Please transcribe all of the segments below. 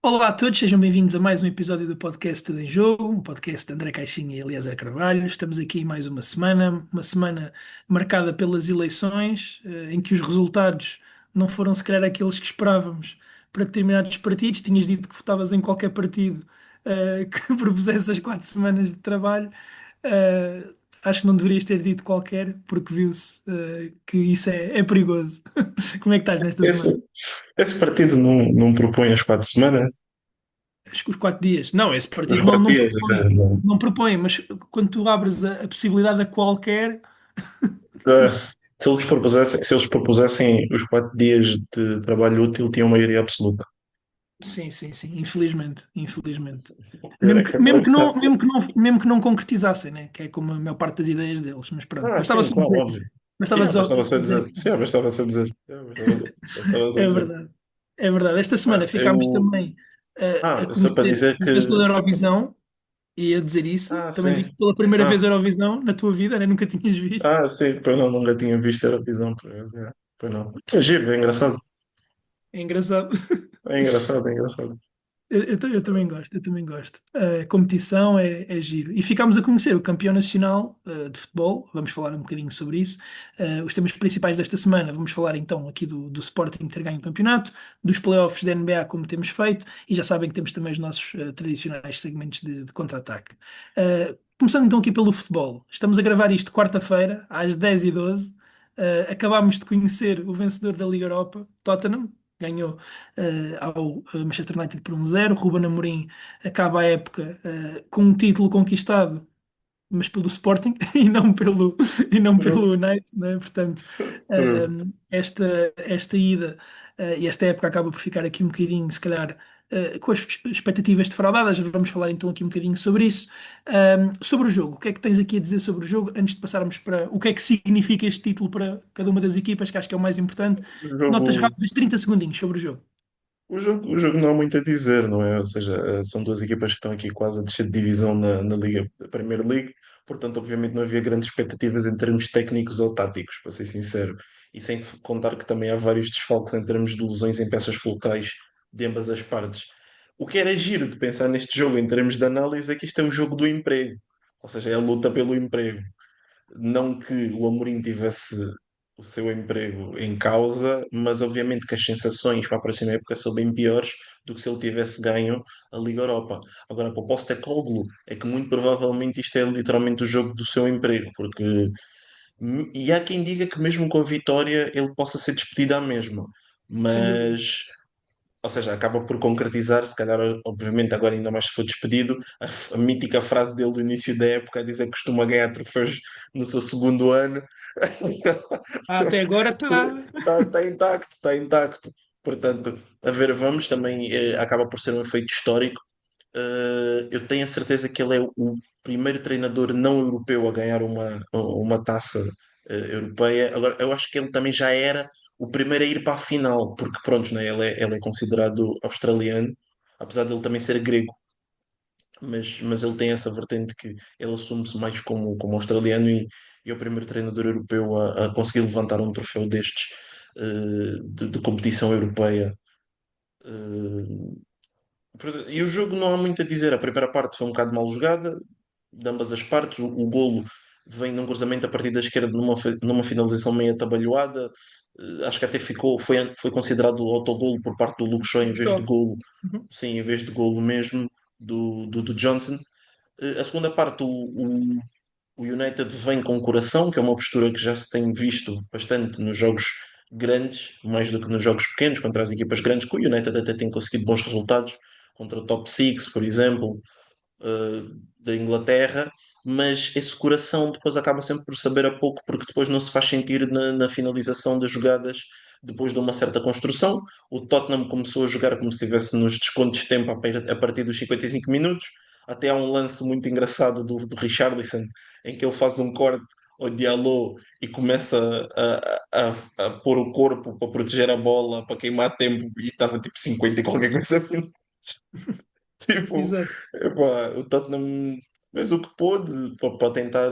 Olá a todos, sejam bem-vindos a mais um episódio do podcast Tudo em Jogo, um podcast de André Caixinha e Eliezer Carvalho. Estamos aqui mais uma semana marcada pelas eleições, em que os resultados não foram sequer aqueles que esperávamos para determinados partidos. Tinhas dito que votavas em qualquer partido, que propusesse as 4 semanas de trabalho. Eh, Acho que não deverias ter dito qualquer, porque viu-se, que isso é perigoso. Como é que estás nesta Esse, semana? esse partido não propõe as 4 semanas, Os 4 dias. Não, esse os partido não, 4 dias até. Não. não propõe, mas quando tu abres a possibilidade a qualquer. Se eles propusessem os 4 dias de trabalho útil, tinham maioria absoluta. Sim, sim, sim, infelizmente, infelizmente. O pior é que agora está assim. Mesmo que não concretizassem, né? Que é como a maior parte das ideias deles, mas pronto. Sim, claro, óbvio. Bastava Yeah, dizer, bastava-se a dizer dizer. aqui. Sim, bastava-se a dizer. Yeah, bastava-se a É dizer. verdade, é verdade. Esta semana Pá, ficámos também a só para conhecer dizer o que. vencedor da Eurovisão e a dizer isso. Também Sim. viste pela primeira vez a Ah, Eurovisão na tua vida, né? Nunca tinhas visto. sim, pois não, nunca tinha visto a Eurovisão, por acaso, yeah. Pois não. É giro, é engraçado. É engraçado. É engraçado, é engraçado. Eu também gosto, eu também gosto. A competição é giro. E ficámos a conhecer o campeão nacional de futebol, vamos falar um bocadinho sobre isso. Os temas principais desta semana, vamos falar então aqui do Sporting ter ganho o campeonato, dos playoffs da NBA, como temos feito, e já sabem que temos também os nossos tradicionais segmentos de contra-ataque. Começando então aqui pelo futebol. Estamos a gravar isto quarta-feira, às 10h12. Acabámos de conhecer o vencedor da Liga Europa, Tottenham. Ganhou ao Manchester United por 1-0. Ruben Amorim acaba a época com um título conquistado, mas pelo Sporting e não pelo United, né? Portanto, True. esta ida e esta época acaba por ficar aqui um bocadinho, se calhar, com as expectativas defraudadas. Vamos falar então aqui um bocadinho sobre isso. Sobre o jogo, o que é que tens aqui a dizer sobre o jogo antes de passarmos para o que é que significa este título para cada uma das equipas, que acho que é o mais importante? O Notas jogo. rápidas, 30 segundinhos sobre o jogo. O jogo não há muito a dizer, não é? Ou seja, são duas equipas que estão aqui quase a descer de divisão na Liga, da Premier League, portanto, obviamente, não havia grandes expectativas em termos técnicos ou táticos, para ser sincero. E sem contar que também há vários desfalques em termos de lesões em peças fulcrais de ambas as partes. O que era giro de pensar neste jogo em termos de análise é que isto é o jogo do emprego, ou seja, é a luta pelo emprego. Não que o Amorim tivesse o seu emprego em causa, mas obviamente que as sensações para a próxima época são bem piores do que se ele tivesse ganho a Liga Europa. Agora, para o Postecoglou, é que muito provavelmente isto é literalmente o jogo do seu emprego, porque e há quem diga que mesmo com a vitória ele possa ser despedido à mesma, Sem dúvida. mas ou seja, acaba por concretizar, se calhar, obviamente, agora ainda mais se for despedido, a mítica frase dele do início da época, a dizer que costuma ganhar troféus no seu segundo ano. Até agora está. Está intacto, está intacto. Portanto, a ver, vamos, também acaba por ser um efeito histórico. Eu tenho a certeza que ele é o primeiro treinador não europeu a ganhar uma taça europeia. Agora, eu acho que ele também já era o primeiro a ir para a final, porque pronto, né, ele é considerado australiano, apesar de ele também ser grego, mas ele tem essa vertente que ele assume-se mais como australiano e é o primeiro treinador europeu a conseguir levantar um troféu destes de competição europeia. Eh, e o jogo não há muito a dizer. A primeira parte foi um bocado mal jogada, de ambas as partes. O golo vem num cruzamento a partir da esquerda numa finalização meio atabalhoada. Acho que até foi considerado autogolo por parte do Luke Shaw em vez de Gostou. golo, Uhum. sim, em vez de golo mesmo do Johnson. A segunda parte, o United vem com coração, que é uma postura que já se tem visto bastante nos jogos grandes, mais do que nos jogos pequenos, contra as equipas grandes, que o United até tem conseguido bons resultados, contra o top 6, por exemplo, eh, da Inglaterra, mas esse coração depois acaba sempre por saber a pouco, porque depois não se faz sentir na finalização das jogadas depois de uma certa construção. O Tottenham começou a jogar como se estivesse nos descontos de tempo a partir dos 55 minutos. Até há um lance muito engraçado do Richarlison, em que ele faz um corte ao Diallo e começa a pôr o corpo para proteger a bola, para queimar tempo, e estava tipo 50 e qualquer coisa. Tipo, Exato. epá, o Tottenham fez o que pôde para tentar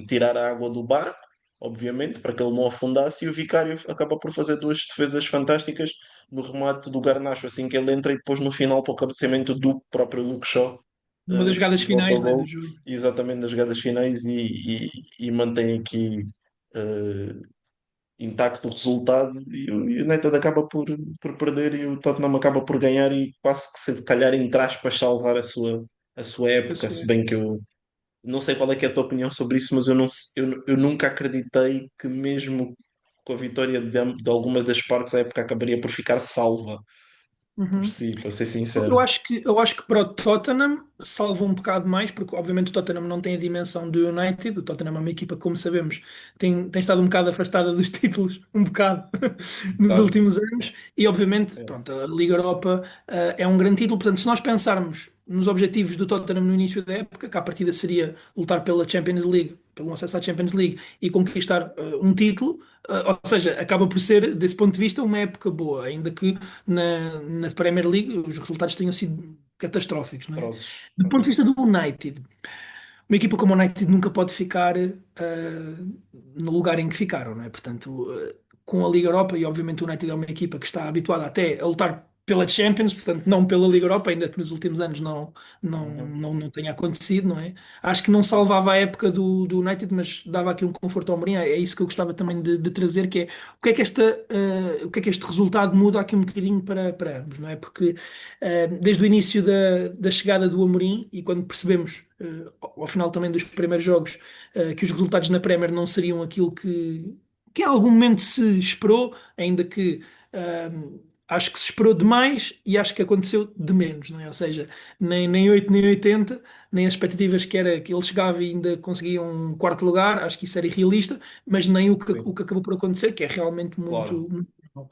tirar a água do barco. obviamente, para que ele não afundasse, e o Vicário acaba por fazer duas defesas fantásticas no remate do Garnacho, assim que ele entra, e depois no final para o cabeceamento do próprio Luke Shaw, Numa das que jogadas fez o finais, né, do autogol, jogo. exatamente nas jogadas finais, e mantém aqui eh, intacto o resultado, e o United acaba por perder, e o Tottenham acaba por ganhar, e quase que se calhar entre aspas salvar a sua época, se Pessoal. bem que eu não sei qual é que é a tua opinião sobre isso, mas eu, não, eu nunca acreditei que mesmo com a vitória de alguma das partes a época acabaria por ficar salva por Uhum. si, para ser Eu sincero. acho que para o Tottenham salva um bocado mais, porque obviamente o Tottenham não tem a dimensão do United. O Tottenham é uma equipa, como sabemos, tem estado um bocado afastada dos títulos, um bocado, Um nos bocado. últimos anos. E obviamente, É, pronto, a Liga Europa, é um grande título. Portanto, se nós pensarmos nos objetivos do Tottenham no início da época, que à partida seria lutar pela Champions League, pelo acesso à Champions League e conquistar um título, ou seja, acaba por ser, desse ponto de vista, uma época boa, ainda que na Premier League os resultados tenham sido catastróficos, não é? atrozes. Do ponto de vista do United, uma equipa como o United nunca pode ficar no lugar em que ficaram, não é? Portanto, com a Liga Europa, e obviamente o United é uma equipa que está habituada até a lutar pela Champions, portanto, não pela Liga Europa, ainda que nos últimos anos Uhum. não tenha acontecido, não é? Acho que não salvava a época do United, mas dava aqui um conforto ao Mourinho. É isso que eu gostava também de trazer, que é o que é que este resultado muda aqui um bocadinho para ambos, não é? Porque desde o início da chegada do Amorim e quando percebemos, ao final também dos primeiros jogos, que os resultados na Premier não seriam aquilo que em algum momento se esperou, ainda que acho que se esperou demais e acho que aconteceu de menos, não é? Ou seja, nem 8 nem 80, nem as expectativas que era que ele chegava e ainda conseguia um quarto lugar, acho que isso era irrealista, mas nem o Sim, que acabou por acontecer, que é realmente claro, muito mau.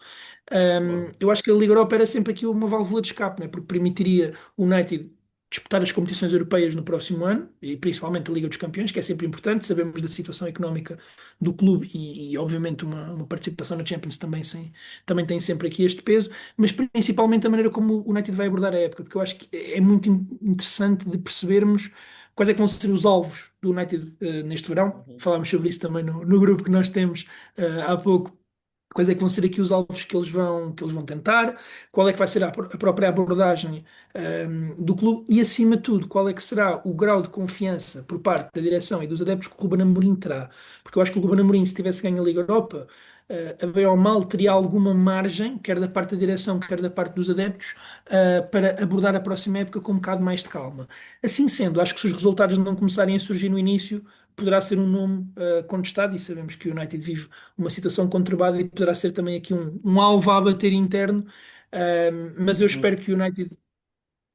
claro. Eu acho que a Liga Europa era sempre aqui uma válvula de escape, né? Porque permitiria o United disputar as competições europeias no próximo ano, e principalmente a Liga dos Campeões, que é sempre importante. Sabemos da situação económica do clube obviamente, uma participação na Champions também tem sempre aqui este peso, mas principalmente a maneira como o United vai abordar a época, porque eu acho que é muito interessante de percebermos quais é que vão ser os alvos do United neste verão. Uhum. Falámos sobre isso também no grupo que nós temos há pouco. Quais é que vão ser aqui os alvos que eles vão tentar? Qual é que vai ser a própria abordagem do clube? E, acima de tudo, qual é que será o grau de confiança por parte da direção e dos adeptos que o Ruben Amorim terá? Porque eu acho que o Ruben Amorim, se tivesse ganho a Liga Europa, a bem ou mal, teria Sim. alguma margem, quer da parte da direção, quer da parte dos adeptos, para abordar a próxima época com um bocado mais de calma. Assim sendo, acho que se os resultados não começarem a surgir no início, poderá ser um nome contestado, e sabemos que o United vive uma situação conturbada e poderá ser também aqui um alvo a bater interno. Mas eu Uhum. espero que o United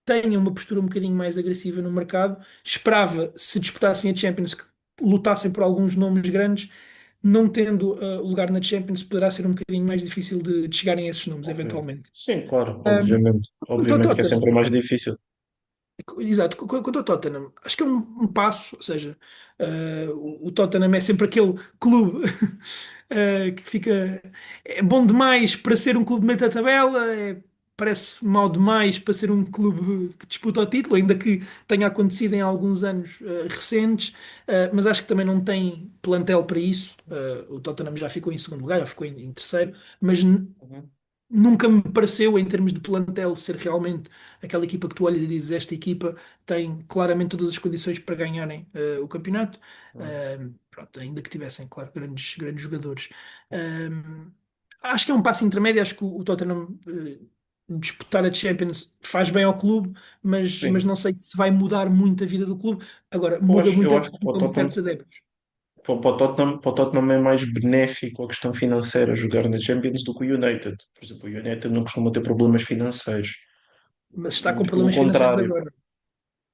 tenha uma postura um bocadinho mais agressiva no mercado. Esperava, se disputassem a Champions, que lutassem por alguns nomes grandes. Não tendo lugar na Champions, poderá ser um bocadinho mais difícil de chegarem a esses nomes, Ok. eventualmente. Sim, claro, Um, obviamente. Quanto ao Obviamente que é Tottenham, sempre mais difícil. exato, quanto ao Tottenham, acho que é um passo, ou seja, o Tottenham é sempre aquele clube que fica. É bom demais para ser um clube de meio da tabela, parece mau demais para ser um clube que disputa o título, ainda que tenha acontecido em alguns anos recentes, mas acho que também não tem plantel para isso. O Tottenham já ficou em segundo lugar, já ficou em terceiro, mas Uhum. nunca me pareceu, em termos de plantel, ser realmente aquela equipa que tu olhas e dizes esta equipa tem claramente todas as condições para ganharem o campeonato. Uhum. Pronto, ainda que tivessem, claro, grandes jogadores. Um, Acho que é um passo intermédio. Acho que o Tottenham disputar a Champions faz bem ao clube, mas Sim. não sei se vai mudar muito a vida do clube. Agora, Eu muda acho, muito eu a acho que vida de certos adeptos. para o Tottenham é mais benéfico a questão financeira jogar na Champions do que o United. Por exemplo, o United não costuma ter problemas financeiros. Mas está com Muito pelo problemas financeiros contrário. agora.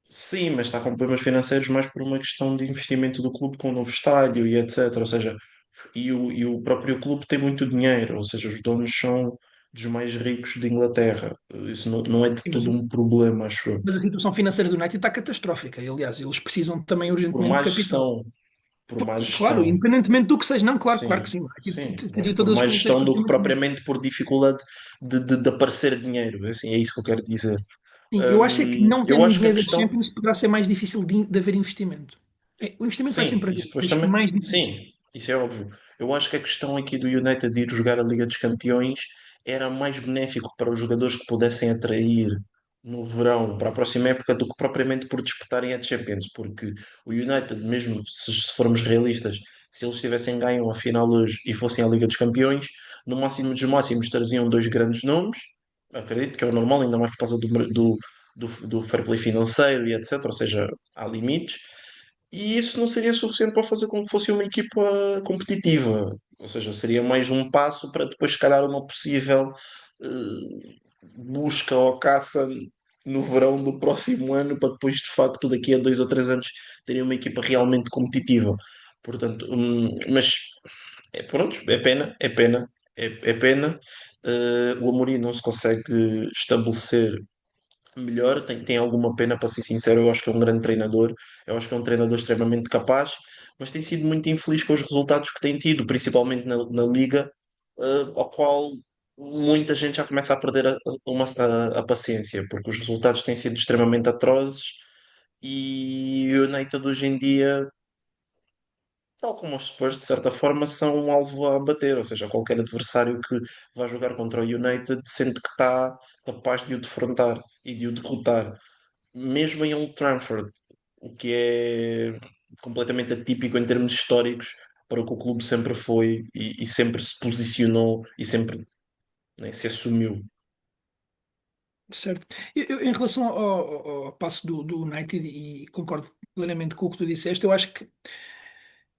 Sim, mas está com problemas financeiros mais por uma questão de investimento do clube com o novo estádio e etc. Ou seja, e o próprio clube tem muito dinheiro, ou seja, os donos são dos mais ricos de Inglaterra. Isso não é de Sim, todo um problema, acho eu. mas a situação financeira do United está catastrófica. E, aliás, eles precisam também Por urgentemente de má capital. gestão, por má Claro, gestão. independentemente do que seja. Não, claro que Sim, sim. O United sim, teria por todas as má condições gestão para do ter que muito dinheiro. propriamente por dificuldade de aparecer dinheiro. Assim, é isso que eu quero dizer. Sim, eu acho é que não Eu tendo acho que a dinheiro da questão. Champions poderá ser mais difícil de haver investimento. O investimento vai Sim, sempre isso haver, depois mas também. mais Sim, difícil. isso é óbvio. Eu acho que a questão aqui do United de ir jogar a Liga dos Campeões era mais benéfico para os jogadores que pudessem atrair no verão para a próxima época do que propriamente por disputarem a Champions, porque o United, mesmo se formos realistas, se eles tivessem ganho a final hoje e fossem à Liga dos Campeões, no máximo dos máximos traziam dois grandes nomes, acredito que é o normal, ainda mais por causa do fair play financeiro e etc. Ou seja, há limites e isso não seria suficiente para fazer com que fosse uma equipa competitiva. Ou seja, seria mais um passo para depois, se calhar, uma possível busca ou caça no verão do próximo ano, para depois, de facto, daqui a 2 ou 3 anos, terem uma equipa realmente competitiva. Portanto, mas pronto, é pena, é pena, é pena. O Amorim não se consegue estabelecer melhor, tem alguma pena, para ser sincero. Eu acho que é um grande treinador, eu acho que é um treinador extremamente capaz, mas tem sido muito infeliz com os resultados que tem tido, principalmente na Liga, ao qual muita gente já começa a perder a paciência, porque os resultados têm sido extremamente atrozes e o United hoje em dia, tal como os Spurs, de certa forma, são um alvo a bater, ou seja, qualquer adversário que vá jogar contra o United sente que está capaz de o defrontar e de o derrotar mesmo em Old Trafford, o que é completamente atípico em termos históricos para o que o clube sempre foi e sempre se posicionou e sempre, né, se assumiu. Certo. Em relação ao passo do United, e concordo plenamente com o que tu disseste, eu acho que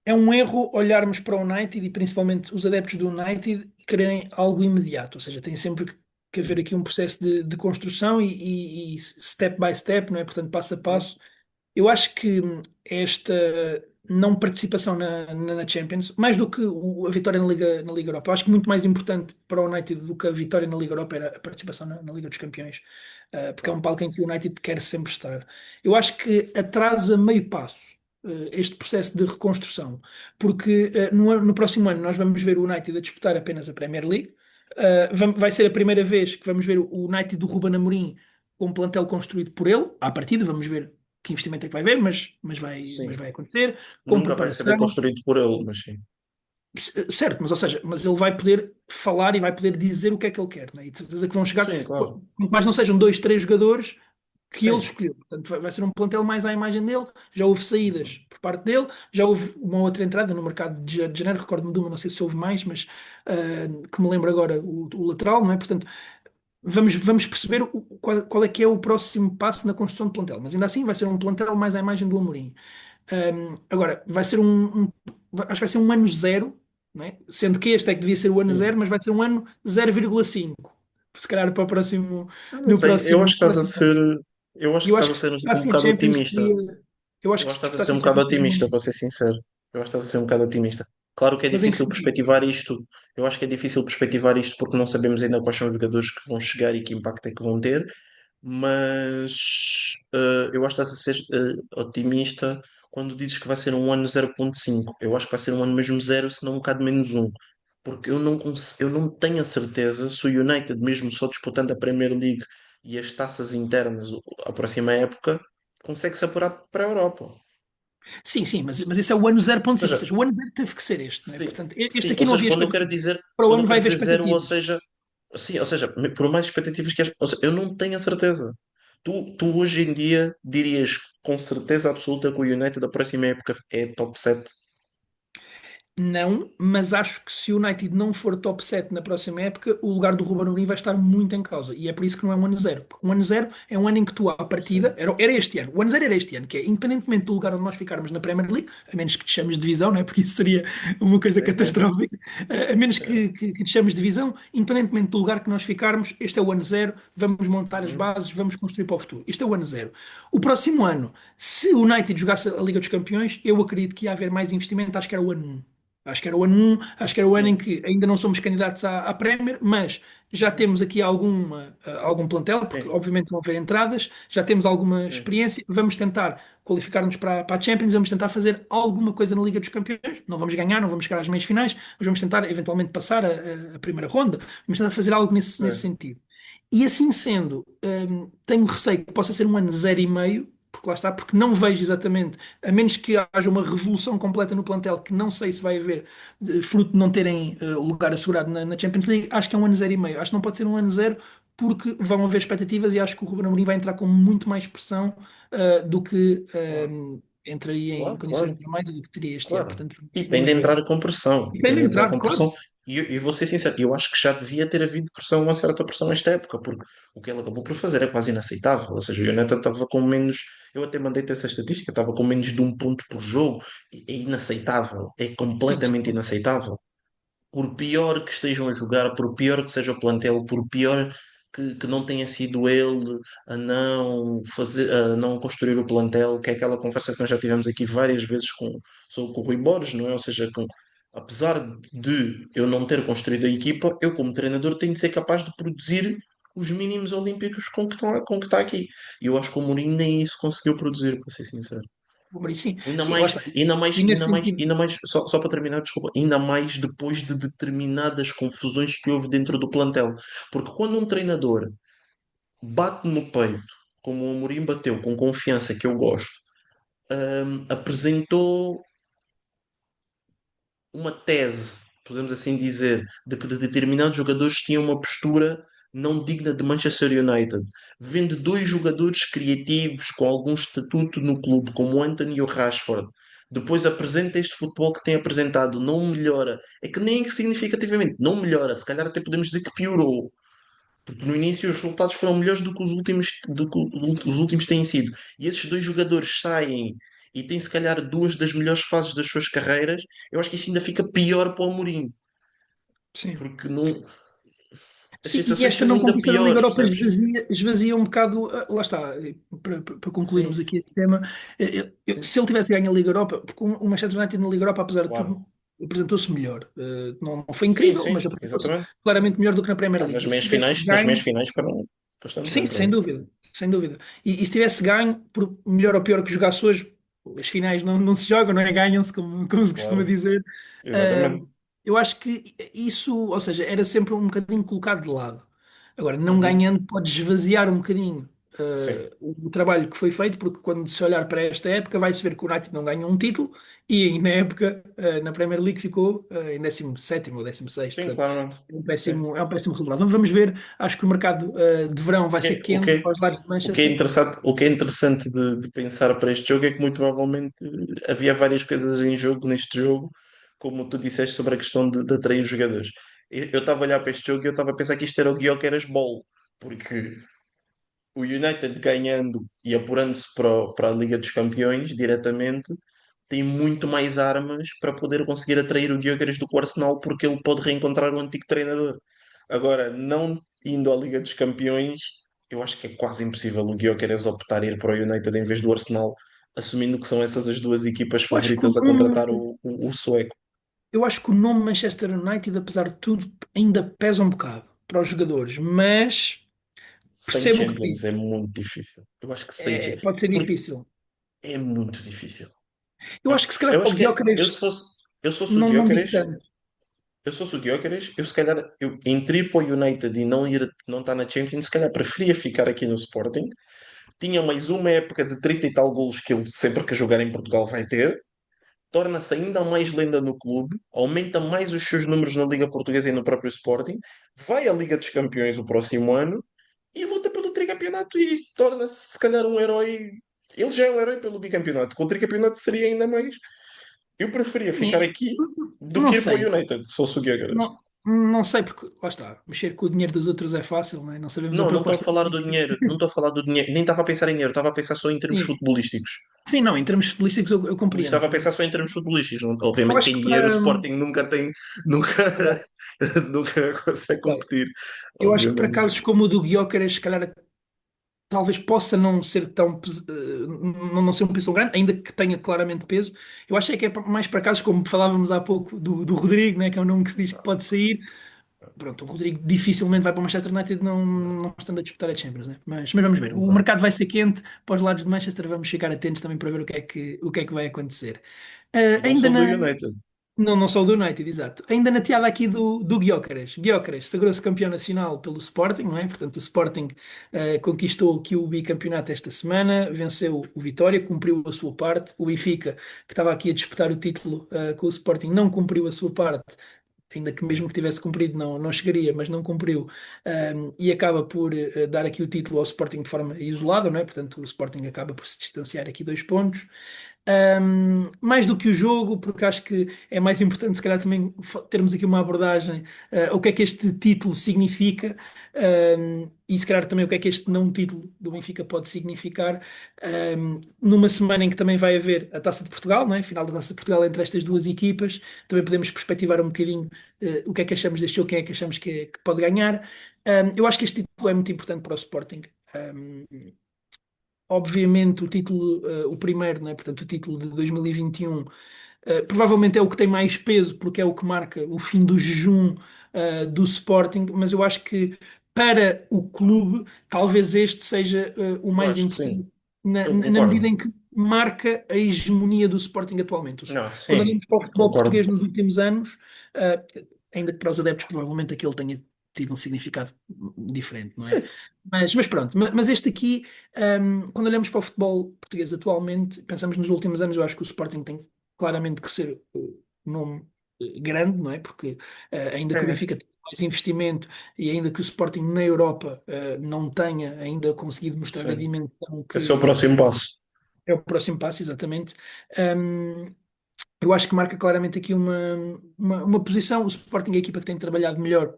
é um erro olharmos para o United e principalmente os adeptos do United quererem algo imediato, ou seja, tem sempre que haver aqui um processo de construção e step by step, não é? Portanto, passo a Hum, passo. Eu acho que esta não participação na Champions, mais do que a vitória na Liga Europa, eu acho que muito mais importante para o United do que a vitória na Liga Europa era a participação na Liga dos Campeões, porque é um claro. palco em que o United quer sempre estar. Eu acho que atrasa meio passo. Este processo de reconstrução, porque no próximo ano nós vamos ver o United a disputar apenas a Premier League. Vai ser a primeira vez que vamos ver o United do Ruben Amorim com um plantel construído por ele. À partida, vamos ver que investimento é que vai haver, mas Sim, vai acontecer, com nunca vai ser preparação. construído por ele, mas sim. Certo, mas ou seja, mas ele vai poder falar e vai poder dizer o que é que ele quer, né? E de certeza que vão chegar, Sim, claro. quanto mais não sejam dois, três jogadores que ele Sim. escolheu. Portanto, vai ser um plantel mais à imagem dele. Já houve saídas por parte dele, já houve uma outra entrada no mercado de janeiro, recordo-me de uma, não sei se houve mais, mas que me lembro agora, o lateral, não é? Portanto, vamos perceber qual é que é o próximo passo na construção de plantel. Mas ainda assim vai ser um plantel mais à imagem do Amorim. Agora, vai ser acho que vai ser um ano zero, não é? Sendo que este é que devia ser o ano zero, Sim. mas vai ser um ano 0,5. Se calhar para o próximo, Eu não no sei, eu acho próximo, que estás a próximo ano. ser, eu acho E que eu estás acho a que se ser um disputassem a bocado Champions otimista. seria. Eu acho Eu que acho se que estás a ser um disputassem a bocado Champions seria otimista, muito. para ser sincero. Eu acho que estás a ser um bocado otimista. Claro que é Mas em que difícil sentido? perspectivar isto. Eu acho que é difícil perspectivar isto porque não sabemos ainda quais são os jogadores que vão chegar e que impacto é que vão ter. Mas eu acho que estás a ser otimista quando dizes que vai ser um ano 0,5. Eu acho que vai ser um ano mesmo zero, se não um bocado menos um. Porque eu não tenho a certeza se o United, mesmo só disputando a Premier League e as taças internas a próxima época, consegue se apurar para a Europa. Ou Sim, sim, mas esse é o ano 0,5, ou seja, seja, o ano zero teve que ser este, não é? sim, Portanto, este sim, ou aqui não seja, havia expectativas. Para o quando eu ano vai quero haver dizer zero, ou expectativas. seja, sim, ou seja, por mais expectativas que haja, ou seja, eu não tenho a certeza. Tu hoje em dia dirias com certeza absoluta que o United da próxima época é top 7. Não, mas acho que se o United não for top 7 na próxima época, o lugar do Ruben Amorim vai estar muito em causa. E é por isso que não é um ano zero. Porque um ano zero é um ano em que tu, à partida, Sim, era este ano. O ano zero era este ano, que é independentemente do lugar onde nós ficarmos na Premier League, a menos que te chames de divisão, não é? Porque isso seria uma coisa sim, sim. catastrófica. A menos que te chames de divisão, independentemente do lugar que nós ficarmos, este é o ano zero, vamos montar as Uhum. bases, vamos construir para o futuro. Este é o ano zero. O próximo ano, se o United jogasse a Liga dos Campeões, eu acredito que ia haver mais investimento, acho que era o ano 1. Acho que era o ano 1, acho que era o ano em Sim, que ainda não somos candidatos à Premier, mas já uhum. temos aqui algum plantel, porque Sim, obviamente vão haver entradas, já temos alguma sim, experiência, vamos tentar qualificar-nos para a Champions, vamos tentar fazer alguma coisa na Liga dos Campeões. Não vamos ganhar, não vamos chegar às meias finais, mas vamos tentar eventualmente passar a primeira ronda, vamos tentar fazer algo nesse sim. sentido. E assim sendo, tenho receio que possa ser um ano 0,5, porque lá está, porque não vejo exatamente, a menos que haja uma revolução completa no plantel, que não sei se vai haver, fruto de não terem o lugar assegurado na Champions League, acho que é um ano zero e meio. Acho que não pode ser um ano zero, porque vão haver expectativas e acho que o Ruben Amorim vai entrar com muito mais pressão do que Claro, entraria em claro, condições claro. normais do que teria este ano. Claro. Portanto, E tem vamos de ver. entrar com pressão. E E tem tem de de entrar entrar, com claro. pressão. E eu vou ser sincero, eu acho que já devia ter havido pressão, uma certa pressão esta época, porque o que ele acabou por fazer é quase inaceitável. Ou seja, o United estava com menos. Eu até mandei-te essa estatística, estava com menos de um ponto por jogo. É inaceitável. É Sim, completamente sim. inaceitável. Por pior que estejam a jogar, por pior que seja o plantel, por pior que não tenha sido ele a não fazer, a não construir o plantel, que é aquela conversa que nós já tivemos aqui várias vezes com o Rui Borges, não é? Ou seja, apesar de eu não ter construído a equipa, eu como treinador tenho de ser capaz de produzir os mínimos olímpicos com que está aqui. E eu acho que o Mourinho nem isso conseguiu produzir, para ser sincero. O Mourinho, sim, Ainda sim, lá mais, está. ainda mais, E nesse ainda mais, sentido, ainda mais, só para terminar, desculpa, ainda mais depois de determinadas confusões que houve dentro do plantel. Porque quando um treinador bate no peito, como o Amorim bateu, com confiança, que eu gosto, apresentou uma tese, podemos assim dizer, de que determinados jogadores tinham uma postura não digna de Manchester United. Vendo dois jogadores criativos com algum estatuto no clube, como o Anthony e o Rashford, depois apresenta este futebol que tem apresentado, não melhora. É que nem significativamente, não melhora. Se calhar até podemos dizer que piorou. Porque no início os resultados foram melhores do que os últimos têm sido. E esses dois jogadores saem e têm se calhar duas das melhores fases das suas carreiras. Eu acho que isto ainda fica pior para o Amorim. sim. Porque não, as Sim, e sensações esta são não ainda conquista da Liga piores, Europa percebes? esvazia um bocado. Lá está, para Sim, concluirmos aqui este tema, sim, se ele tivesse ganho a Liga Europa, porque o Manchester United na Liga Europa, apesar de claro. tudo, apresentou-se melhor. Não foi Sim, incrível, mas sim, apresentou-se exatamente. claramente melhor do que na Premier Ah, League. nas E se meias tivesse finais, nas meias ganho, finais foram bastante bem sim, para sem ele. dúvida, sem dúvida. E se tivesse ganho, por melhor ou pior que jogasse hoje, as finais não se jogam, não é? Ganham-se, como se costuma Claro, dizer. exatamente. Eu acho que isso, ou seja, era sempre um bocadinho colocado de lado. Agora, não Uhum. ganhando, pode esvaziar um bocadinho Sim, o trabalho que foi feito, porque quando se olhar para esta época, vai-se ver que o United não ganhou um título e aí, na época, na Premier League, ficou em 17º ou 16º. sim, Portanto, claramente. é um Sim. péssimo, é um péssimo resultado. Vamos ver. Acho que o mercado de verão vai O que, ser é- o quente que, para os lados de o que é Manchester. interessante, o que é interessante de pensar para este jogo é que muito provavelmente havia várias coisas em jogo neste jogo, como tu disseste sobre a questão de atrair os jogadores. Eu estava a olhar para este jogo e eu estava a pensar que isto era o Gyökeres Ball, porque o United ganhando e apurando-se para a Liga dos Campeões diretamente, tem muito mais armas para poder conseguir atrair o Gyökeres do que o Arsenal, porque ele pode reencontrar o antigo treinador. Agora, não indo à Liga dos Campeões, eu acho que é quase impossível o Gyökeres optar a ir para o United em vez do Arsenal, assumindo que são essas as duas equipas Eu acho que favoritas a contratar o sueco. eu acho que o nome Manchester United, apesar de tudo, ainda pesa um bocado para os jogadores, mas Sem percebo o que Champions é diz. muito difícil. Eu acho que sem Champions. Pode ser Porque difícil. é muito difícil. Eu acho que se calhar Eu para acho o que eu Gyökeres se fosse, eu se fosse o não digo Gyökeres, tanto. eu se fosse o Gyökeres, eu se calhar, entre ir para o United e não estar na Champions, se calhar preferia ficar aqui no Sporting. Tinha mais uma época de 30 e tal golos que ele sempre que jogar em Portugal vai ter. Torna-se ainda mais lenda no clube, aumenta mais os seus números na Liga Portuguesa e no próprio Sporting, vai à Liga dos Campeões o próximo ano e luta pelo tricampeonato e torna-se se calhar um herói. Ele já é um herói pelo bicampeonato, com o tricampeonato seria ainda mais. Eu preferia ficar Sim, aqui do não que ir para o sei. United, se fosse o Gyökeres. Não sei, porque lá está, mexer com o dinheiro dos outros é fácil, não é? Não sabemos a Não, não estou a proposta. falar do dinheiro, não estou a falar do dinheiro, nem estava a pensar em dinheiro, estava a pensar só em termos Sim, futebolísticos. sim, não, em termos futebolísticos eu Estava a compreendo. pensar só em termos futebolísticos. Eu Obviamente que acho em que dinheiro o para. Sporting nunca tem, nunca, Claro, nunca consegue claro. competir, Eu acho que para obviamente. casos como o do Gyökeres, se calhar talvez possa não ser tão não ser um peso tão grande, ainda que tenha claramente peso. Eu acho é que é mais para casos, como falávamos há pouco do Rodrigo, né, que é um nome que se diz que Não, pode sair. Pronto, o Rodrigo dificilmente vai para o Manchester United não, não estando a disputar a Champions, né? Mas vamos ver. não O vai. mercado vai ser quente para os lados de Manchester, vamos ficar atentos também para ver o que é que vai acontecer. E não Ainda só do na, United. Não, não sou do United, exato. Ainda na tiada aqui do Gyökeres. Gyökeres sagrou-se campeão nacional pelo Sporting, não é? Portanto, o Sporting conquistou aqui o bicampeonato esta semana, venceu o Vitória, cumpriu a sua parte. O Benfica, que estava aqui a disputar o título com o Sporting, não cumpriu a sua parte, ainda que mesmo que tivesse cumprido, não chegaria, mas não cumpriu, e acaba por dar aqui o título ao Sporting de forma isolada, não é? Portanto, o Sporting acaba por se distanciar aqui 2 pontos. Mais do que o jogo, porque acho que é mais importante, se calhar, também termos aqui uma abordagem, o que é que este título significa, e se calhar também o que é que este não título do Benfica pode significar, numa semana em que também vai haver a Taça de Portugal, não é? Final da Taça de Portugal entre estas duas equipas, também podemos perspectivar um bocadinho, o que é que achamos deste jogo, quem é que achamos que pode ganhar. Eu acho que este título é muito importante para o Sporting. Um, Obviamente, o título, o primeiro, né? Portanto, o título de 2021, provavelmente é o que tem mais peso, porque é o que marca o fim do jejum, do Sporting, mas eu acho que para o clube, talvez este seja, o Eu mais acho que sim, importante, na, eu na medida concordo. em que marca a hegemonia do Sporting atualmente. Não, Quando sim, olhamos para o futebol concordo. português nos últimos anos, uh, ainda que para os adeptos, provavelmente aquele tenha tido um significado diferente, não é? Sim, Mas pronto, mas este aqui, quando olhamos para o futebol português atualmente, pensamos nos últimos anos, eu acho que o Sporting tem claramente que ser um nome grande, não é? Porque ainda que o é. Benfica tenha mais investimento e ainda que o Sporting na Europa não tenha ainda conseguido mostrar a Sim. dimensão Esse é o que próximo passo. é o próximo passo, exatamente. hum, eu acho que marca claramente aqui uma posição. O Sporting é a equipa que tem trabalhado melhor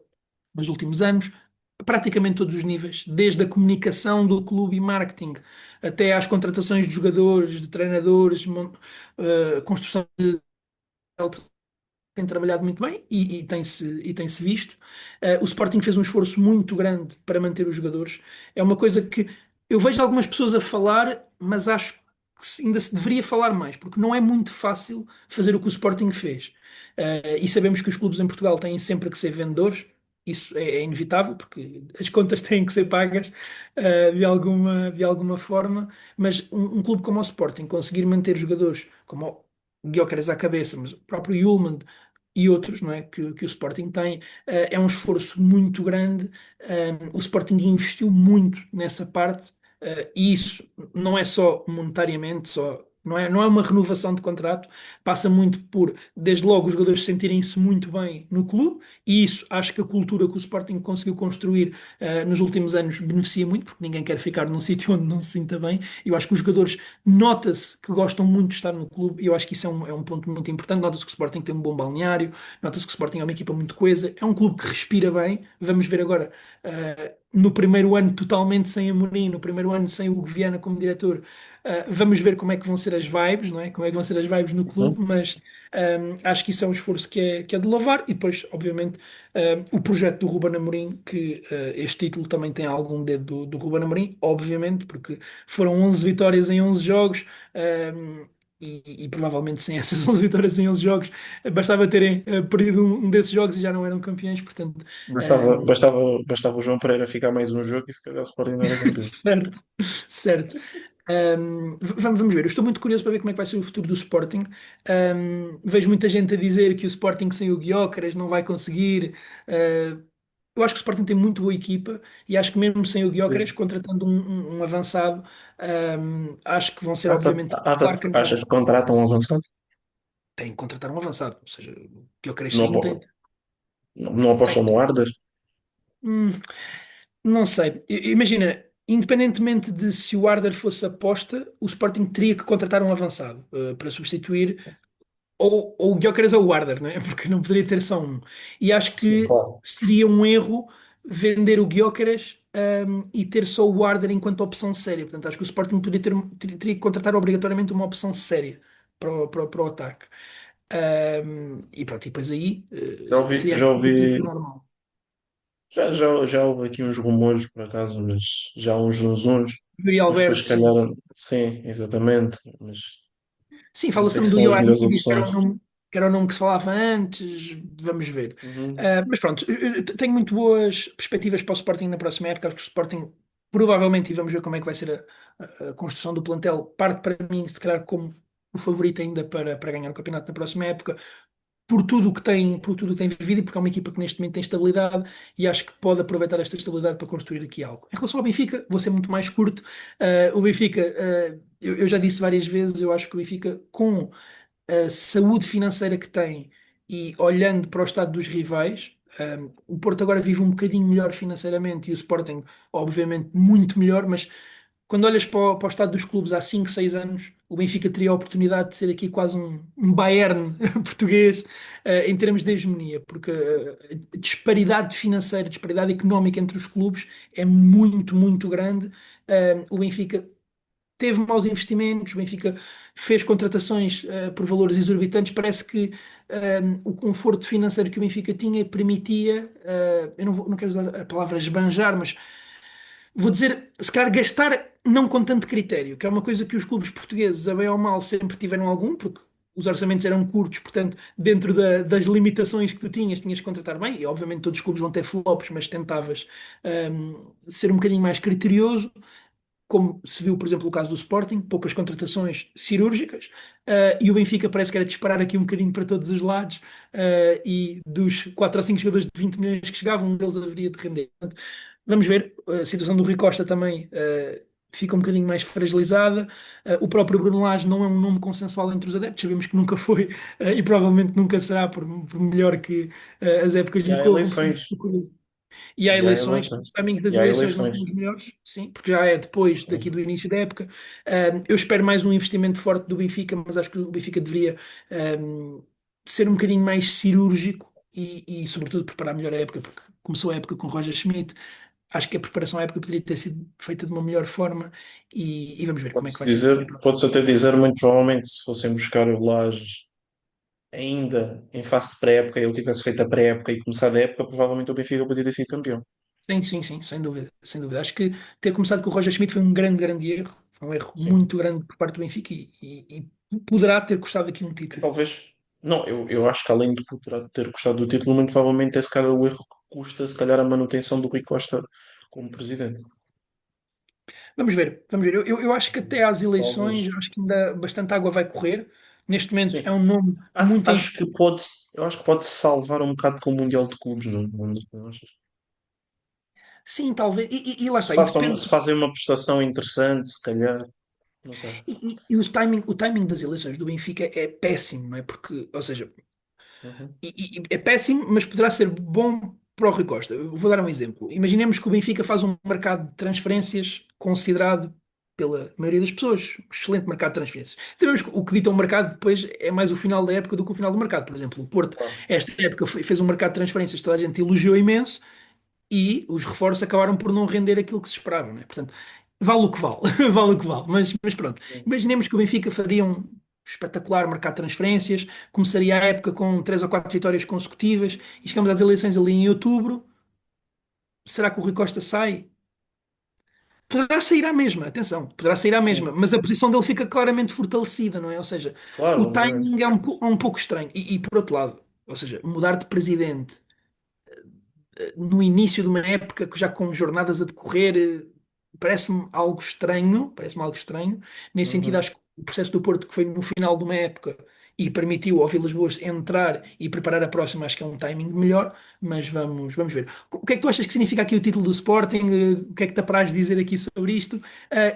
nos últimos anos, praticamente todos os níveis, desde a comunicação do clube e marketing até às contratações de jogadores, de treinadores, construção de tem trabalhado muito bem e tem-se visto. O Sporting fez um esforço muito grande para manter os jogadores. É uma coisa que eu vejo algumas pessoas a falar, mas acho que ainda se deveria falar mais, porque não é muito fácil fazer o que o Sporting fez. E sabemos que os clubes em Portugal têm sempre que ser vendedores. Isso é inevitável, porque as contas têm que ser pagas, de alguma forma, mas um clube como o Sporting conseguir manter jogadores como o Gyökeres à cabeça, mas o próprio Yulman e outros, não é, que o Sporting tem, é um esforço muito grande. O Sporting investiu muito nessa parte, e isso não é só monetariamente, não é uma renovação de contrato, passa muito por, desde logo, os jogadores sentirem-se muito bem no clube, e isso acho que a cultura que o Sporting conseguiu construir nos últimos anos beneficia muito, porque ninguém quer ficar num sítio onde não se sinta bem. Eu acho que os jogadores nota-se que gostam muito de estar no clube, e eu acho que isso é um ponto muito importante. Nota-se que o Sporting tem um bom balneário, nota-se que o Sporting é uma equipa muito coesa, é um clube que respira bem. Vamos ver agora, no primeiro ano totalmente sem Amorim, no primeiro ano sem o Hugo Viana como diretor, vamos ver como é que vão ser as vibes, não é? Como é que vão ser as vibes no clube, Uhum. mas acho que isso é um esforço que é de louvar. E depois, obviamente, o projeto do Ruben Amorim, que este título também tem algum dedo do Ruben Amorim, obviamente, porque foram 11 vitórias em 11 jogos. E provavelmente sem essas 11 vitórias em 11 jogos, bastava terem perdido um desses jogos e já não eram campeões, portanto, um, Bastava o João Pereira ficar mais um jogo e se calhar o Sporting não era campeão. certo, certo. Vamos ver, eu estou muito curioso para ver como é que vai ser o futuro do Sporting. Vejo muita gente a dizer que o Sporting sem o Gyökeres não vai conseguir. Eu acho que o Sporting tem muito boa equipa e acho que mesmo sem o Gyökeres, Sim. contratando um avançado, acho que vão ser obviamente claro Achas candidatos. que contratam um avançado? Tem que contratar um avançado, ou seja, o Gyökeres Não, sim tem. não tem, apostam no Arder? hum, não sei. Imagina, independentemente de se o Arder fosse aposta, o Sporting teria que contratar um avançado para substituir ou o Gyökeres ou o Arder, não é? Porque não poderia ter só um. E acho Sim, que claro. seria um erro vender o Gyökeres e ter só o Arder enquanto opção séria. Portanto, acho que o Sporting teria que contratar obrigatoriamente uma opção séria para o ataque. E pronto, e depois aí Já ouvi, seria já aquilo do ouvi, tipo normal. já houve aqui uns rumores, por acaso, mas já uns zunzuns, Yuri mas depois se Alberto, calhar, sim. sim, exatamente, mas Sim, não fala-se sei se também do são as Ioannis, melhores que era opções. o nome que se falava antes, vamos ver. Uhum. Mas pronto, eu tenho muito boas perspectivas para o Sporting na próxima época. Acho que o Sporting, provavelmente, e vamos ver como é que vai ser a construção do plantel, parte para mim, se calhar, como o favorito ainda para ganhar o campeonato na próxima época. por tudo o que tem vivido e porque é uma equipa que neste momento tem estabilidade e acho que pode aproveitar esta estabilidade para construir aqui algo. Em relação ao Benfica, vou ser muito mais curto. O Benfica, eu já disse várias vezes, eu acho que o Benfica, com a saúde financeira que tem e olhando para o estado dos rivais, o Porto agora vive um bocadinho melhor financeiramente e o Sporting, obviamente, muito melhor, mas quando olhas para o estado dos clubes há 5 6 anos, o Benfica teria a oportunidade de ser aqui quase um Bayern português, em termos de hegemonia, porque a disparidade financeira, a disparidade económica entre os clubes é muito, muito grande. O Benfica teve maus investimentos, o Benfica fez contratações por valores exorbitantes. Parece que o conforto financeiro que o Benfica tinha permitia, eu não quero usar a palavra esbanjar, mas vou dizer, se calhar gastar não com tanto critério, que é uma coisa que os clubes portugueses, a bem ou mal, sempre tiveram algum, porque os orçamentos eram curtos, portanto, dentro das limitações que tu tinhas, tinhas que contratar bem, e obviamente todos os clubes vão ter flops, mas tentavas ser um bocadinho mais criterioso, como se viu, por exemplo, o caso do Sporting, poucas contratações cirúrgicas, e o Benfica parece que era disparar aqui um bocadinho para todos os lados, e dos 4 ou 5 jogadores de 20 milhões que chegavam, um deles haveria de render. Portanto, vamos ver, a situação do Rui Costa também fica um bocadinho mais fragilizada. O próprio Bruno Lage não é um nome consensual entre os adeptos, sabemos que nunca foi, e provavelmente nunca será, por melhor que as épocas E lhe há corram. eleições. E há E há eleições, eleições. os timings das E há eleições não eleições. são os melhores, sim, porque já é depois daqui do início da época. Eu espero mais um investimento forte do Benfica, mas acho que o Benfica deveria ser um bocadinho mais cirúrgico sobretudo, preparar melhor a época, porque começou a época com o Roger Schmidt. Acho que a preparação à época poderia ter sido feita de uma melhor forma e vamos ver como é que Pode-se vai ser aqui na dizer, próxima. pode-se até dizer, muito provavelmente, se fossem buscar o Laje ainda em fase de pré-época, ele tivesse feito a pré-época e começado a época, provavelmente o Benfica poderia ter sido campeão. Sim, sim, sim, sem dúvida, sem dúvida. Acho que ter começado com o Roger Schmidt foi um grande, grande erro. Foi um erro Sim. muito grande por parte do Benfica e poderá ter custado aqui um E título. talvez. Não, eu acho que além de poderá ter custado do título, muito provavelmente é se calhar o erro que custa, se calhar, a manutenção do Rui Costa como presidente. Vamos ver, vamos ver. Eu acho que até às eleições, Talvez. eu acho que ainda bastante água vai correr. Neste momento é Sim. um nome Acho, muito em. acho que pode, eu acho que pode salvar um bocado com o Mundial de Clubes, não achas? Sim, talvez. E lá Se está, e façam, depende. se fazem uma prestação interessante, se calhar, não sei. E o timing das eleições do Benfica é péssimo, não é? Porque, ou seja, Uhum. é péssimo, mas poderá ser bom para o Rui Costa. Eu vou dar um exemplo. Imaginemos que o Benfica faz um mercado de transferências considerado pela maioria das pessoas um excelente mercado de transferências. Sabemos que o que dita o mercado depois é mais o final da época do que o final do mercado. Por exemplo, o Porto, Claro. esta época, fez um mercado de transferências que toda a gente elogiou imenso e os reforços acabaram por não render aquilo que se esperava, não é? Portanto, vale o que vale, vale o que vale. Mas pronto, Sim. imaginemos que o Benfica faria um espetacular mercado de transferências, começaria a época com 3 ou 4 vitórias consecutivas e chegamos às eleições ali em outubro. Será que o Rui Costa sai? Poderá sair à mesma, atenção, poderá sair à mesma, Sim. mas a posição dele fica claramente fortalecida, não é? Ou seja, Claro, o obviamente. timing é um pouco estranho. E por outro lado, ou seja, mudar de presidente no início de uma época que já com jornadas a decorrer, parece-me algo estranho. Nesse sentido, Uhum. acho que o processo do Porto, que foi no final de uma época e permitiu ao Vilas Boas entrar e preparar a próxima, acho que é um timing melhor, mas vamos ver. O que é que tu achas que significa aqui o título do Sporting? O que é que te apraz dizer aqui sobre isto?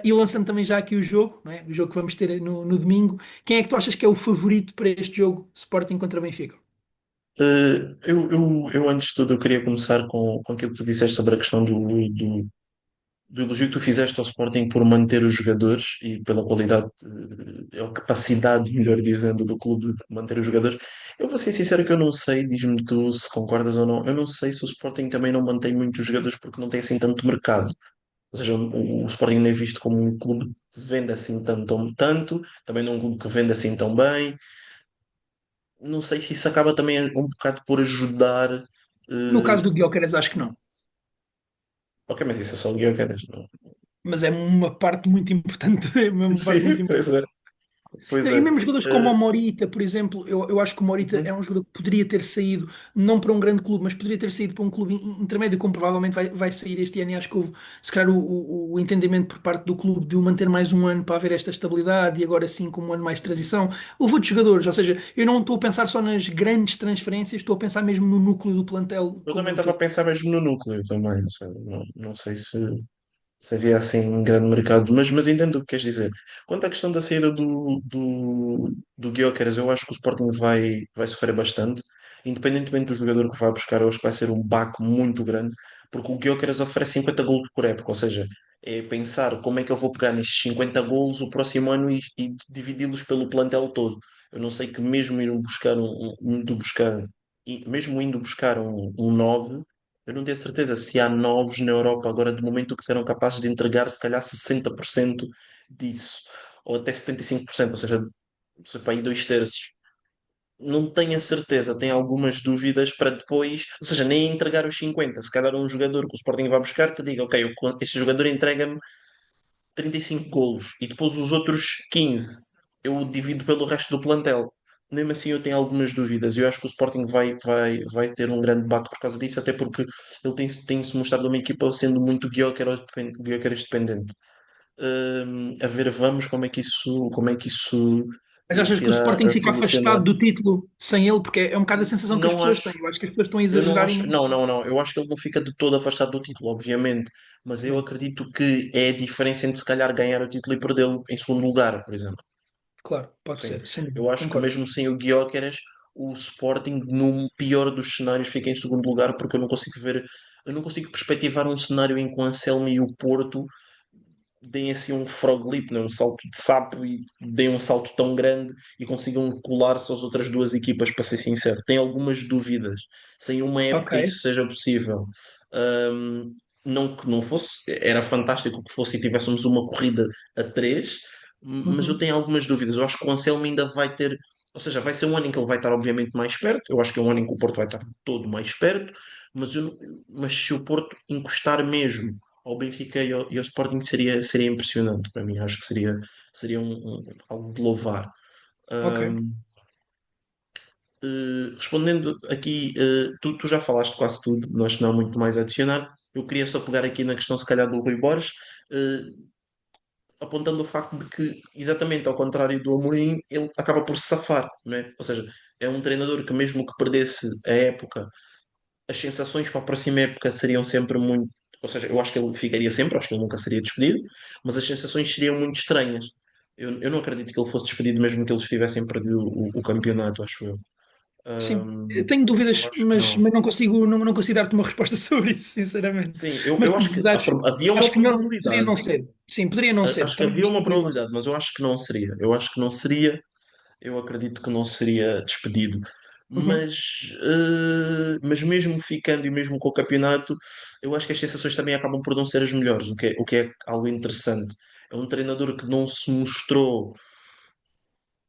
E lançando também já aqui o jogo, não é? O jogo que vamos ter no domingo. Quem é que tu achas que é o favorito para este jogo, Sporting contra Benfica? Eu, antes de tudo, eu queria começar com aquilo que tu disseste sobre a questão do elogio que tu fizeste ao Sporting por manter os jogadores e pela qualidade, a capacidade, melhor dizendo, do clube de manter os jogadores. Eu vou ser sincero que eu não sei, diz-me tu se concordas ou não, eu não sei se o Sporting também não mantém muitos jogadores porque não tem assim tanto mercado. Ou seja, o Sporting não é visto como um clube que vende assim tanto, também não é um clube que vende assim tão bem. Não sei se isso acaba também um bocado por ajudar. No caso eh, do Gyökeres, acho que não. Ok, mas isso é só o Guiocanas, não? Mas é uma parte muito importante, é uma parte Sim, muito pois importante. é. Pois Não, e é. mesmo jogadores como o Morita, por exemplo, eu acho que o Morita é Uhum. um jogador que poderia ter saído, não para um grande clube, mas poderia ter saído para um clube intermédio, como provavelmente vai sair este ano. E acho que houve, se calhar, o entendimento por parte do clube de o manter mais um ano para haver esta estabilidade e agora sim, como um ano mais de transição. Houve outros jogadores, ou seja, eu não estou a pensar só nas grandes transferências, estou a pensar mesmo no núcleo do plantel Eu como também um estava a todo. pensar mesmo no núcleo também. Não sei se havia assim um grande mercado, mas entendo o que queres dizer. Quanto à questão da saída do Gyökeres, eu acho que o Sporting vai sofrer bastante, independentemente do jogador que vai buscar, eu acho que vai ser um baque muito grande, porque o Gyökeres oferece 50 golos por época, ou seja, é pensar como é que eu vou pegar nestes 50 golos o próximo ano e dividi-los pelo plantel todo. Eu não sei que mesmo indo buscar mesmo indo buscar um 9, eu não tenho certeza se há novos na Europa agora de momento que serão capazes de entregar se calhar 60% disso, ou até 75%, ou seja, se para aí dois terços. Não tenho a certeza, tenho algumas dúvidas para depois, ou seja, nem entregar os 50. Se calhar um jogador que o Sporting vai buscar que diga, ok, este jogador entrega-me 35 golos e depois os outros 15 eu divido pelo resto do plantel. Mesmo assim, eu tenho algumas dúvidas. Eu acho que o Sporting vai ter um grande baque por causa disso, até porque ele tem-se mostrado uma equipa sendo muito Gyökeres dependente. A ver, vamos como é que isso Mas achas se que o irá Sporting a fica solucionar. afastado do título sem ele? Porque é um bocado a sensação que as Não pessoas acho, têm. Eu acho que as pessoas estão a eu não exagerar acho, imenso. não. Eu acho que ele não fica de todo afastado do título, obviamente. Mas eu Não. acredito que é a diferença entre se calhar ganhar o título e perdê-lo em segundo lugar, por exemplo. Claro, pode Sim, ser, sem eu dúvida, acho que concordo. mesmo sem o Gyökeres, o Sporting, no pior dos cenários, fica em segundo lugar, porque eu não consigo perspectivar um cenário em que o Anselmo e o Porto deem assim um frog leap, né? Um salto de sapo e deem um salto tão grande e consigam colar-se às outras duas equipas, para ser sincero. Tenho algumas dúvidas. Sem uma Ok. época isso seja possível. Ahm, não que não fosse, era fantástico que fosse e tivéssemos uma corrida a três, mas eu Uhum. tenho algumas dúvidas. Eu acho que o Anselmo ainda vai ter, ou seja, vai ser um ano em que ele vai estar obviamente mais perto. Eu acho que é um ano em que o Porto vai estar todo mais perto, mas se o Porto encostar mesmo ao Benfica e ao Sporting seria impressionante para mim. Acho que seria algo de louvar. Ok. Ahm, respondendo aqui, tu já falaste quase tudo, nós não há muito mais a adicionar. Eu queria só pegar aqui na questão, se calhar, do Rui Borges, eh, apontando o facto de que, exatamente ao contrário do Amorim, ele acaba por se safar, não é? Ou seja, é um treinador que, mesmo que perdesse a época, as sensações para a próxima época seriam sempre muito. Ou seja, eu acho que ele ficaria sempre, acho que ele nunca seria despedido, mas as sensações seriam muito estranhas. Eu não acredito que ele fosse despedido mesmo que eles tivessem perdido o campeonato, acho eu. Sim. Eu Ahm, tenho eu dúvidas, acho que mas, não. mas não consigo dar-te uma resposta sobre isso, sinceramente. Sim, Mas eu sim, acho que havia uma acho que não, poderia probabilidade. não ser. Sim, poderia não ser. Acho que Também havia acho que uma poderia não ser. probabilidade, mas eu acho que não seria. Eu acho que não seria. Eu acredito que não seria despedido. Uhum. Mas mesmo ficando e mesmo com o campeonato, eu acho que as sensações também acabam por não ser as melhores, o que é algo interessante. É um treinador que não se mostrou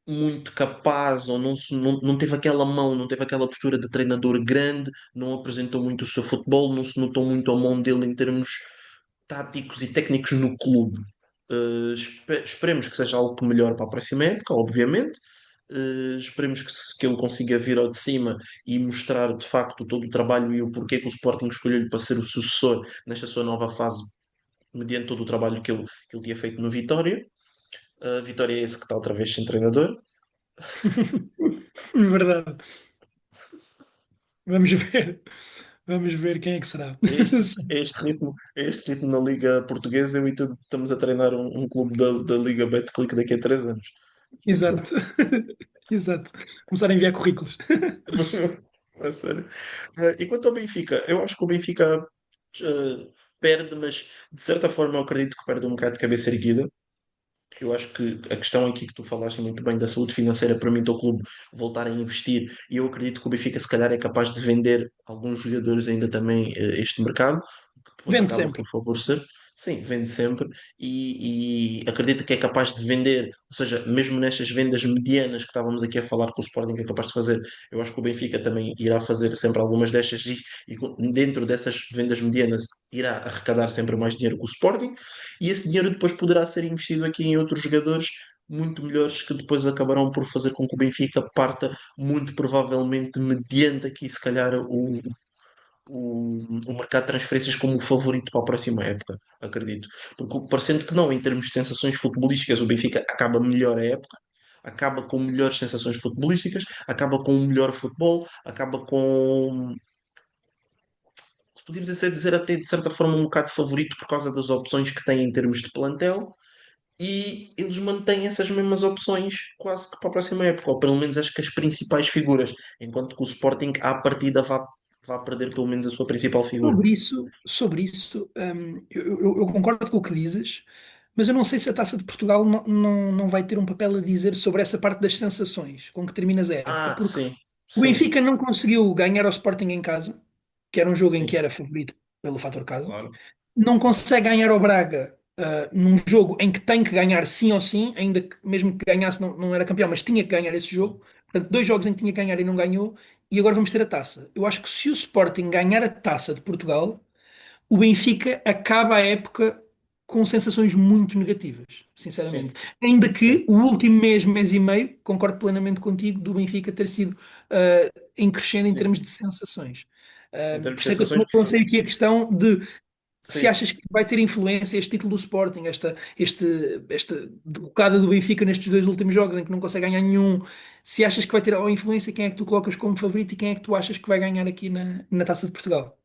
muito capaz ou não teve aquela mão, não teve aquela postura de treinador grande, não apresentou muito o seu futebol, não se notou muito a mão dele em termos táticos e técnicos no clube. Esperemos que seja algo que melhore para a próxima época, obviamente. Esperemos que ele consiga vir ao de cima e mostrar de facto todo o trabalho e o porquê que o Sporting escolheu-lhe para ser o sucessor nesta sua nova fase, mediante todo o trabalho que ele tinha feito no Vitória. Vitória é esse que está outra vez sem treinador. Verdade. Vamos ver. Vamos ver quem é que será. É este ritmo na Liga Portuguesa, eu e tu estamos a treinar um clube da Liga Betclic daqui a 3 anos. Exato. Exato. Começar a enviar currículos. A sério. E quanto ao Benfica, eu acho que o Benfica perde, mas de certa forma eu acredito que perde um bocado de cabeça erguida. Eu acho que a questão aqui que tu falaste muito bem da saúde financeira permite ao clube voltar a investir e eu acredito que o Benfica se calhar é capaz de vender alguns jogadores ainda também este mercado, que depois Vende acaba sempre. por favorecer. Sim, vende sempre e acredito que é capaz de vender, ou seja, mesmo nestas vendas medianas que estávamos aqui a falar que o Sporting é capaz de fazer, eu acho que o Benfica também irá fazer sempre algumas destas e dentro dessas vendas medianas irá arrecadar sempre mais dinheiro que o Sporting e esse dinheiro depois poderá ser investido aqui em outros jogadores muito melhores que depois acabarão por fazer com que o Benfica parta, muito provavelmente, mediante aqui, se calhar, o mercado de transferências como o favorito para a próxima época, acredito. Porque parecendo que não, em termos de sensações futebolísticas, o Benfica acaba melhor a época, acaba com melhores sensações futebolísticas, acaba com um melhor futebol, acaba com, podíamos dizer até de certa forma um bocado favorito por causa das opções que tem em termos de plantel. E eles mantêm essas mesmas opções quase que para a próxima época, ou pelo menos acho que as principais figuras, enquanto que o Sporting à partida vá perder pelo menos a sua principal figura. Sobre isso, eu concordo com o que dizes, mas eu não sei se a Taça de Portugal não vai ter um papel a dizer sobre essa parte das sensações com que terminas a época, Ah, porque sim, o sim, Benfica não conseguiu ganhar ao Sporting em casa, que era um jogo em sim, que era favorito pelo fator casa, claro, não claro, consegue ganhar ao Braga, num jogo em que tem que ganhar sim ou sim, ainda que mesmo que ganhasse não era campeão, mas tinha que ganhar esse sim, jogo. Portanto, dois jogos em que tinha que ganhar e não ganhou, e agora vamos ter a taça. Eu acho que se o Sporting ganhar a taça de Portugal, o Benfica acaba a época com sensações muito negativas, sinceramente. sim, Ainda sim, que o último mês, mês e meio, concordo plenamente contigo, do Benfica ter sido em crescendo em sim. termos de sensações. Em termos Por de isso é que eu sensações, também lancei aqui a questão de se sim. achas que vai ter influência este título do Sporting, esta derrocada do Benfica nestes dois últimos jogos em que não consegue ganhar nenhum, se achas que vai ter ou influência, quem é que tu colocas como favorito e quem é que tu achas que vai ganhar aqui na Taça de Portugal?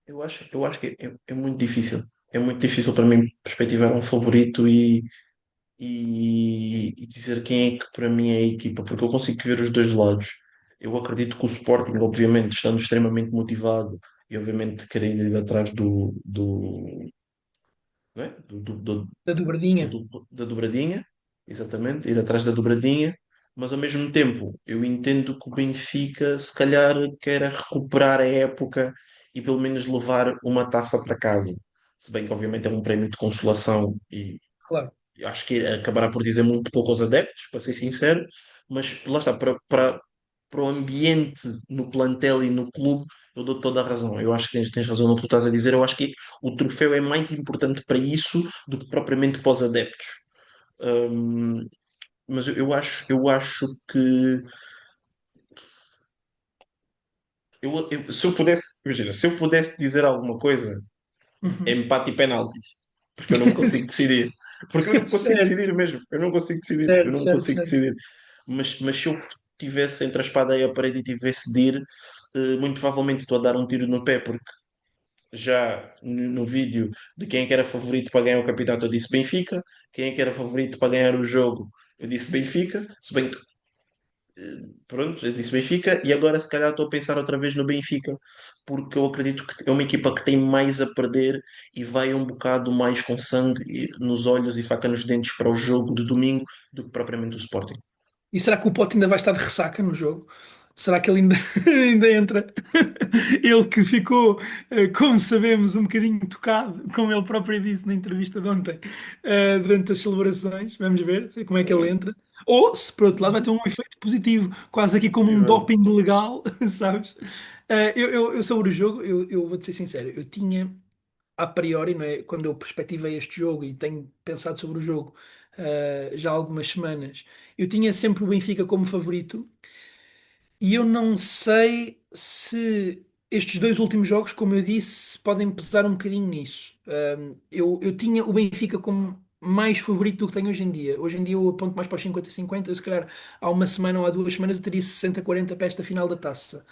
Eu acho que é muito difícil. É muito difícil para mim perspectivar um favorito e dizer quem é que para mim é a equipa, porque eu consigo ver os dois lados. Eu acredito que o Sporting, obviamente, estando extremamente motivado e obviamente querendo ir atrás não é? Da dobradinha. Da dobradinha, exatamente, ir atrás da dobradinha, mas ao mesmo tempo eu entendo que o Benfica se calhar quer recuperar a época e pelo menos levar uma taça para casa. Se bem que obviamente é um prémio de consolação e Claro. acho que acabará por dizer muito pouco aos adeptos, para ser sincero, mas lá está, para o ambiente no plantel e no clube, eu dou toda a razão. Eu acho que tens razão no que tu estás a dizer. Eu acho que o troféu é mais importante para isso do que propriamente para os adeptos. Hum, mas eu acho que se eu pudesse, imagina, se eu pudesse dizer alguma coisa, é Uhum. empate e penaltis, porque eu não consigo decidir. Porque eu não consigo Certo, decidir mesmo. Eu não consigo decidir. Eu certo, não certo, consigo certo. decidir. Mas se eu tivesse entre a espada e a parede e tivesse de ir, muito provavelmente estou a dar um tiro no pé, porque já no vídeo de quem é que era favorito para ganhar o campeonato, eu disse Benfica. Quem é que era favorito para ganhar o jogo, eu disse Benfica. Se bem que, pronto, eu disse Benfica. E agora, se calhar, estou a pensar outra vez no Benfica, porque eu acredito que é uma equipa que tem mais a perder e vai um bocado mais com sangue nos olhos e faca nos dentes para o jogo de domingo do que propriamente o Sporting. E será que o Pote ainda vai estar de ressaca no jogo? Será que ele ainda, ainda entra? Ele que ficou, como sabemos, um bocadinho tocado, como ele próprio disse na entrevista de ontem, durante as celebrações. Vamos ver como é que ele Sim, entra. Ou se, por outro lado, vai ter um efeito positivo, quase aqui como um exato. doping legal, sabes? Eu sobre o jogo, eu vou-te ser sincero, eu tinha a priori, não é? Quando eu perspectivei este jogo e tenho pensado sobre o jogo já há algumas semanas, eu tinha sempre o Benfica como favorito e eu não sei se estes dois últimos jogos, como eu disse, podem pesar um bocadinho nisso. Eu tinha o Benfica como mais favorito do que tenho hoje em dia. Hoje em dia eu aponto mais para os 50-50. Eu, se calhar, há uma semana ou há 2 semanas eu teria 60-40 para esta final da taça.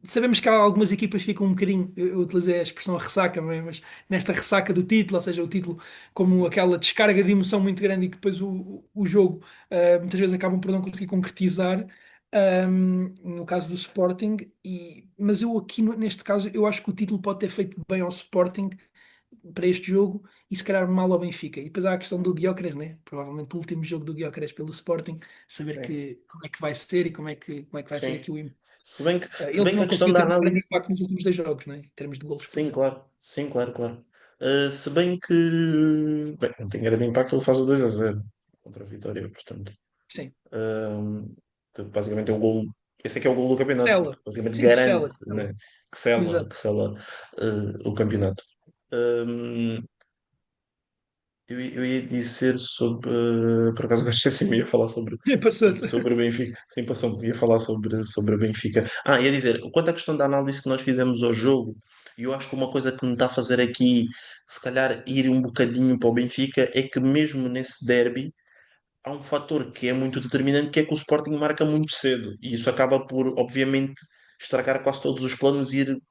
Sabemos que há algumas equipas que ficam um bocadinho, eu utilizei a expressão ressaca, mas nesta ressaca do título, ou seja, o título como aquela descarga de emoção muito grande e que depois o jogo muitas vezes acabam por não conseguir concretizar. No caso do Sporting, mas eu aqui neste caso eu acho que o título pode ter feito bem ao Sporting para este jogo e se calhar mal ao Benfica. E depois há a questão do Gyökeres, né? Provavelmente o último jogo do Gyökeres pelo Sporting, saber Sim, como é que vai ser e como é que vai ser sim. aqui o Se ele bem que que não a questão conseguiu da ter um grande análise. impacto nos últimos dois jogos, né? Em termos de golos, por Sim, exemplo. claro. Sim, claro, claro. Se bem que. Bem, não tem grande impacto, ele faz o 2-0 contra a Vitória, portanto. Sim. Uh, basicamente é o gol. Esse aqui é o gol do campeonato, porque Sela. basicamente Sim, que garante, Sela. Que Sela. né, que Exato. sela o campeonato. Um, eu ia dizer sobre. Por acaso agora esqueci-me, ia falar Passou-te. sobre o Benfica. Sim, passou-me, ia falar sobre o Benfica. Ia dizer, quanto à questão da análise que nós fizemos ao jogo, eu acho que uma coisa que me está a fazer aqui, se calhar, ir um bocadinho para o Benfica, é que mesmo nesse derby, há um fator que é muito determinante, que é que o Sporting marca muito cedo. E isso acaba por, obviamente, estragar quase todos os planos e ir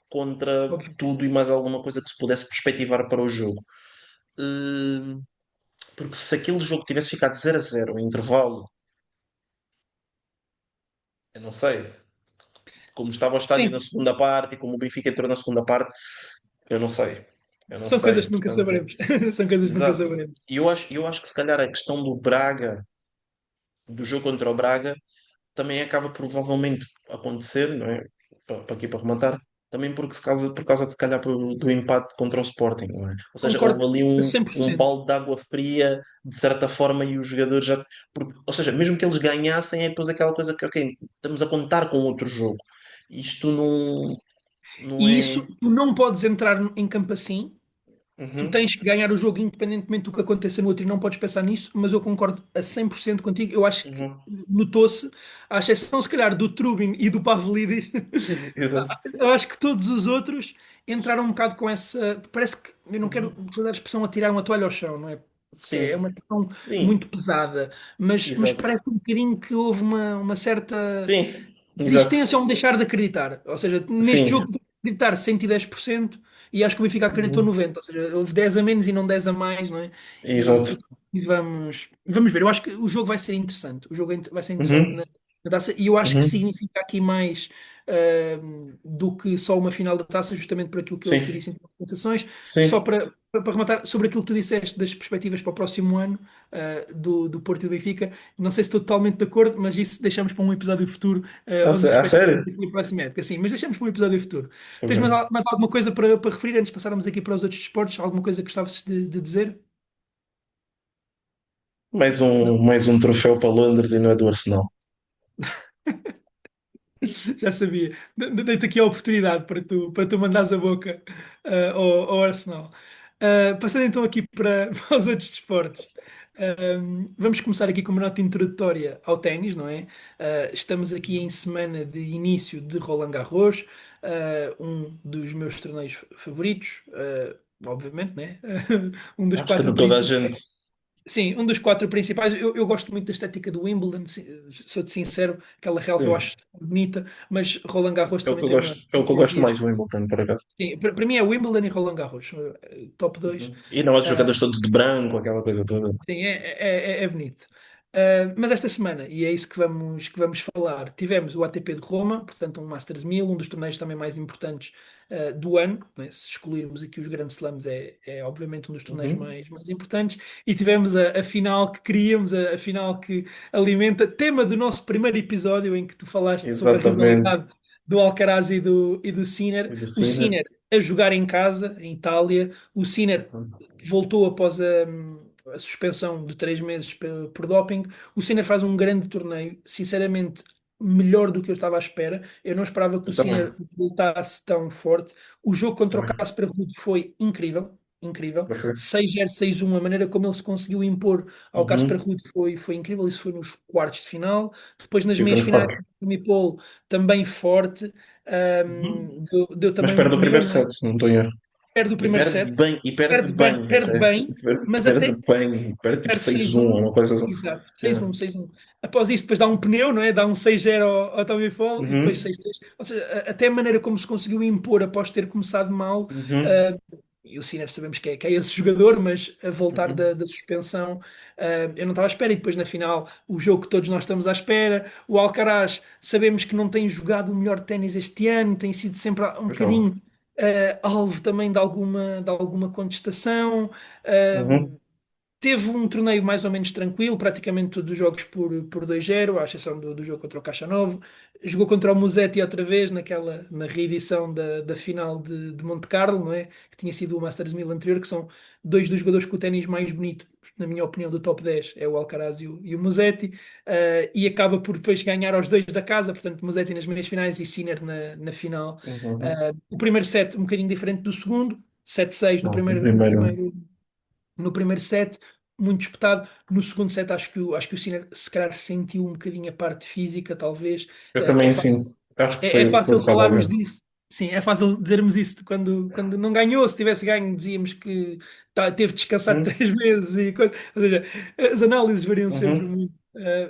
contra Óbvio. tudo e mais alguma coisa que se pudesse perspectivar para o jogo. Eh, Porque se aquele jogo tivesse ficado 0-0 em intervalo, eu não sei, como estava o estádio na Sim, segunda parte e como o Benfica entrou na segunda parte, eu não sei. Eu não são coisas sei, que nunca portanto, saberemos. São coisas que nunca exato. saberemos. E eu acho que se calhar a questão do Braga, do jogo contra o Braga, também acaba provavelmente acontecer, não é? Para aqui para rematar, também porque por causa de calhar do empate contra o Sporting, não é? Ou seja, houve Concordo ali a um 100%. balde de água fria, de certa forma, e os jogadores já. Ou seja, mesmo que eles ganhassem, é depois aquela coisa que, ok, estamos a contar com outro jogo. Isto não E é. isso, tu não podes entrar em campo assim. Tu Uhum, tens que ganhar o jogo independentemente do que aconteça no outro e não podes pensar nisso, mas eu concordo a 100% contigo. Eu acho que uhum. notou-se, à exceção se calhar do Trubin e do Pavlidis, Exato. eu acho que todos os outros entraram um bocado com essa. Parece que, eu não quero Uhum. usar a expressão atirar uma toalha ao chão, não é? Porque é Sim, uma questão sim, muito pesada, mas exato. parece um bocadinho que houve uma certa Sim, exato. desistência ou um deixar de acreditar. Ou seja, neste jogo Sim, de acreditar 110% e acho que o Benfica acreditou uhum. 90%. Ou seja, houve 10 a menos e não 10 a mais, não é? Exato. E vamos ver. Eu acho que o jogo vai ser interessante. O jogo vai ser interessante Uhum, na taça e eu acho que uhum. significa aqui mais do que só uma final da taça, justamente por aquilo que eu aqui Sim, disse em apresentações. Só sim. para rematar sobre aquilo que tu disseste das perspectivas para o próximo ano do Porto e do Benfica. Não sei se estou totalmente de acordo, mas isso deixamos para um episódio futuro, onde A perspectivamos sério? aqui a próxima época. Sim, mas deixamos para um episódio futuro. Tens mais, Ok. mais alguma coisa para referir antes de passarmos aqui para os outros esportes? Alguma coisa que gostavas de dizer? Não? Mais um troféu para Londres e não é do Arsenal. Já sabia. Dei-te aqui a oportunidade para tu mandares a boca ao Arsenal. Passando então aqui para os outros desportos. Vamos começar aqui com uma nota introdutória ao ténis, não é? Estamos aqui em semana de início de Roland Garros, um dos meus torneios favoritos, obviamente, né? Um dos Acho que quatro de toda a principais. gente. Sim, um dos quatro principais. Eu gosto muito da estética do Wimbledon, sou-te sincero, aquela relva eu Sim. acho bonita, mas Roland Garros É o que também eu tem gosto, uma é o que eu gosto magia. mais do Wimbledon, por acaso. Sim, para mim é Wimbledon e Roland Garros, top 2. Uhum. E não, os jogadores todos de branco, aquela coisa toda. Sim, é bonito. Mas esta semana, e é isso que vamos falar, tivemos o ATP de Roma, portanto um Masters 1000, um dos torneios também mais importantes do ano, né? Se excluirmos aqui os Grand Slams, é obviamente um dos torneios Uhum. mais importantes, e tivemos a final que queríamos, a final que alimenta, tema do nosso primeiro episódio, em que tu falaste sobre a Exatamente. rivalidade do Alcaraz e do Sinner. E do O Sinner. Sinner a jogar em casa, em Itália, o Sinner Uhum. que voltou após a suspensão de 3 meses por doping. O Sinner faz um grande torneio, sinceramente, melhor do que eu estava à espera. Eu não esperava que o Eu também. Sinner voltasse tão forte. O jogo contra o Também. Casper Ruud foi incrível. Incrível, Pois foi. 6-0, 6-1, a maneira como ele se conseguiu impor ao Casper Uhum. Ruud foi incrível. Isso foi nos quartos de final. Depois, nas Sim, foi meias nos finais, quartos. o Paul também forte. Uhum. Deu Mas também um perde o pneu, primeiro não é? set, se não estou em erro. Perde o primeiro set, E perde perde bem, bem perde até. bem, mas Perde até bem. Perde tipo perde 6-1 ou 6-1, uma coisa assim. exato, Yeah. 6-1, 6-1. Após isso, depois dá um pneu, não é? Dá um 6-0 ao Tommy Paul e depois Uhum. 6-3. Ou seja, até a maneira como se conseguiu impor após ter começado mal. Uhum. ah, e o Sinner sabemos que é esse jogador, mas a voltar Uhum. da suspensão, eu não estava à espera. E depois na final, o jogo que todos nós estamos à espera. O Alcaraz, sabemos que não tem jogado o melhor ténis este ano, tem sido sempre um Pois não. bocadinho alvo também de alguma contestação. Uhum. Teve um torneio mais ou menos tranquilo, praticamente todos os jogos por 2-0, à exceção do jogo contra o Caixa Novo. Jogou contra o Musetti outra vez, na reedição da final de Monte Carlo, não é? Que tinha sido o Masters 1000 anterior, que são dois dos jogadores com o ténis mais bonito, na minha opinião, do top 10, é o Alcaraz e o Musetti. E acaba por depois ganhar aos dois da casa, portanto, Musetti nas meias finais e Sinner na final. Uhum. O primeiro set um bocadinho diferente do segundo, 7-6 no Não, o primeiro, no primeiro. primeiro no primeiro set, muito disputado. No segundo set, acho que o Sinner se calhar sentiu um bocadinho a parte física, talvez. Eu É também fácil, sinto. Acho que é foi fácil por causa falarmos dele. disso. Sim, é fácil dizermos isso de quando não ganhou. Se tivesse ganho, dizíamos que teve de descansar Hum? 3 meses e coisa. Ou seja, as análises variam sempre Uhum. muito.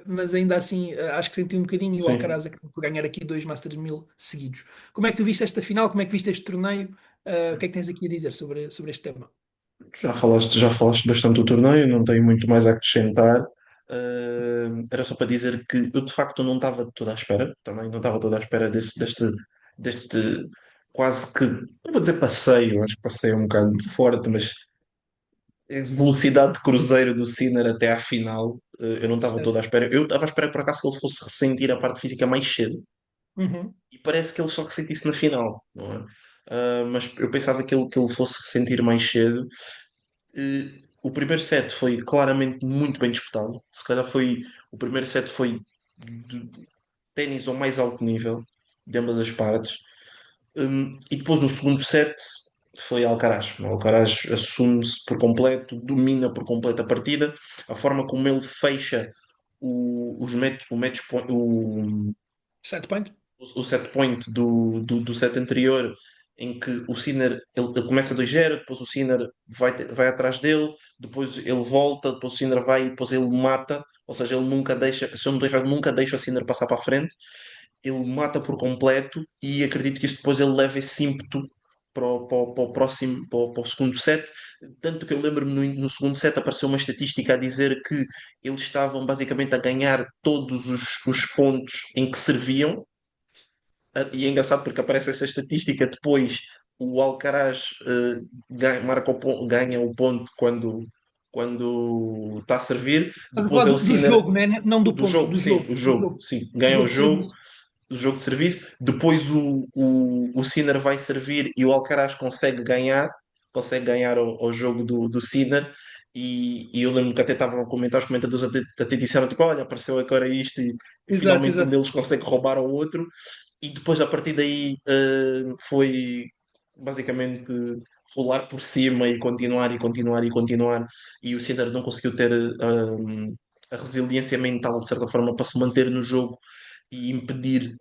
Mas ainda assim, acho que senti um bocadinho e o Sim. Alcaraz acabou por ganhar aqui 2 Masters 1000 seguidos. Como é que tu viste esta final? Como é que viste este torneio? O que é que tens aqui a dizer sobre este tema? Já falaste bastante do torneio, não tenho muito mais a acrescentar. Era só para dizer que eu de facto não estava toda à espera, também não estava toda à espera deste quase que, não vou dizer passeio, acho que passeio é um bocado forte, mas velocidade de cruzeiro do Sinner até à final, eu não estava Certo. toda à espera. Eu estava à espera por acaso que ele fosse ressentir a parte física mais cedo, Uhum. e parece que ele só ressentisse na final, não é? Mas eu pensava que ele fosse ressentir mais cedo. O primeiro set foi claramente muito bem disputado. Se calhar o primeiro set foi de ténis ao mais alto nível de ambas as partes. E depois o segundo set foi Alcaraz. O Alcaraz assume-se por completo, domina por completo a partida. A forma como ele fecha o match point, Set point? o set point do set anterior, em que o Sinner ele começa 2-0, depois o Sinner vai atrás dele, depois ele volta, depois o Sinner vai e depois ele mata, ou seja, ele nunca deixa, se eu não estou errado, nunca deixa o Sinner passar para a frente, ele mata por completo e acredito que isso depois ele leva esse ímpeto para o próximo, para o segundo set. Tanto que eu lembro-me no segundo set apareceu uma estatística a dizer que eles estavam basicamente a ganhar todos os pontos em que serviam, e é engraçado porque aparece essa estatística depois. O Alcaraz ganha o ponto quando está a servir. Estás a Depois falar é o do Sinner jogo, né? Não do do ponto, jogo, do sim, jogo, o do jogo, jogo, sim, do ganha o jogo de jogo, serviço. do jogo de serviço. Depois o Sinner vai servir e o Alcaraz consegue ganhar ao jogo do Sinner. E eu lembro que até estavam a comentar, os comentadores até disseram tipo, olha, apareceu agora isto e Exato, finalmente um exato. deles consegue roubar ao outro e depois a partir daí foi basicamente rolar por cima e continuar e continuar e continuar e o Sinner não conseguiu ter a resiliência mental de certa forma para se manter no jogo e impedir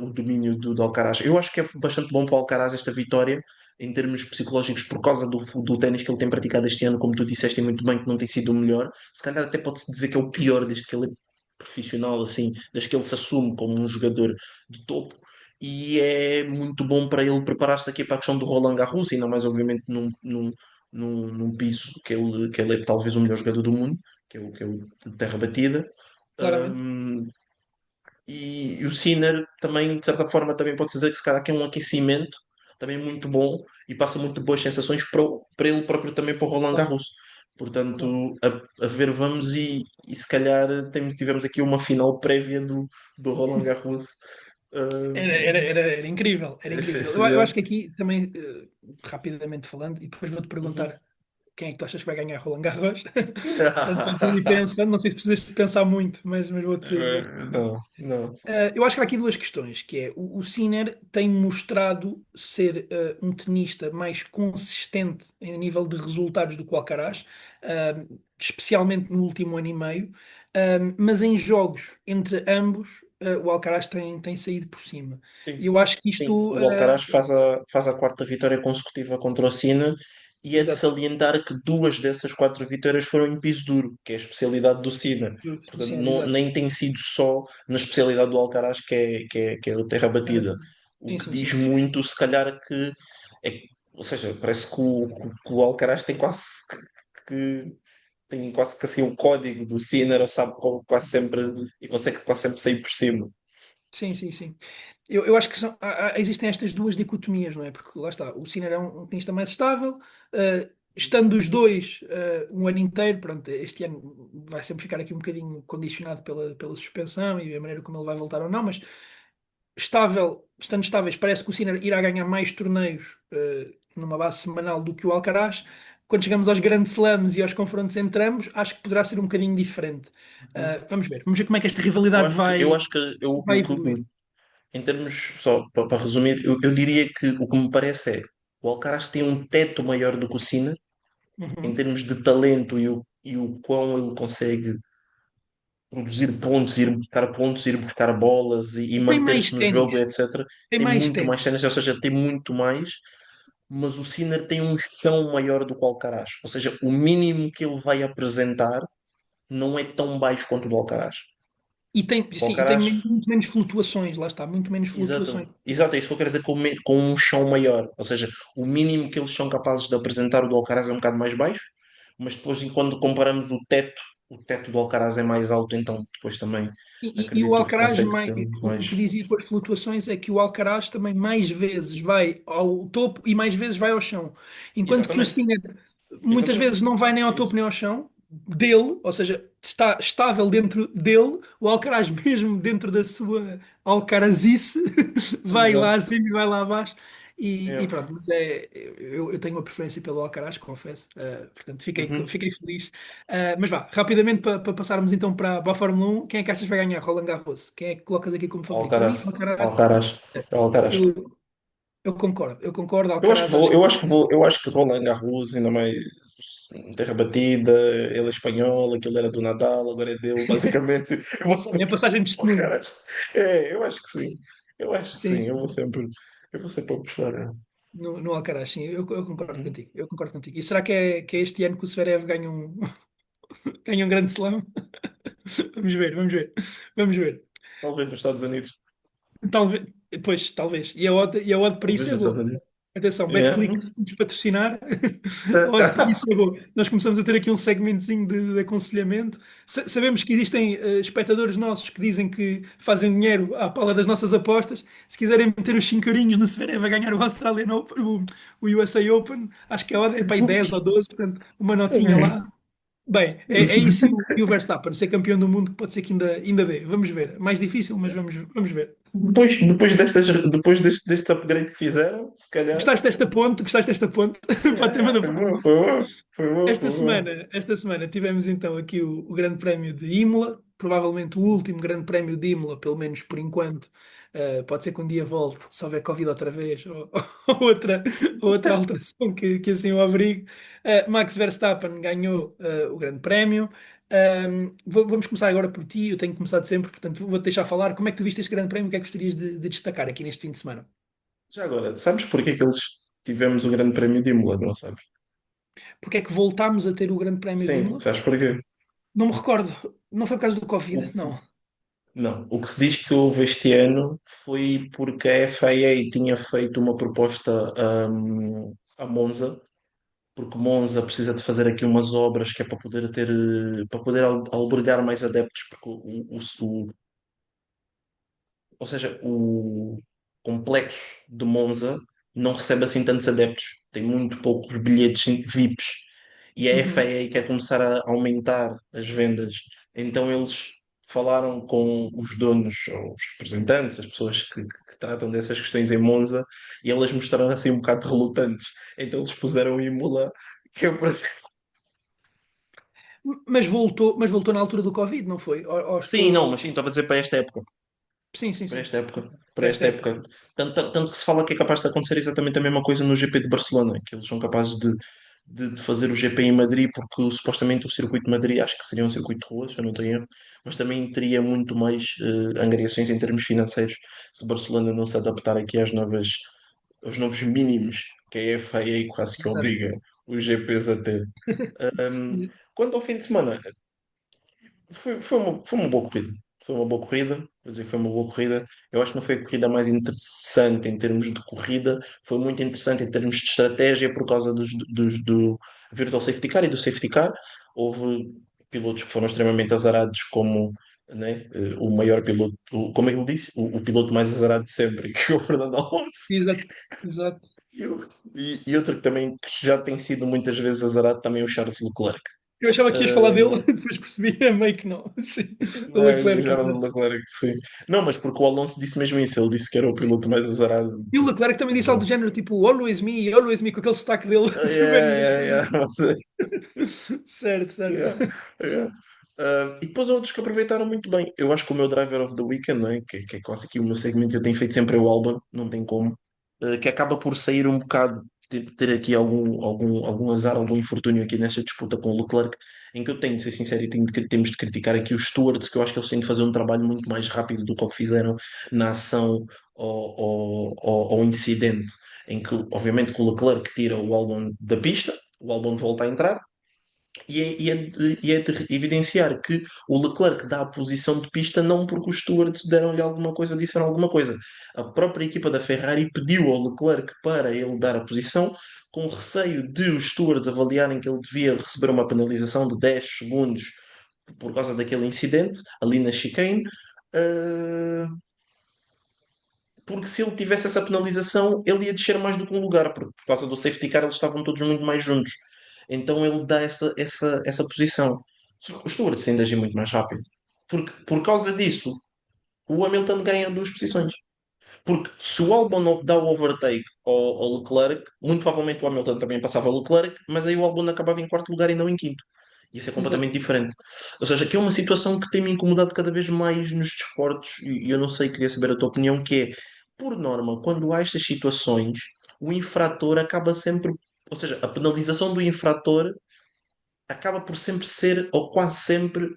o domínio do Alcaraz. Eu acho que é bastante bom para o Alcaraz esta vitória em termos psicológicos por causa do ténis que ele tem praticado este ano, como tu disseste e muito bem que não tem sido o melhor, se calhar até pode-se dizer que é o pior desde que ele é profissional, assim, desde que ele se assume como um jogador de topo. E é muito bom para ele preparar-se aqui para a questão do Roland Garros, ainda mais obviamente num piso que ele é talvez o melhor jogador do mundo, que é o de terra batida. Claramente. Um, e o Sinner também, de certa forma, também pode dizer que se calhar que é um aquecimento também muito bom e passa muito boas sensações para ele próprio também para o Roland Claro, Garros. claro. Portanto, a ver, vamos e se calhar tivemos aqui uma final prévia do Roland Garros. Era incrível, era incrível. Eu acho que aqui também, rapidamente falando, e depois vou-te Uhum. perguntar quem é que tu achas que vai ganhar Roland Garros. Portanto, podes ir pensando, não sei se precisas de pensar muito, mas vou-te. Não, não. Eu acho que há aqui duas questões, que é o Sinner tem mostrado ser um tenista mais consistente em nível de resultados do que o Alcaraz, especialmente no último ano e meio, mas em jogos entre ambos, o Alcaraz tem saído por cima. E Sim, eu acho que sim. isto, O Alcaraz faz a quarta vitória consecutiva contra o Sinner e é de exato, salientar que duas dessas quatro vitórias foram em piso duro, que é a especialidade do Sinner. do Portanto, Sinner, exato. nem tem sido só na especialidade do Alcaraz que é a terra batida. O Sim, que sim, diz sim. muito, se calhar, é, ou seja, parece que o Alcaraz tem quase que assim o código do Sinner, sabe quase sempre e consegue quase sempre sair por cima. Sim, sim, sim. Eu acho que existem estas duas dicotomias, não é? Porque lá está, o Sinner é um tenista mais estável, estando os dois um ano inteiro, pronto, este ano vai sempre ficar aqui um bocadinho condicionado pela suspensão e a maneira como ele vai voltar ou não, mas estando estáveis, parece que o Sinner irá ganhar mais torneios numa base semanal do que o Alcaraz. Quando chegamos aos grandes slams e aos confrontos entre ambos, acho que poderá ser um bocadinho diferente. Vamos ver como é que esta Eu rivalidade acho que, eu acho que vai evoluir. em termos, só para resumir, eu diria que o que me parece é o Alcaraz tem um teto maior do que o Sinner, em Uhum. termos de talento e o quão ele consegue produzir pontos, ir buscar bolas e E tem mais manter-se no ténis. jogo, etc. Tem Tem mais muito mais ténis. cenas, ou seja, tem muito mais, mas o Sinner tem um chão maior do que o Alcaraz. Ou seja, o mínimo que ele vai apresentar não é tão baixo quanto o do Alcaraz. E tem, O sim, e tem Alcaraz, muito menos flutuações, lá está, muito menos flutuações. exato, exato, é isso que eu quero dizer com um chão maior. Ou seja, o mínimo que eles são capazes de apresentar, o do Alcaraz é um bocado mais baixo, mas depois, quando comparamos o teto do Alcaraz é mais alto, então depois também E o acredito que Alcaraz, consegue ter muito o mais. que dizia com as flutuações é que o Alcaraz também mais vezes vai ao topo e mais vezes vai ao chão. Enquanto que o Exatamente, Sinner muitas exatamente. vezes não vai nem É ao topo isso. nem ao chão dele, ou seja, está estável dentro dele, o Alcaraz mesmo dentro da sua alcarazice vai lá Exato. acima e vai lá abaixo. E É. pronto, mas eu tenho uma preferência pelo Alcaraz, confesso. Portanto, Uhum. fiquei feliz. Mas vá, rapidamente para passarmos então para a Fórmula 1, quem é que achas que vai ganhar? Roland Garros? Quem é que colocas aqui como favorito? Para mim, Alcaraz. Alcaraz. Alcaraz. Alcaraz. Eu, eu concordo, Alcaraz acho Eu acho que Roland Garros, ainda mais terra batida, ele é espanhol, aquilo era do Nadal, agora é dele, basicamente. Eu vou que sempre é passagem de testemunho. Alcaraz. É, eu acho que sim. Eu acho que Sim, sim, sim. eu vou sempre apostar. É. No Alcaraz, sim, eu concordo Uhum. contigo. Eu concordo contigo. E será que é este ano que o Zverev ganha ganha um grande slam? Vamos ver, vamos ver. Vamos ver. Talvez nos Estados Unidos. Talvez, pois, talvez. E a odd para Talvez isso é nos Estados boa. Unidos. Atenção, É. BetClick, se nos patrocinar, a odd para isso é boa. Nós começamos a ter aqui um segmentozinho de aconselhamento. Sabemos que existem espectadores nossos que dizem que fazem dinheiro à pala das nossas apostas. Se quiserem meter os 5 eurinhos no Zverev a ganhar o Australian Open, o USA Open, acho que a odd é para aí 10 ou 12, portanto, uma notinha lá. Bem, é isso e o Verstappen ser campeão do mundo que pode ser que ainda dê. Vamos ver. Mais difícil, mas vamos ver. Depois deste upgrade que fizeram, se calhar. Gostaste desta ponte? Gostaste desta ponte para o tema da Foi bom, Fórmula 1? foi bom, foi bom, foi bom. Esta semana tivemos então aqui o Grande Prémio de Imola, provavelmente o último Grande Prémio de Imola, pelo menos por enquanto. Pode ser que um dia volte, se houver Covid outra vez, ou outra alteração que assim o obrigue. Max Verstappen ganhou o Grande Prémio. Vamos começar agora por ti, eu tenho começado sempre, portanto vou-te deixar falar. Como é que tu viste este Grande Prémio? O que é que gostarias de destacar aqui neste fim de semana? Já agora, sabes porque é que eles tivemos o Grande Prémio de Imola, não sabes? Porque é que voltámos a ter o Grande Prémio de Sim, Imola? sabes porquê? Não me recordo. Não foi por causa do O Covid, que não. se, não, o que se diz que houve este ano foi porque a FIA tinha feito uma proposta a Monza, porque Monza precisa de fazer aqui umas obras que é para poder ter, para poder albergar mais adeptos, porque ou seja, o complexo de Monza não recebe assim tantos adeptos, tem muito poucos bilhetes VIPs e a Uhum. FAA quer começar a aumentar as vendas. Então eles falaram com os donos, ou os representantes, as pessoas que tratam dessas questões em Monza, e elas mostraram assim um bocado relutantes. Então eles puseram Imola, que é para... Mas voltou na altura do Covid, não foi? Ou Sim, não, estou. mas sim, estava a dizer para esta época. Sim, sim, Para sim. esta época, para Para esta esta época. época. Tanto que se fala que é capaz de acontecer exatamente a mesma coisa no GP de Barcelona, que eles são capazes de fazer o GP em Madrid, porque supostamente o circuito de Madrid acho que seria um circuito de rua, se eu não tenho erro, mas também teria muito mais angariações em termos financeiros se Barcelona não se adaptar aqui aos novos mínimos que a FIA quase que Exato. obriga os GPs a ter. Um, Quanto ao fim de semana, foi uma boa corrida. Foi uma boa corrida, vou dizer que foi uma boa corrida. Eu acho que não foi a corrida mais interessante em termos de corrida, foi muito interessante em termos de estratégia por causa do Virtual Safety Car e do Safety Car. Houve pilotos que foram extremamente azarados, como né, o maior piloto, como é que ele disse? O piloto mais azarado de sempre, que é o Fernando Alonso. Exato. Exato. E outro que também que já tem sido muitas vezes azarado também é o Charles Leclerc. Eu achava que ias falar dele, Um, depois percebi, é meio que não. Sim. O Não, Leclerc, já não exato. me Leclerc, sim. Não, mas porque o Alonso disse mesmo isso, ele disse que era o piloto mais azarado. E o Leclerc também disse algo do género, tipo, always me, com aquele sotaque dele Yeah, super. yeah, yeah, não sei. Certo, certo. Yeah, yeah. E depois há outros que aproveitaram muito bem. Eu acho que o meu driver of the weekend, não é? Que é quase aqui o meu segmento, eu tenho feito sempre o Albon, não tem como, que acaba por sair um bocado. ter aqui algum azar, algum infortúnio aqui nesta disputa com o Leclerc, em que eu tenho de ser sincero e temos de criticar aqui os stewards, que eu acho que eles têm de fazer um trabalho muito mais rápido do que o que fizeram na ação ao incidente, em que, obviamente, que o Leclerc tira o Albon da pista, o Albon volta a entrar, e é de evidenciar que o Leclerc dá a posição de pista não porque os stewards deram-lhe alguma coisa, disseram alguma coisa. A própria equipa da Ferrari pediu ao Leclerc para ele dar a posição, com receio de os stewards avaliarem que ele devia receber uma penalização de 10 segundos por causa daquele incidente ali na chicane. Uh, Porque se ele tivesse essa penalização, ele ia descer mais do que um lugar, porque por causa do safety car eles estavam todos muito mais juntos. Então ele dá essa posição. Só que o Stewart ainda agiu muito mais rápido. Porque por causa disso, o Hamilton ganha duas posições. Porque se o Albon não dá o overtake ao Leclerc, muito provavelmente o Hamilton também passava o Leclerc, mas aí o Albon acabava em quarto lugar e não em quinto. Isso é Exato. completamente diferente. Ou seja, que é uma situação que tem-me incomodado cada vez mais nos desportos, e eu não sei, queria saber a tua opinião, que é, por norma, quando há estas situações, o infrator acaba sempre, ou seja, a penalização do infrator acaba por sempre ser, ou quase sempre,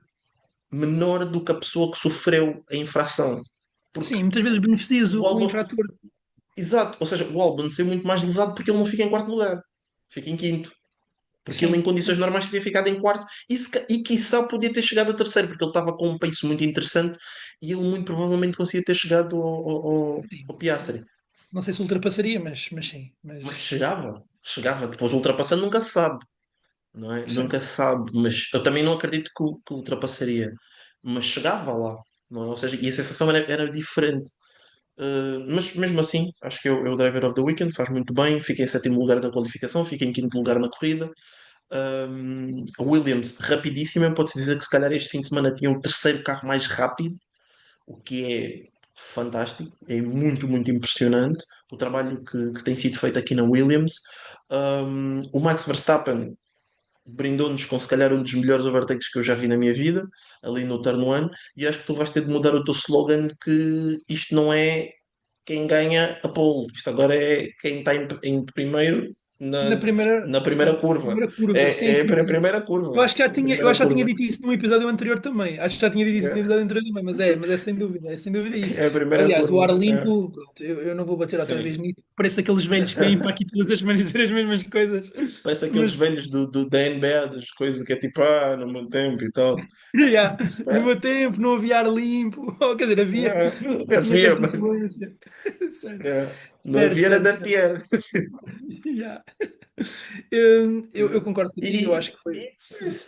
menor do que a pessoa que sofreu a infração. Porque Sim, muitas vezes beneficias o o Albon, infrator. exato, ou seja, o Albon saiu muito mais lesado porque ele não fica em quarto lugar, fica em quinto. Porque ele, em Sim, condições normais, teria ficado em quarto e quiçá podia ter chegado a terceiro, porque ele estava com um pace muito interessante e ele muito provavelmente conseguia ter chegado ao sim. Piastri. Não sei se ultrapassaria, mas sim. Mas Mas chegava. Depois ultrapassando nunca se sabe, não é? Nunca certo. se sabe, mas eu também não acredito que ultrapassaria. Mas chegava lá, não é? Ou seja, e a sensação era diferente. Mas mesmo assim, acho que é o Driver of the Weekend, faz muito bem. Fica em sétimo lugar na qualificação, fica em quinto lugar na corrida. A Williams, rapidíssima, pode-se dizer que se calhar este fim de semana tinha o terceiro carro mais rápido, o que é fantástico, é muito, muito impressionante o trabalho que tem sido feito aqui na Williams. O Max Verstappen brindou-nos com se calhar um dos melhores overtakes que eu já vi na minha vida, ali no Turn 1, e acho que tu vais ter de mudar o teu slogan, que isto não é quem ganha a pole, isto agora é quem está em primeiro Na na, primeira, na primeira curva. primeira curva, sim, É sim, para a sim. primeira Eu curva. acho que já tinha, eu Primeira acho que já tinha curva. dito isso num episódio anterior também. Acho que já tinha dito isso no É, episódio anterior também, mas é sem dúvida isso. é a primeira Aliás, o curva. ar É. limpo, pronto, eu não vou bater outra Sim. vez nisso. Parece aqueles velhos que vêm para aqui todas as semanas dizer as mesmas coisas. Parece aqueles Mas, velhos da NBA, das coisas que é tipo, no meu tempo e tal. yeah, no É, meu tempo não havia ar limpo. Ou, quer dizer, havia, não tinha havia, tanta influência. Certo, não certo, havia era certo, da certo. Pierre. Yeah. Eu concordo contigo, eu E, acho que foi.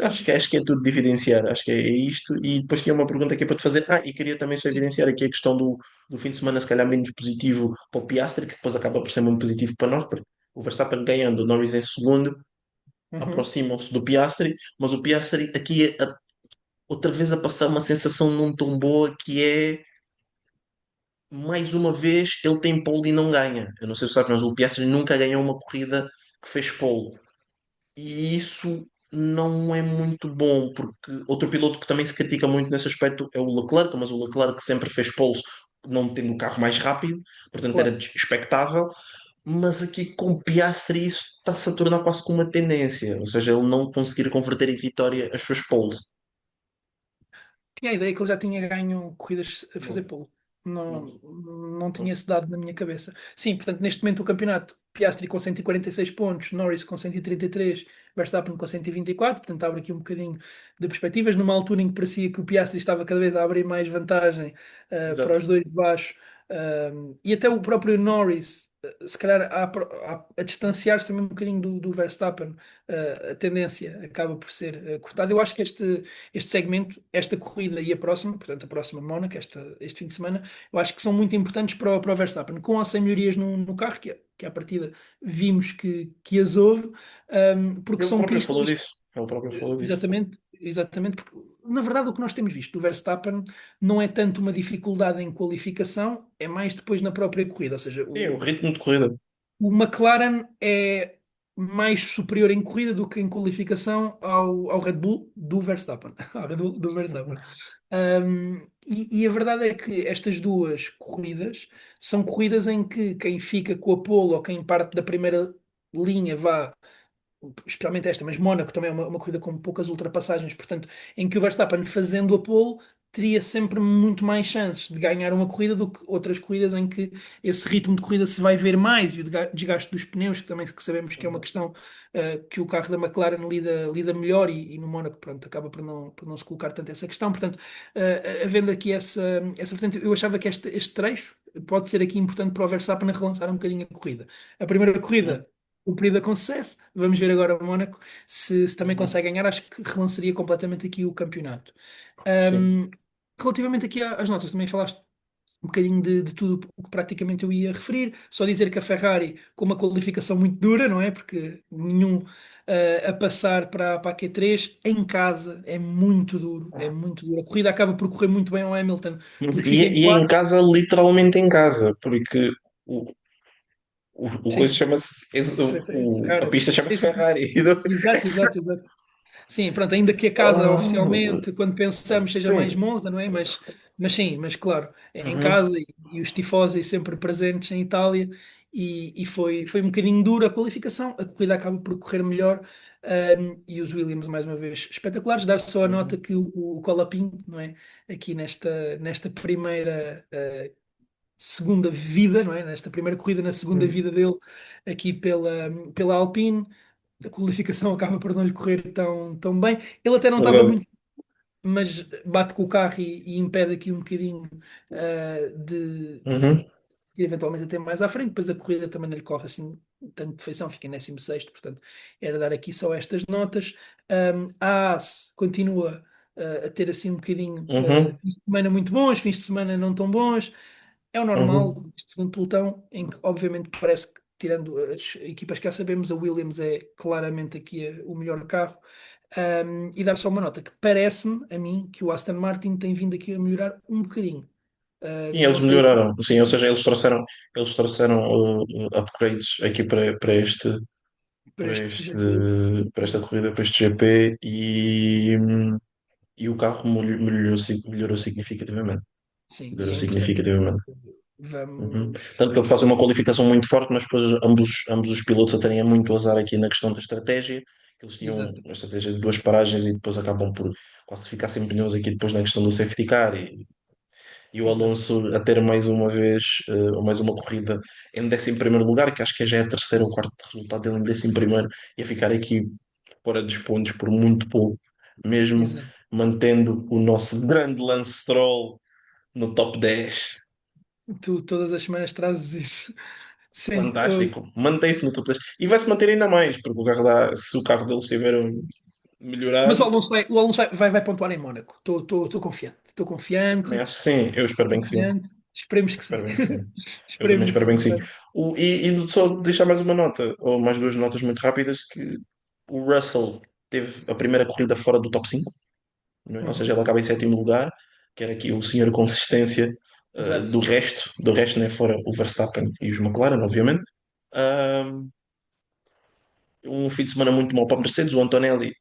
acho que é tudo de evidenciar, acho que é isto. E depois tinha uma pergunta aqui para te fazer. E queria também só Sim. evidenciar aqui a questão do fim de semana, se calhar menos positivo para o Piastri, que depois acaba por ser muito positivo para nós, porque o Verstappen ganhando, o Norris em segundo, Uhum. aproximam-se do Piastri, mas o Piastri aqui outra vez a passar uma sensação não tão boa, que é, mais uma vez, ele tem pole e não ganha. Eu não sei se sabes, mas o Piastri nunca ganhou uma corrida que fez pole. E isso não é muito bom, porque outro piloto que também se critica muito nesse aspecto é o Leclerc, mas o Leclerc sempre fez poles não tendo o carro mais rápido, portanto era Claro. expectável. Mas aqui com Piastri isso está-se a tornar quase como uma tendência, ou seja, ele não conseguir converter em vitória as suas poles. Tinha a ideia que ele já tinha ganho corridas a fazer Não, pole. não, Não, não tinha não. esse dado na minha cabeça. Sim, portanto, neste momento o campeonato, Piastri com 146 pontos, Norris com 133, Verstappen com 124, portanto abre aqui um bocadinho de perspectivas, numa altura em que parecia que o Piastri estava cada vez a abrir mais vantagem para Exato. os dois de baixo, e até o próprio Norris, se calhar a distanciar-se também um bocadinho do Verstappen, a tendência acaba por ser cortada. Eu acho que este segmento, esta corrida e a próxima, portanto a próxima Mónaco, este fim de semana, eu acho que são muito importantes para o Verstappen, com ou sem melhorias no carro, que à partida vimos que as houve, porque Ele são próprio pistas, falou disso. Ele próprio falou disso. exatamente, exatamente, porque na verdade o que nós temos visto do Verstappen não é tanto uma dificuldade em qualificação, é mais depois na própria corrida, ou seja, Sim, o ritmo de corrida. o McLaren é mais superior em corrida do que em qualificação ao Red Bull do Verstappen. Ao Red Bull do Verstappen. E a verdade é que estas duas corridas são corridas em que quem fica com a pole ou quem parte da primeira linha, vá, especialmente esta, mas Mónaco também é uma corrida com poucas ultrapassagens, portanto, em que o Verstappen fazendo a pole teria sempre muito mais chances de ganhar uma corrida do que outras corridas em que esse ritmo de corrida se vai ver mais e o desgaste dos pneus, que também que sabemos que é uma Uhum. questão que o carro da McLaren lida melhor e no Mónaco, pronto, acaba por não se colocar tanto essa questão. Portanto, havendo aqui essa vertente, eu achava que este trecho pode ser aqui importante para o Verstappen a relançar um bocadinho a corrida. A primeira Uhum. corrida cumprida com sucesso. Vamos ver agora o Mónaco se também Uhum. consegue ganhar. Acho que relançaria completamente aqui o campeonato. Sim. Ahm, Relativamente aqui às notas, também falaste um bocadinho de tudo o que praticamente eu ia referir. Só dizer que a Ferrari, com uma qualificação muito dura, não é? Porque nenhum a passar para a Q3 em casa é muito duro, é muito duro. A corrida acaba por correr muito bem ao Hamilton, porque fica em E em quarto. casa, literalmente em casa, porque o, o Sim, coisa sim. chama-se. A Ferrari. pista Sim, chama-se sim. Ferrari. Exato, exato, exato. Sim, pronto, ainda que a casa Ah, oficialmente, quando pensamos, seja mais sim. Monza, não é? Mas sim, mas claro, em Uhum. casa e os tifosi sempre presentes em Itália e foi um bocadinho dura a qualificação, a corrida acaba por correr melhor e os Williams, mais uma vez, espetaculares. Dar só a nota Uhum. que o Colapinto, não é? Aqui nesta primeira segunda vida, não é? Nesta primeira corrida, na segunda Uhum. vida dele, aqui pela Alpine a qualificação acaba por não lhe correr tão bem. Ele até não estava Verdade. muito, mas bate com o carro e impede aqui um bocadinho Uhum. de eventualmente até mais à frente. Depois a corrida também não lhe corre assim tanto de feição, fica em 16º, portanto, era dar aqui só estas notas. A AS continua a ter assim um bocadinho Uhum. fins de semana muito bons, fins de semana não tão bons. É o normal, Uhum. este segundo pelotão, em que obviamente parece que, tirando as equipas que já sabemos, a Williams é claramente aqui o melhor carro. E dar só uma nota, que parece-me, a mim, que o Aston Martin tem vindo aqui a melhorar um bocadinho. Sim, Não eles sei. melhoraram. Sim, ou seja, eles trouxeram upgrades aqui Para para este este, GP. para esta corrida, para este GP e o carro melhorou significativamente. Sim, e Melhorou é importante. significativamente. Uhum. Vamos. Tanto que ele faz uma qualificação muito forte, mas depois ambos os pilotos a terem muito azar aqui na questão da estratégia. Eles tinham Exato, uma estratégia de duas paragens e depois acabam por classificar sem pneus aqui depois na questão do safety car. E o exato, Alonso a ter mais uma vez, mais uma corrida em 11º lugar, que acho que já é a terceira ou quarto resultado dele em 11º, e a ficar aqui fora dos pontos por muito pouco, mesmo exato. mantendo o nosso grande Lance Stroll no top 10. Tu todas as semanas trazes isso. Sim. Fantástico, mantém-se no top 10 e vai-se manter ainda mais, porque se o carro deles estiver Mas o melhorado, Alonso vai pontuar em Mónaco. Estou confiante. Estou também confiante. acho que sim, eu espero bem que sim. Confiante. Esperemos que Espero sim. bem que sim. Eu também Esperemos que espero bem sim. que sim. E só deixar mais uma nota, ou mais duas notas muito rápidas, que o Russell teve a primeira corrida fora do top 5, não é? Ou seja, Uhum. ele acaba em sétimo lugar, que era aqui o senhor consistência Exato. do resto, né? Fora o Verstappen e os McLaren, obviamente. Um fim de semana muito mau para a Mercedes, o Antonelli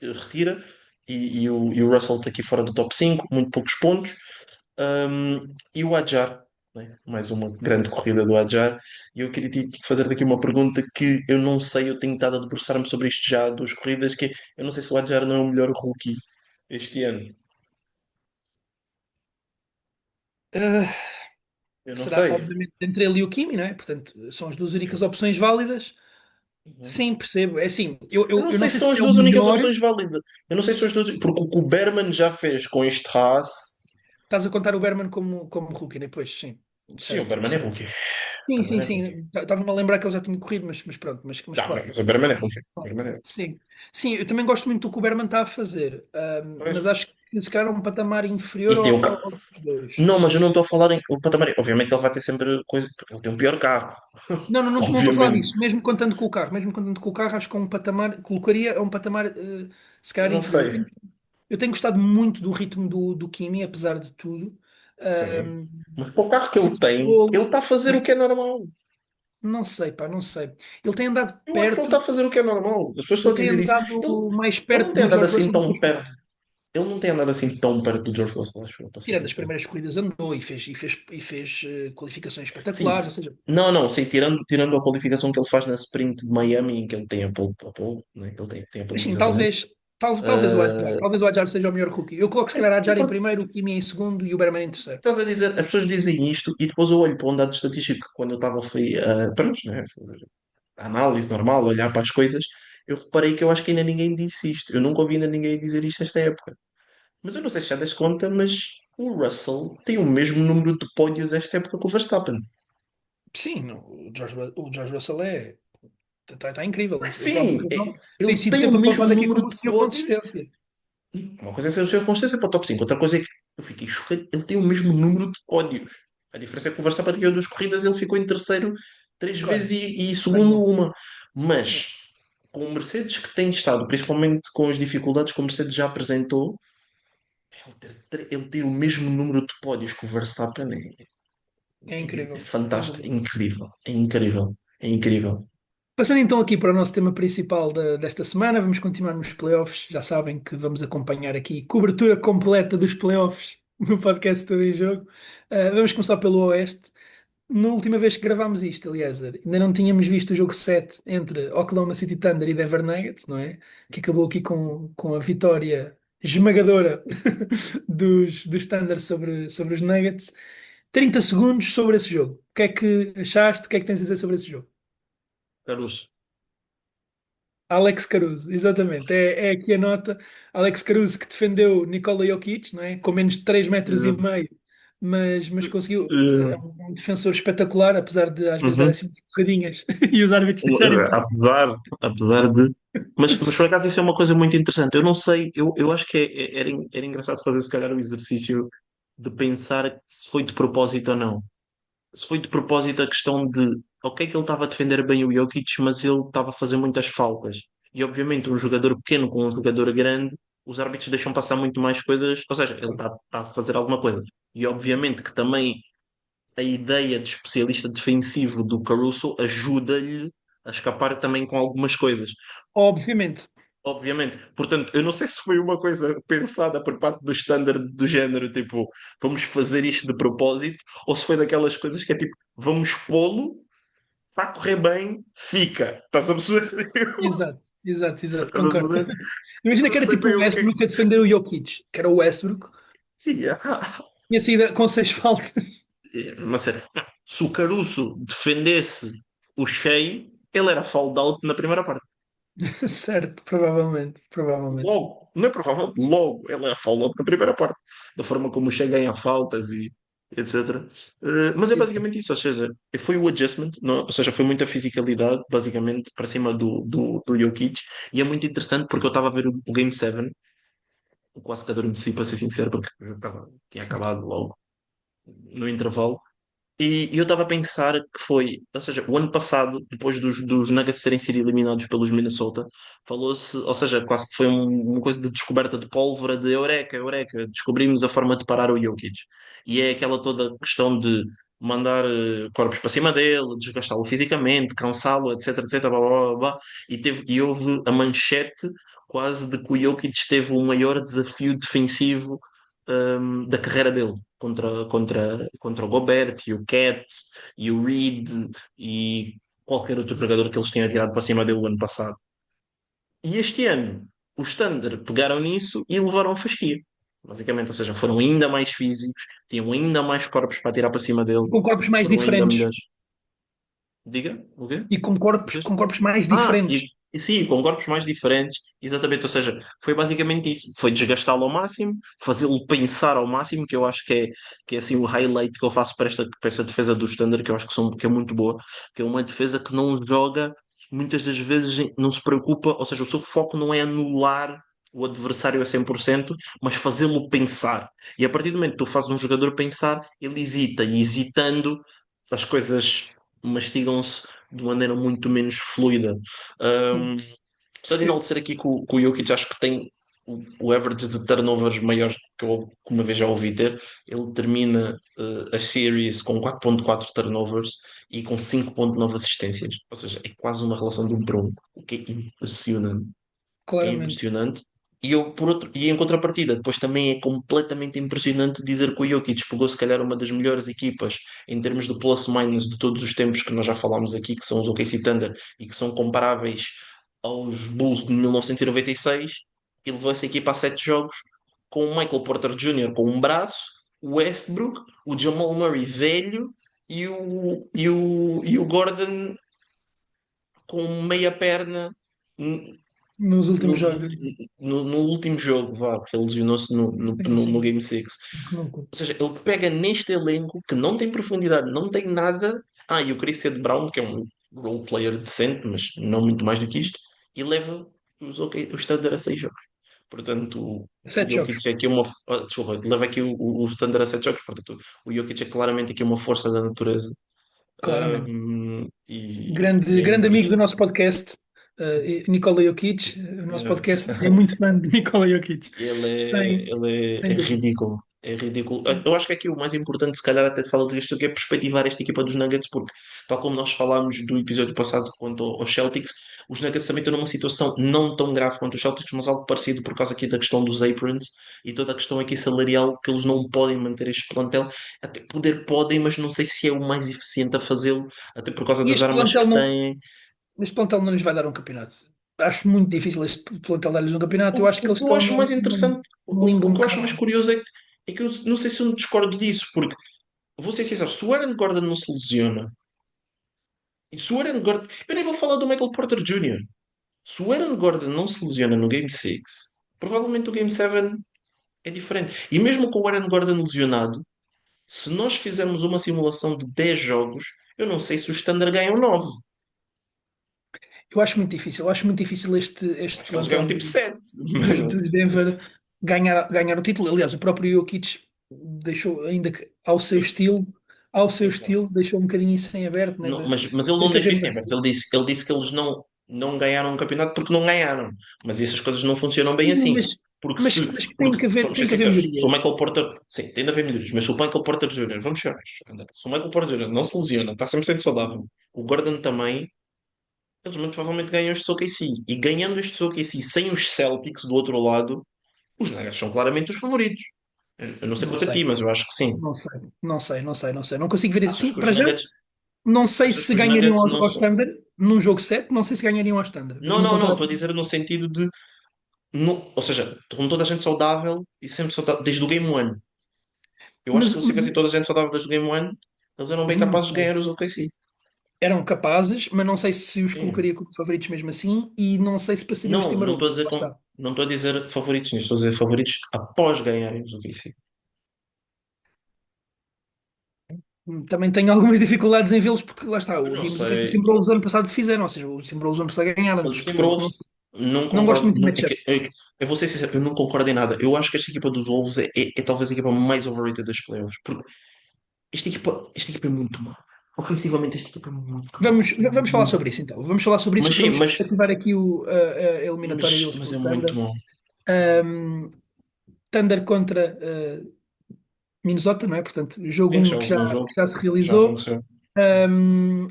retira e o Russell está aqui fora do top 5 muito poucos pontos. E o Adjar, né? Mais uma grande corrida do Adjar. E eu queria fazer daqui uma pergunta que eu não sei, eu tenho estado a debruçar-me sobre isto já há duas corridas, que é, eu não sei se o Adjar não é o melhor rookie este ano. Ah, Eu não será, sei. obviamente, entre ele e o Kimi, não é? Portanto, são as duas únicas Uhum. opções válidas. Uhum. Sim, percebo. É assim, eu, Eu eu, não eu não sei sei se são se as é o duas únicas melhor. opções válidas. Eu não sei se são as duas, porque o que o Berman já fez com este Haas, Estás a contar o Berman como rookie, né? Pois, sim. sim, o Certo, Berman é certo. rookie. O Sim, Berman sim, é rookie. sim. Estava-me a lembrar que ele já tinha corrido, mas pronto, mas Não, claro. mas o Berman é rookie. O Berman é rookie. Sim, sim, eu também gosto muito do que o Berman está a fazer, Pois. mas acho que se calhar é um patamar E inferior tem ao dos dois. Não, mas eu não estou a falar em o patamar. Obviamente ele vai ter sempre coisa, porque ele tem um pior carro. Não, não, não estou a falar Obviamente. disso, mesmo contando com o carro, acho que é um patamar, colocaria a um patamar se calhar Não inferior. Eu sei. tenho, eu tenho gostado muito do ritmo do Kimi, apesar de tudo. Sim. Um, Mas para o carro que ele Curto tem, ele golo, está a fazer o que é normal. não sei, pá, não sei. Ele tem andado Eu acho que ele está perto, a fazer o que é normal. As pessoas estão ele a tem dizer isso. Ele, andado mais ele não perto tem do andado George assim Russell do que tão o perto. esperado. ele não tem andado assim tão perto do George Russell, acho eu, para ser Tirando as sincero. primeiras corridas andou e fez qualificações Sim, espetaculares, ou seja, não, não, sim, tirando a qualificação que ele faz na sprint de Miami, em que ele tem a pole, né? Ele tem a mas pole, sim, exatamente. talvez o Adjar, Ah, talvez o Adjar seja o melhor rookie. Eu coloco se é, calhar o é Adjar em porque primeiro, o Kimi em segundo e o Berman em terceiro. estás a dizer, as pessoas dizem isto e depois eu olho para um dado estatístico que quando eu estava pronto, né, a fazer a análise normal, olhar para as coisas, eu reparei que eu acho que ainda ninguém disse isto. Eu nunca ouvi ainda ninguém dizer isto esta época. Mas eu não sei se já deste conta, mas o Russell tem o mesmo número de pódios esta época que o Verstappen. Sim, o George Russell está incrível. Mas O próprio sim, Russell tem ele sido tem o sempre mesmo apontado aqui número como de o senhor pódios. consistência. Uma coisa é ser o seu consistência para o top 5, outra coisa é que eu fiquei chocado. Ele tem o mesmo número de pódios. A diferença é que o Verstappen ganhou duas corridas, ele ficou em terceiro três vezes Claro, e bem segundo bom. uma. É, Mas com o Mercedes que tem estado, principalmente com as dificuldades que o Mercedes já apresentou, ele ter o mesmo número de pódios que o Verstappen é é incrível, sem fantástico, é dúvida. incrível, é incrível, é incrível. Passando então aqui para o nosso tema principal desta semana, vamos continuar nos playoffs. Já sabem que vamos acompanhar aqui cobertura completa dos playoffs no podcast Tudo em Jogo. Vamos começar pelo Oeste. Na última vez que gravámos isto, Eliezer, ainda não tínhamos visto o jogo 7 entre Oklahoma City Thunder e Denver Nuggets, não é? Que acabou aqui com a vitória esmagadora dos Thunder sobre os Nuggets. 30 segundos sobre esse jogo. O que é que achaste? O que é que tens a dizer sobre esse jogo? Caruso. Alex Caruso, exatamente. É aqui a nota. Alex Caruso que defendeu Nikola Jokic, não é? Com menos de 3 metros e Exato. meio, mas conseguiu. É Eh, um defensor espetacular, apesar de às vezes dar uhum. assim umas corridinhas e os árbitros deixarem passar. Apesar de. Mas por acaso isso é uma coisa muito interessante. Eu não sei, eu acho que era engraçado fazer se calhar o exercício de pensar se foi de propósito ou não. Se foi de propósito a questão de, ok, que ele estava a defender bem o Jokic, mas ele estava a fazer muitas faltas. E obviamente um jogador pequeno com um jogador grande, os árbitros deixam passar muito mais coisas, ou seja, ele está a fazer alguma coisa. E obviamente que também a ideia de especialista defensivo do Caruso ajuda-lhe a escapar também com algumas coisas. Obviamente. Obviamente. Portanto, eu não sei se foi uma coisa pensada por parte do standard do género, tipo, vamos fazer isto de propósito, ou se foi daquelas coisas que é tipo, vamos pô-lo, está a correr bem, fica. Estás a perceber? Exato, exato, exato, Estás a concordo. perceber? Imagina Não que era sei tipo bem o o que é Westbrook a defender o Jokic, que era o Westbrook, que é. tinha sido com 6 faltas. Mas sério, se o Caruso defendesse o Shea, ele era fouled out na primeira parte. Certo, provavelmente, provavelmente. Logo, não é provável, logo, ele era foul na primeira parte, da forma como chega em a faltas e etc. Mas é basicamente isso, ou seja, foi o adjustment, não? Ou seja, foi muita fisicalidade, basicamente, para cima do Jokic, e é muito interessante porque eu estava a ver o Game 7, quase que adormeci, para ser sincero, porque tinha acabado logo no intervalo, e eu estava a pensar que foi, ou seja, o ano passado, depois dos Nuggets terem sido eliminados pelos Minnesota, falou-se, ou seja, quase que foi uma coisa de descoberta de pólvora, de eureka, eureka, descobrimos a forma de parar o Jokic. E é aquela toda questão de mandar corpos para cima dele, desgastá-lo fisicamente, cansá-lo, etc, etc, blá, blá, blá, blá. E houve a manchete quase de que o Jokic teve o maior desafio defensivo da carreira dele contra o Gobert e o Cat e o Reed e qualquer outro jogador que eles tenham tirado para cima dele o ano passado. E este ano os Thunder pegaram nisso e levaram a fasquia. Basicamente, ou seja, foram ainda mais físicos, tinham ainda mais corpos para tirar para cima dele, E com corpos mais foram ainda diferentes. melhores. Diga, o quê? E com corpos mais Ah, diferentes. e sim, com corpos mais diferentes, exatamente. Ou seja, foi basicamente isso. Foi desgastá-lo ao máximo, fazê-lo pensar ao máximo, que eu acho que é assim o highlight que eu faço para esta defesa do Standard, que eu acho que é muito boa, que é uma defesa que não joga, muitas das vezes não se preocupa, ou seja, o seu foco não é anular o adversário a 100%, mas fazê-lo pensar. E a partir do momento que tu fazes um jogador pensar, ele hesita, e hesitando, as coisas mastigam-se de maneira muito menos fluida. Um, Só de Eu- enaltecer aqui que o Jokic acho que tem o average de turnovers maior que uma vez já ouvi ter. Ele termina as series com 4.4 turnovers e com 5.9 assistências. Ou seja, é quase uma relação de um para um, o que é impressionante. É Claramente. impressionante. E em contrapartida, depois também é completamente impressionante dizer que o Jokic pegou se calhar uma das melhores equipas em termos de plus-minus de todos os tempos que nós já falámos aqui, que são os OKC Thunder e que são comparáveis aos Bulls de 1996, e 96, e levou essa equipa a 7 jogos com o Michael Porter Jr. com um braço, o Westbrook, o Jamal Murray velho e o Gordon com meia perna nos últimos nos jogos. no último jogo, vá, porque ele lesionou-se Sim, no sim. Game 6. Nunca. Ou seja, ele pega neste elenco que não tem profundidade, não tem nada. Ah, e o Christian Brown, que é um role player decente, mas não muito mais do que isto, e leva os Thunder a 6 jogos. Portanto, o Sete jogos, Jokic é aqui uma. Desculpa, leva aqui o Thunder a 7 jogos. Portanto, o Jokic é claramente aqui uma força da natureza. claramente. E Grande, é grande amigo do impressionante. nosso podcast, Nikola Jokic. O nosso podcast é muito fã de Nikola Jokic. Ele é, Sem, ele é, sem é dúvida. ridículo. É ridículo. Eu acho que aqui o mais importante, se calhar, até de falar disto, que é perspectivar esta equipa dos Nuggets, porque, tal como nós falámos do episódio passado quanto aos Celtics, os Nuggets também estão numa situação não tão grave quanto os Celtics, mas algo parecido por causa aqui da questão dos aprons e toda a questão aqui salarial, que eles não podem manter este plantel. Até poder podem, mas não sei se é o mais eficiente a fazê-lo, até por causa E das armas que têm. este plantel não lhes vai dar um campeonato. Acho muito difícil este plantel dar-lhes um campeonato. Eu acho que O eles que eu estão acho mais interessante, num limbo o um que eu acho mais bocado. curioso é que eu não sei se eu discordo disso, porque vou ser sincero, se o Aaron Gordon não se lesiona, e se o Aaron Gordon. Eu nem vou falar do Michael Porter Jr. Se o Aaron Gordon não se lesiona no Game 6, provavelmente o Game 7 é diferente. E mesmo com o Aaron Gordon lesionado, se nós fizermos uma simulação de 10 jogos, eu não sei se o Standard ganham 9. Eu acho muito difícil. Eu acho muito difícil este Acho que eles plantel ganham tipo 7. dos Denver ganhar o título. Aliás, o próprio Jokic deixou, ainda que ao seu Sim, claro. estilo, deixou um bocadinho isso em aberto, né? Mas ele não De deixou haver isso uma. em aberto. Ele disse que eles não ganharam um campeonato porque não ganharam. Mas essas coisas não funcionam bem Sim, assim. Porque se. mas Porque, vamos ser tem que haver sinceros, se o melhorias. Michael Porter. Sim, tem de haver melhorias, mas se o Michael Porter Jr., vamos ser honestos, André, se o Michael Porter Jr. não se lesiona, está 100% saudável, o Gordon também, eles muito provavelmente ganham este OKC. E ganhando este OKC sem os Celtics do outro lado, os Nuggets são claramente os favoritos. Eu não sei Não quanto a ti, sei, mas eu acho que sim. não sei. Não consigo ver isso. Achas Sim, que os para já, Nuggets. não sei Achas se que os ganhariam Nuggets não ao são. Standard num jogo 7. Não sei se ganhariam ao Standard. Não, Indo não, não. encontrar. Estou a dizer no sentido de. Ou seja, com toda a gente saudável e sempre saudável, desde o Game One. Eu acho que se eles Mas tivessem toda a gente saudável desde o Game One, eles eram bem não capazes de sei. ganhar os OKC. Eram capazes, mas não sei se os Sim. colocaria como favoritos mesmo assim. E não sei se passariam os Não estou Timberwolves. a dizer Lá está. não estou a dizer favoritos nisto, estou a dizer favoritos após ganharem os OKC. Também tenho algumas dificuldades em vê-los, porque lá está, Eu não vimos o que é que os sei, Timberwolves ano passado fizeram, ou seja, os Timberwolves ano passado mas ganharam-nos, os portanto Timberwolves não não gosto concordo. muito do matchup. Eu vou ser sincero, eu não concordo em nada. Eu acho que esta equipa dos Wolves é talvez a equipa mais overrated das playoffs. Porque esta equipa é muito má. Ofensivamente, esta equipa é muito má. Vamos falar Muito. sobre isso então. Vamos falar sobre Mas isso, sim, vamos perspectivar aqui a eliminatória deles mas com é o muito Thunder. mau. Um, Thunder contra Minnesota, não é? Portanto, jogo Sim, que um já houve um jogo, que já se já realizou. aconteceu.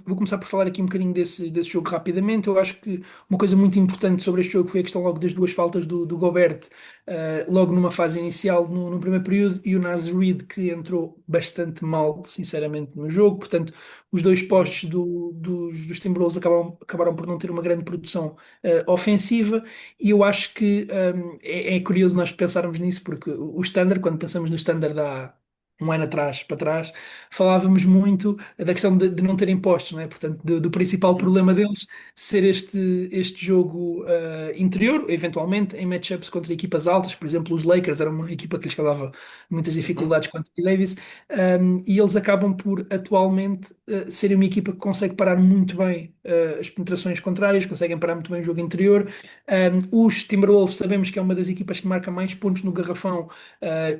Vou começar por falar aqui um bocadinho desse jogo rapidamente. Eu acho que uma coisa muito importante sobre este jogo foi a questão logo das duas faltas do Gobert, logo numa fase inicial, no primeiro período, e o Naz Reid, que entrou bastante mal, sinceramente, no jogo. Portanto, os dois Uhum. postes dos Timberwolves acabaram por não ter uma grande produção ofensiva, e eu acho que é curioso nós pensarmos nisso, porque o Standard, quando pensamos no Standard há um ano atrás, para trás, falávamos muito da questão de não terem postos, não é? Portanto, do principal Uhum. problema deles ser este jogo interior, eventualmente em matchups contra equipas altas, por exemplo, os Lakers era uma equipa que lhes causava muitas Uhum. dificuldades contra o Davis, e eles acabam por atualmente serem uma equipa que consegue parar muito bem as penetrações contrárias, conseguem parar muito bem o jogo interior. Os Timberwolves sabemos que é uma das equipas que marca mais pontos no garrafão,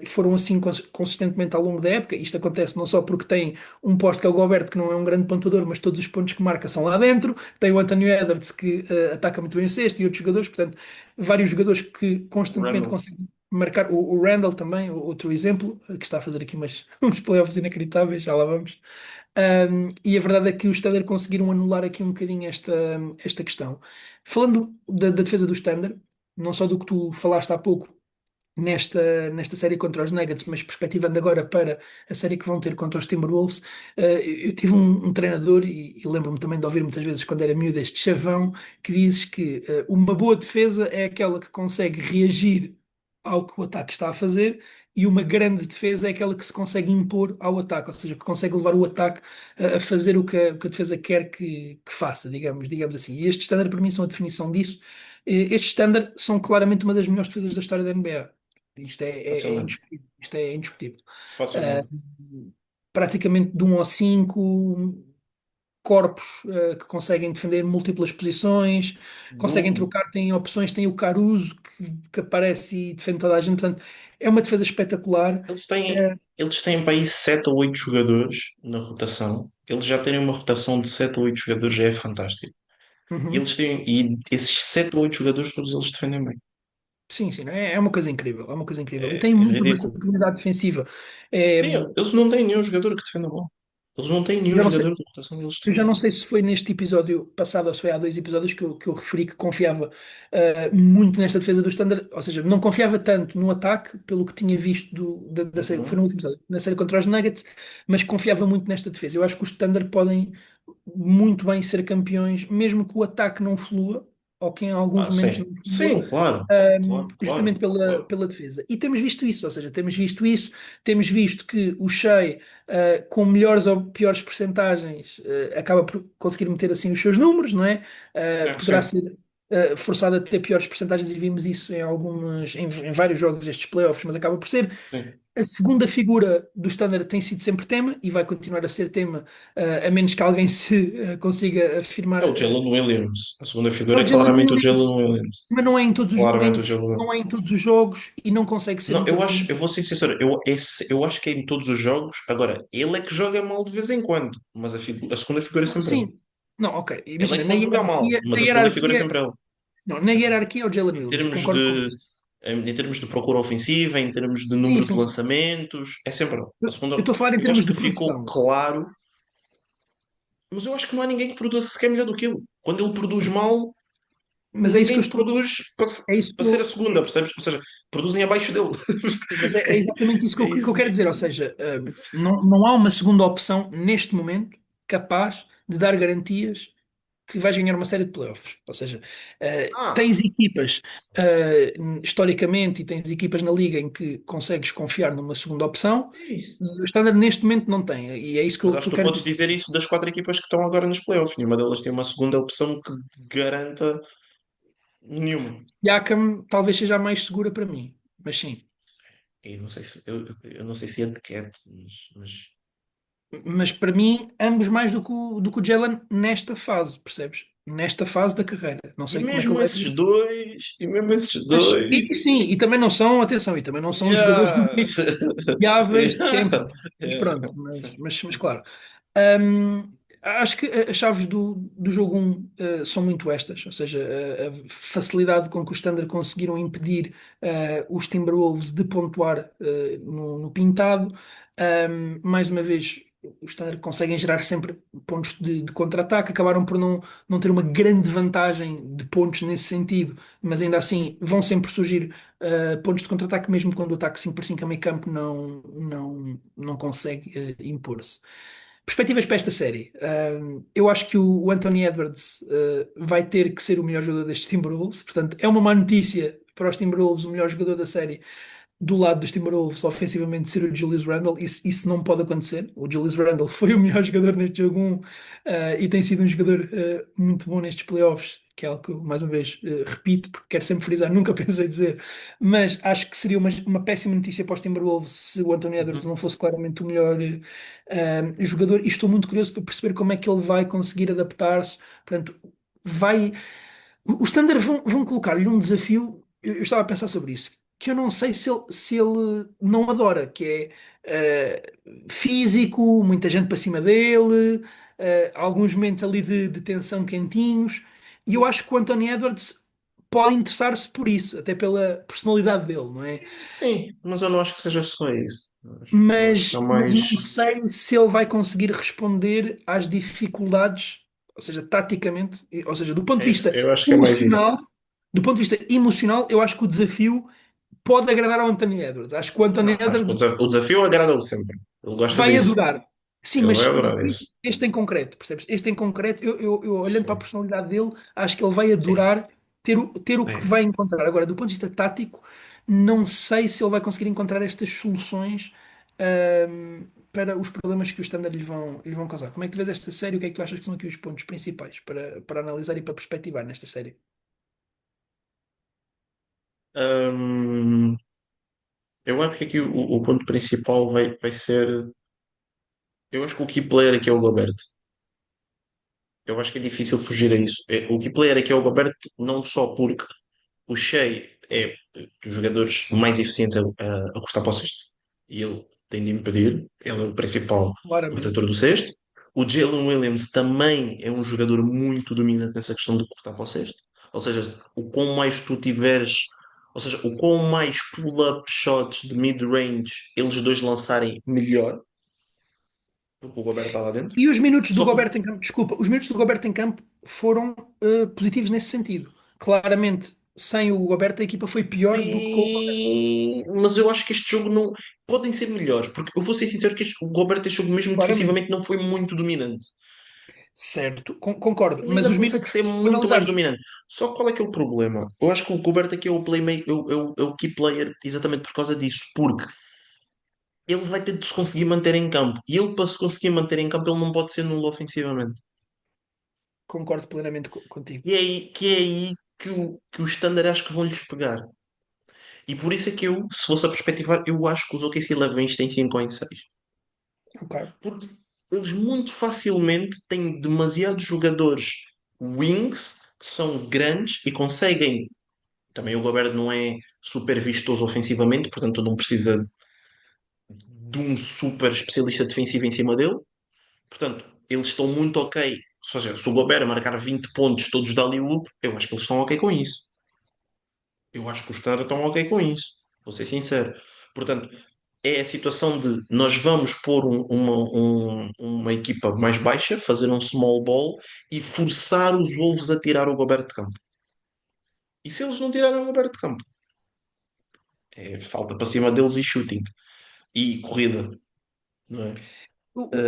foram assim consistentemente ao longo da época. Isto acontece não só porque tem um poste que é o Gobert, que não é um grande pontuador, mas todos os pontos que marca são lá dentro. Tem o Anthony Edwards, que ataca muito bem o cesto, e outros jogadores, portanto, vários jogadores que constantemente Randall. conseguem marcar. O Randall também, outro exemplo, que está a fazer aqui uns playoffs inacreditáveis, já lá vamos. E a verdade é que os Thunder conseguiram anular aqui um bocadinho esta questão. Falando da defesa do Thunder. não só do que tu falaste há pouco nesta série contra os Nuggets, mas perspectivando agora para a série que vão ter contra os Timberwolves. Eu tive um treinador, e lembro-me também de ouvir muitas vezes quando era miúdo este chavão, que diz que uma boa defesa é aquela que consegue reagir ao que o ataque está a fazer. E uma grande defesa é aquela que se consegue impor ao ataque, ou seja, que consegue levar o ataque a fazer o que a defesa quer que faça, digamos assim. E estes standard para mim são a definição disso. Estes standard são claramente uma das melhores defesas da história da NBA. Isto é Facilmente. indiscutível. Isto é indiscutível. Ah, Facilmente. praticamente de 1 ao 5 corpos que conseguem defender múltiplas posições, conseguem Do, trocar, têm opções, tem o Caruso que aparece e defende toda a gente. Portanto, é uma defesa espetacular. eles têm, Ah, eles têm para aí 7 ou 8 jogadores na rotação. Eles já terem uma rotação de 7 ou 8 jogadores já é fantástico. uhum. E esses 7 ou 8 jogadores, todos eles defendem bem. Sim, sim, é uma coisa incrível, é uma coisa incrível. E tem É muita ridículo. versatilidade defensiva. É, Sim, eles não têm nenhum jogador que defenda bom. Eles não têm nenhum já não sei, jogador de rotação deles Eu já defendem não bem. sei se foi neste episódio passado ou se foi há 2 episódios que eu referi que confiava muito nesta defesa do Standard, ou seja, não confiava tanto no ataque, pelo que tinha visto da série, foi no Uhum. último episódio, na série contra os Nuggets, mas confiava muito nesta defesa. Eu acho que os Standard podem muito bem ser campeões, mesmo que o ataque não flua, ou que em alguns Ah, momentos sim. não flua, Sim, claro. Claro, justamente claro, claro. pela defesa. E temos visto isso, ou seja, temos visto que o Shea com melhores ou piores percentagens, acaba por conseguir meter assim os seus números, não é? É, Poderá sim, ser forçado a ter piores percentagens e vimos isso em vários jogos destes playoffs, mas acaba por ser. sim. A segunda figura do Standard tem sido sempre tema e vai continuar a ser tema, a menos que alguém se consiga afirmar. É o Jalen Williams. A segunda É figura o é Jalen claramente o Williams, Jalen Williams. mas não é em todos os Claramente o momentos, Jalen não Williams. é em todos os jogos e não consegue ser Não, em todos os eu momentos. vou ser sincero, eu acho que é em todos os jogos. Agora, ele é que joga mal de vez em quando, mas a segunda figura é sempre ele. Sim, não, ok. Ele é Imagina, que pode jogar mal, na mas a segunda figura é hierarquia, sempre ele. não, na Sempre ele. hierarquia é o Jalen Em Williams, termos concordo com de, isso. em termos de procura ofensiva, em termos de Sim, número de sim, sim. lançamentos, é sempre ele. A Eu segunda, estou a falar em eu acho termos de que ficou produção, claro, mas eu acho que não há ninguém que produza sequer melhor do que ele. Quando ele produz mal, mas é isso que eu ninguém estou, produz para, é isso que para ser a eu, segunda, percebes? Ou seja, produzem abaixo dele. mas é exatamente isso É que eu isso. quero dizer, ou seja, não há uma segunda opção neste momento capaz de dar garantias que vais ganhar uma série de playoffs. Ou seja, Ah, tens equipas historicamente e tens equipas na liga em que consegues confiar numa segunda opção. é isso. O Standard neste momento não tem, e é isso que Mas eu, acho que eu que tu quero podes dizer. dizer isso das 4 equipas que estão agora nos playoffs. Nenhuma delas tem uma segunda opção que garanta nenhuma. Siakam talvez seja a mais segura para mim, mas sim. E não sei se eu não sei se é de Cat, mas Mas para mim, ambos mais do que o Jalen nesta fase, percebes? Nesta fase da carreira. Não sei como é que ele vai ter. e mesmo esses Mas, dois, sim, e também não são, atenção, e também não são os jogadores yeah. mais fiáveis de sempre. Yeah. Mas Yeah. pronto, mas claro. Hum, acho que as chaves do jogo 1 são muito estas, ou seja, a facilidade com que os Thunder conseguiram impedir os Timberwolves de pontuar no pintado. Mais uma vez, os Thunder conseguem gerar sempre pontos de contra-ataque, acabaram por não ter uma grande vantagem de pontos nesse sentido, mas ainda assim vão sempre surgir pontos de contra-ataque, mesmo quando o ataque 5 para 5 a meio campo não consegue impor-se. Perspectivas para esta série. Eu acho que o Anthony Edwards vai ter que ser o melhor jogador destes Timberwolves, portanto, é uma má notícia para os Timberwolves o melhor jogador da série do lado dos Timberwolves ofensivamente ser o Julius Randle. Isso não pode acontecer. O Julius Randle foi o melhor jogador neste jogo 1 e tem sido um jogador muito bom nestes playoffs, que é algo que eu, mais uma vez, repito, porque quero sempre frisar, nunca pensei dizer, mas acho que seria uma péssima notícia para os Timberwolves se o Anthony Edwards Uhum. não fosse claramente o melhor jogador, e estou muito curioso para perceber como é que ele vai conseguir adaptar-se. Portanto, vai. Os Thunder vão colocar-lhe um desafio. Eu estava a pensar sobre isso, que eu não sei se ele não adora, que é físico, muita gente para cima dele, alguns momentos ali de tensão quentinhos, e eu acho que o Anthony Edwards pode interessar-se por isso, até pela personalidade dele, não é? Sim, mas eu não acho que seja só isso. Eu acho que há Mas não mais. sei se ele vai conseguir responder às dificuldades, ou seja, taticamente, ou seja, do ponto de É isso, vista eu acho que é mais isso. emocional. Do ponto de vista emocional, eu acho que o desafio pode agradar ao Anthony Edwards. Acho que o Anthony Não, acho que Edwards o desafio agrada-o sempre. Ele gosta vai disso. adorar. Sim, Ele vai mas adorar isso. este em concreto, percebes? Este em concreto, eu olhando para a Sim, personalidade dele, acho que ele vai sim, adorar ter o que sim. vai encontrar. Agora, do ponto de vista tático, não sei se ele vai conseguir encontrar estas soluções, para os problemas que o Standard lhe vão causar. Como é que tu vês esta série? O que é que tu achas que são aqui os pontos principais para analisar e para perspectivar nesta série? Hum, eu acho que aqui o ponto principal vai ser. Eu acho que o key player aqui é o Gobert. Eu acho que é difícil fugir a isso. O key player aqui é o Gobert, não só porque o Shea é dos jogadores mais eficientes a cortar para o cesto, e ele tem de impedir, ele é o principal Claramente. protetor do cesto. O Jalen Williams também é um jogador muito dominante nessa questão de cortar para o cesto. Ou seja, o quão mais tu tiveres, ou seja, o quão mais pull-up shots de mid-range eles dois lançarem, melhor, porque o Gobert está lá dentro. E os minutos do Só que Gobert em campo, desculpa, os minutos do Gobert em campo foram positivos nesse sentido. Claramente, sem o Gobert, a equipa foi pior do que com o Gobert. sim, mas eu acho que este jogo não podem ser melhores, porque eu vou ser sincero que o Gobert este jogo mesmo Claramente. defensivamente não foi muito dominante. Certo, concordo. Ele Mas ainda os consegue minutos, ser se tu muito mais analisares, dominante. Só que qual é que é o problema? Eu acho que o Gobert aqui é o playmaker, é o key player exatamente por causa disso, porque ele vai ter de se conseguir manter em campo. E ele, para se conseguir manter em campo, ele não pode ser nulo ofensivamente. concordo plenamente contigo. Que é aí que o Standard acho que vão-lhes pegar. E por isso é que eu, se fosse a perspectivar, eu acho que os OKC Leões têm 5 em 6. Ok. Porque eles muito facilmente têm demasiados jogadores wings que são grandes e conseguem. Também o Gobert não é super vistoso ofensivamente, portanto não precisa de um super especialista defensivo em cima dele. Portanto, eles estão muito ok. Ou seja, se o Gobert marcar 20 pontos todos da alley-oop, eu acho que eles estão ok com isso. Eu acho que os Thunder estão ok com isso. Vou ser sincero. Portanto, é a situação de nós vamos pôr uma equipa mais baixa, fazer um small ball e forçar os Wolves a tirar o Gobert de campo. E se eles não tirarem o Gobert de campo? É falta para cima deles e shooting. E corrida, não é?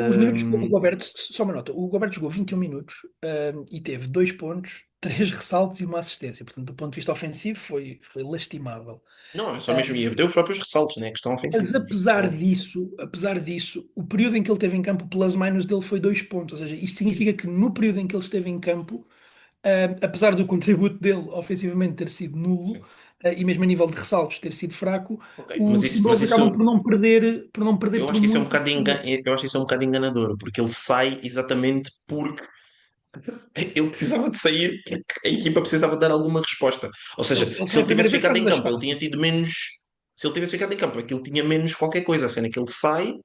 Os minutos com o Hum, Gobert, só uma nota, o Gobert jogou 21 minutos, e teve 2 pontos, 3 ressaltos e uma assistência. Portanto, do ponto de vista ofensivo, foi lastimável. não, é só mesmo. E deu os próprios ressaltos, né? A questão Mas ofensiva. Os ressaltos. apesar disso, o período em que ele teve em campo, o plus-minus dele foi 2 pontos. Ou seja, isto significa que no período em que ele esteve em campo, apesar do contributo dele ofensivamente ter sido nulo, Sim. e mesmo a nível de ressaltos ter sido fraco, Ok, mas os isso, mas Timberwolves acabam isso por não perder eu por acho que isso é um muito. bocado eu acho que isso é um bocado enganador, porque ele sai exatamente porque ele precisava de sair porque a equipa precisava dar alguma resposta. Ou seja, Ele se sai ele a primeira tivesse vez por ficado causa em das campo, ele faltas. tinha tido menos. Se ele tivesse ficado em campo, aquilo tinha menos qualquer coisa. A cena é que ele sai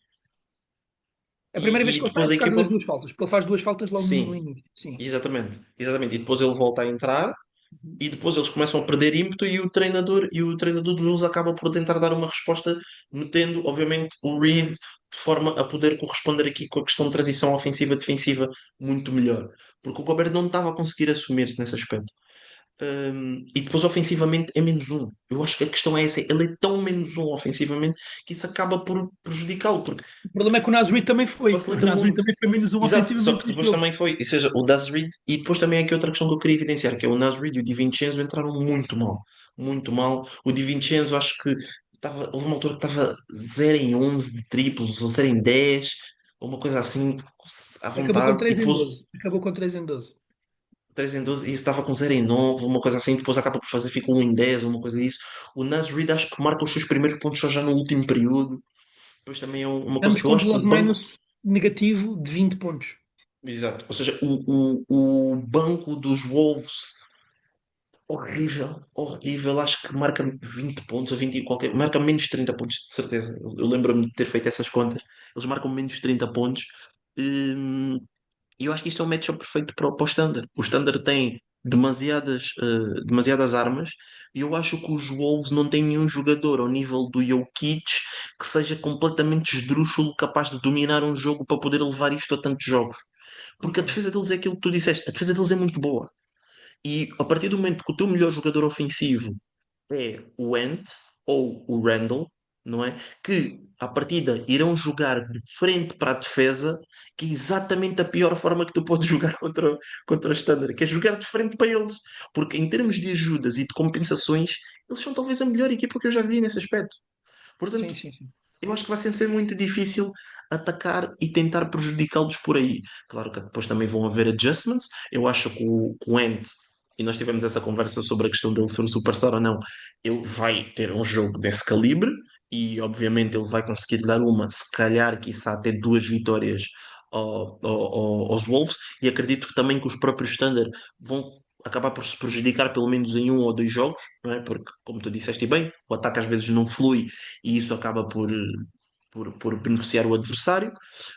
A primeira vez e que ele sai depois é a por causa equipa. das 2 faltas, porque ele faz 2 faltas logo no Sim, início. Sim. exatamente, exatamente. E depois ele volta a entrar e depois eles começam a perder ímpeto e o treinador dos Wolves acaba por tentar dar uma resposta, metendo, obviamente, o Reed de forma a poder corresponder aqui com a questão de transição ofensiva-defensiva muito melhor. Porque o Gobert não estava a conseguir assumir-se nesse aspecto. E depois ofensivamente é menos um. Eu acho que a questão é essa. Ele é tão menos um ofensivamente que isso acaba por prejudicá-lo, porque O problema é que o Nas Reed também foi. O facilita Nas Reed muito. também foi menos um Exato, só ofensivamente que neste depois jogo. também foi, ou seja, o Naz Reid, e depois também há aqui outra questão que eu queria evidenciar, que é o Naz Reid e o Di Vincenzo entraram muito mal, muito mal. O Di Vincenzo acho que houve uma altura que estava 0 em 11 de triplos, ou 0 em 10 ou uma coisa assim, à Acabou com vontade, e 3 em depois 12. Acabou com 3 em 12. 3 em 12 e isso estava com 0 em 9 uma coisa assim, depois acaba por fazer, fica 1 em 10 ou uma coisa disso. O Naz Reid acho que marca os seus primeiros pontos só já no último período. Depois também é uma coisa, Ambos eu com acho que o banco. plus-minus negativo de 20 pontos. Exato. Ou seja, o banco dos Wolves, horrível, horrível. Acho que marca 20 pontos ou 20 e qualquer. Marca menos de 30 pontos, de certeza. Eu lembro-me de ter feito essas contas. Eles marcam menos de 30 pontos. Hum, E eu acho que isto é um matchup perfeito para o Standard. O Standard tem demasiadas armas e eu acho que os Wolves não têm nenhum jogador ao nível do Jokic que seja completamente esdrúxulo, capaz de dominar um jogo para poder levar isto a tantos jogos. Porque a Concordo. defesa deles é aquilo que tu disseste, a defesa deles é muito boa. E a partir do momento que o teu melhor jogador ofensivo é o Ant ou o Randall, não é? Que à partida irão jogar de frente para a defesa, que é exatamente a pior forma que tu podes jogar contra a Standard, que é jogar de frente para eles. Porque em termos de ajudas e de compensações, eles são talvez a melhor equipa que eu já vi nesse aspecto. Sim, Portanto, sim, sim. eu acho que vai ser muito difícil atacar e tentar prejudicá-los por aí. Claro que depois também vão haver adjustments. Eu acho que o Ant, e nós tivemos essa conversa sobre a questão dele ser um superstar ou não, ele vai ter um jogo desse calibre e, obviamente, ele vai conseguir dar uma, se calhar, quiçá, até duas vitórias aos Wolves. E acredito que também que os próprios Standard vão acabar por se prejudicar pelo menos em um ou dois jogos, não é? Porque, como tu disseste bem, o ataque às vezes não flui e isso acaba por beneficiar o adversário,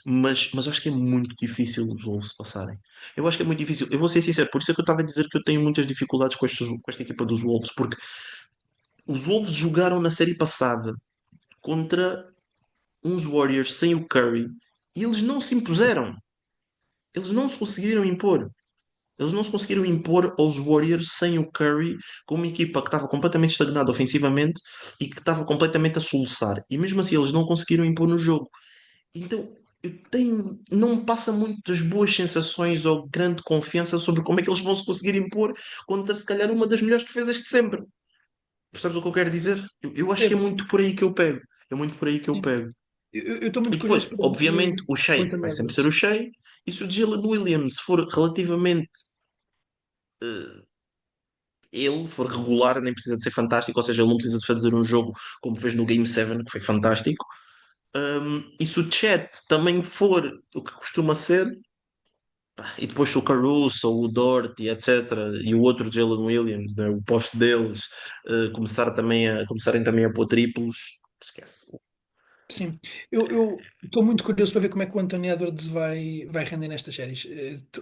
mas acho que é muito difícil os Wolves passarem. Eu acho que é muito difícil. Eu vou ser sincero, por isso é que eu estava a dizer que eu tenho muitas dificuldades com esta equipa dos Wolves, porque os Wolves jogaram na série passada contra uns Warriors sem o Curry e eles não se impuseram. Eles não se conseguiram impor. Eles não se conseguiram impor aos Warriors sem o Curry, com uma equipa que estava completamente estagnada ofensivamente e que estava completamente a soluçar. E mesmo assim eles não conseguiram impor no jogo. Então, não me passa muitas boas sensações ou grande confiança sobre como é que eles vão se conseguir impor contra, se calhar, uma das melhores defesas de sempre. Percebes o que eu quero dizer? Eu acho que é Percebo. muito por aí que eu pego. É muito por aí que eu Sim. pego. Eu estou E muito curioso depois, para ver obviamente, o o Shea vai Anthony sempre ser o Edwards. Shea. E se o Jalen Williams for relativamente ele for regular, nem precisa de ser fantástico, ou seja, ele não precisa de fazer um jogo como fez no Game 7, que foi fantástico. E se o Chat também for o que costuma ser, e depois o Caruso, o Dort, e etc., e o outro Jalen Williams, né, o poste deles, começarem também a pôr triplos, esquece. Sim, eu estou muito curioso para ver como é que o Anthony Edwards vai render nestas séries.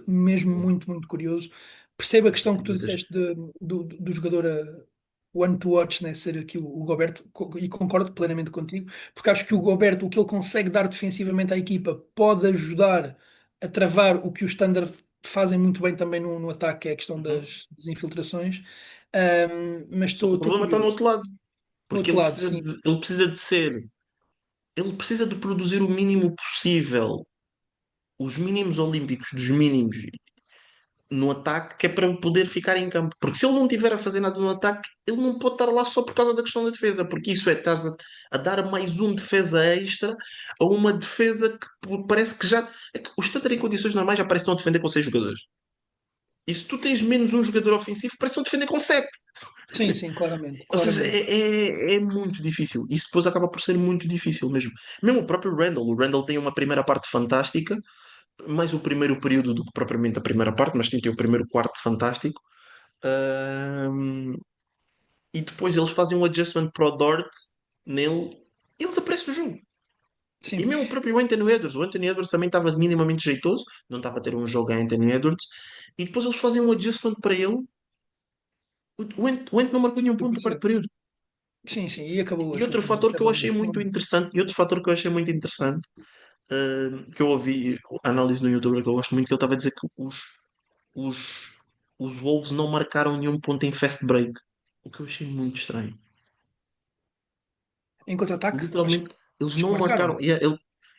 Mesmo muito, muito curioso. Percebo a Não questão tenho que tu dúvidas. disseste do jogador one to watch, né, ser aqui o Gobert, e concordo plenamente contigo, porque acho que o Gobert, o que ele consegue dar defensivamente à equipa, pode ajudar a travar o que os Thunder fazem muito bem também no ataque, que é a questão Uhum. das infiltrações. Mas Só que o estou problema está no curioso. outro lado, Do porque outro lado, sim, ele precisa de produzir o mínimo possível, os mínimos olímpicos dos mínimos no ataque, que é para poder ficar em campo. Porque se ele não tiver a fazer nada no ataque, ele não pode estar lá só por causa da questão da defesa, porque isso é, estás a dar mais um defesa extra a uma defesa que parece que já. É que o Standard em condições normais já parece que estão a defender com seis jogadores. E se tu tens menos um jogador ofensivo, parece que estão a defender com sete. sim, sim, claramente, Ou seja, claramente. é muito difícil. Isso depois acaba por ser muito difícil mesmo. Mesmo o próprio Randall. O Randall tem uma primeira parte fantástica, mais o primeiro período do que propriamente a primeira parte, mas tem o primeiro quarto fantástico. Ahm, e depois eles fazem um adjustment para o Dort nele e ele desaparece do jogo. E Sim. mesmo o próprio Anthony Edwards também estava minimamente jeitoso, não estava a ter um jogo a Anthony Edwards, e depois eles fazem um adjustment para ele. O Ant não marcou nenhum Eu ponto no quarto percebo. período. Sim, sim, e acabou E as outro últimas fator que eu achei intervalos. muito interessante, que eu ouvi a análise no YouTube que eu gosto muito, que ele estava a dizer que os, os Wolves não marcaram nenhum ponto em fast break. O que eu achei muito estranho. Em contra-ataque, Literalmente, eles acho que não marcaram. marcaram. Ele,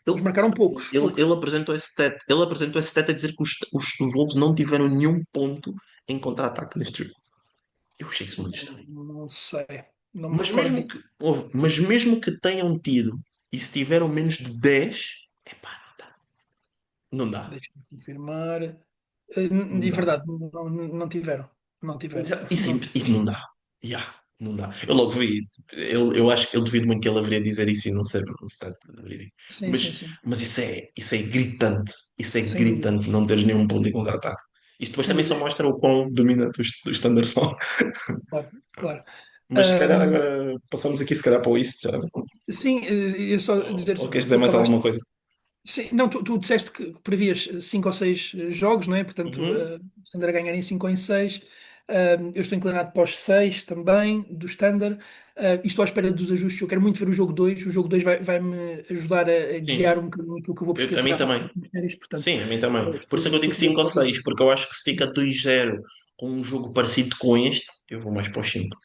Mas marcaram poucos, poucos. ele apresentou esse stat a dizer que os Wolves não tiveram nenhum ponto em contra-ataque neste jogo. Eu achei isso muito estranho. Não sei, não me Mas recordo mesmo disso. mas mesmo que tenham tido, e se tiveram menos de 10, epá, não dá. Não dá. Deixa-me confirmar. Não De dá. verdade, não, não tiveram. Não tiveram. Não. E não dá. Yeah, não dá. Eu logo vi. Eu acho que eu duvido muito que ele haveria dizer isso e não ser um stat verídico. Sim, sim, Mas, sim. mas isso é gritante. Isso é Sem dúvida. gritante não teres nenhum ponto em contra-ataque. Isto depois Sem também só dúvida. mostra o quão dominante os Thunder são. Claro, claro. Mas se calhar Ahm, agora passamos aqui se calhar para o East já. sim, eu só dizer, Ou queres dizer tu mais alguma acabaste. coisa? Sim, não, tu disseste que previas 5 ou 6 jogos, não é? Portanto, Uhum. o Standard a ganhar em 5 ou em 6. Eu estou inclinado para os 6 também, do Standard. E estou à espera dos ajustes. Eu quero muito ver o jogo 2. O jogo 2 vai-me ajudar a guiar Sim, um bocadinho aquilo que eu vou a mim tirar para as também. próximas séries. Portanto, Sim, a mim também. Por isso é que eu estou digo curioso 5 ou para o jogo 6 2. porque eu acho que se fica 2-0 com um jogo parecido com este, eu vou mais para os 5.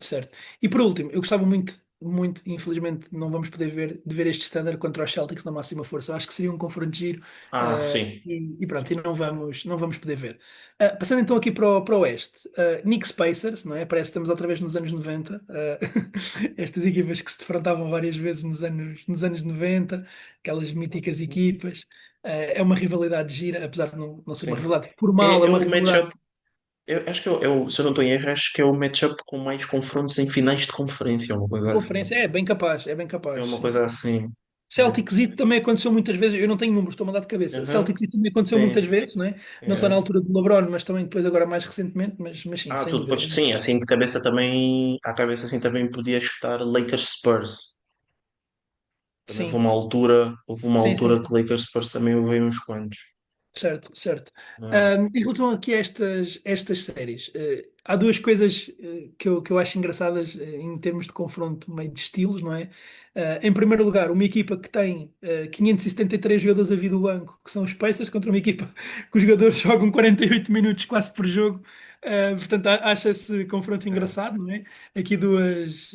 Certo. E por último, eu gostava muito, muito, infelizmente não vamos poder ver, de ver este Standard contra os Celtics na máxima força. Acho que seria um confronto giro, Ah, sim. e pronto, e não vamos poder ver. Passando então aqui para o Oeste, Knicks Pacers, não é? Parece que estamos outra vez nos anos 90. Estas equipas que se defrontavam várias vezes nos anos 90, aquelas míticas equipas. É uma rivalidade gira, apesar de não ser uma Sim. rivalidade formal, É, é é uma o rivalidade matchup. Eu acho que se eu não estou em erro, acho que é o matchup com mais confrontos em finais de conferência, ou uma de coisa assim. conferência. É bem É capaz, uma sim. coisa assim. É. Celtics e também aconteceu muitas vezes, eu não tenho números, estou a mandar de cabeça. Aham. Celtics e também aconteceu muitas Sim. vezes, não é? Não só na É. altura do LeBron, mas também depois agora mais recentemente, mas sim, sem Tu dúvida. depois, sim, assim de cabeça também, à cabeça assim também podia chutar Lakers Spurs. Também Sim, houve uma sim, sim, altura que sim. Lakers Spurs também houve uns quantos. Certo, certo. Ah, Em relação aqui a estas séries, há duas coisas que eu acho engraçadas em termos de confronto meio de estilos, não é? Em primeiro lugar, uma equipa que tem 573 jogadores a vir do banco, que são os Pacers, contra uma equipa que os jogadores jogam 48 minutos quase por jogo. Portanto, acho esse confronto é. engraçado, não é? Aqui duas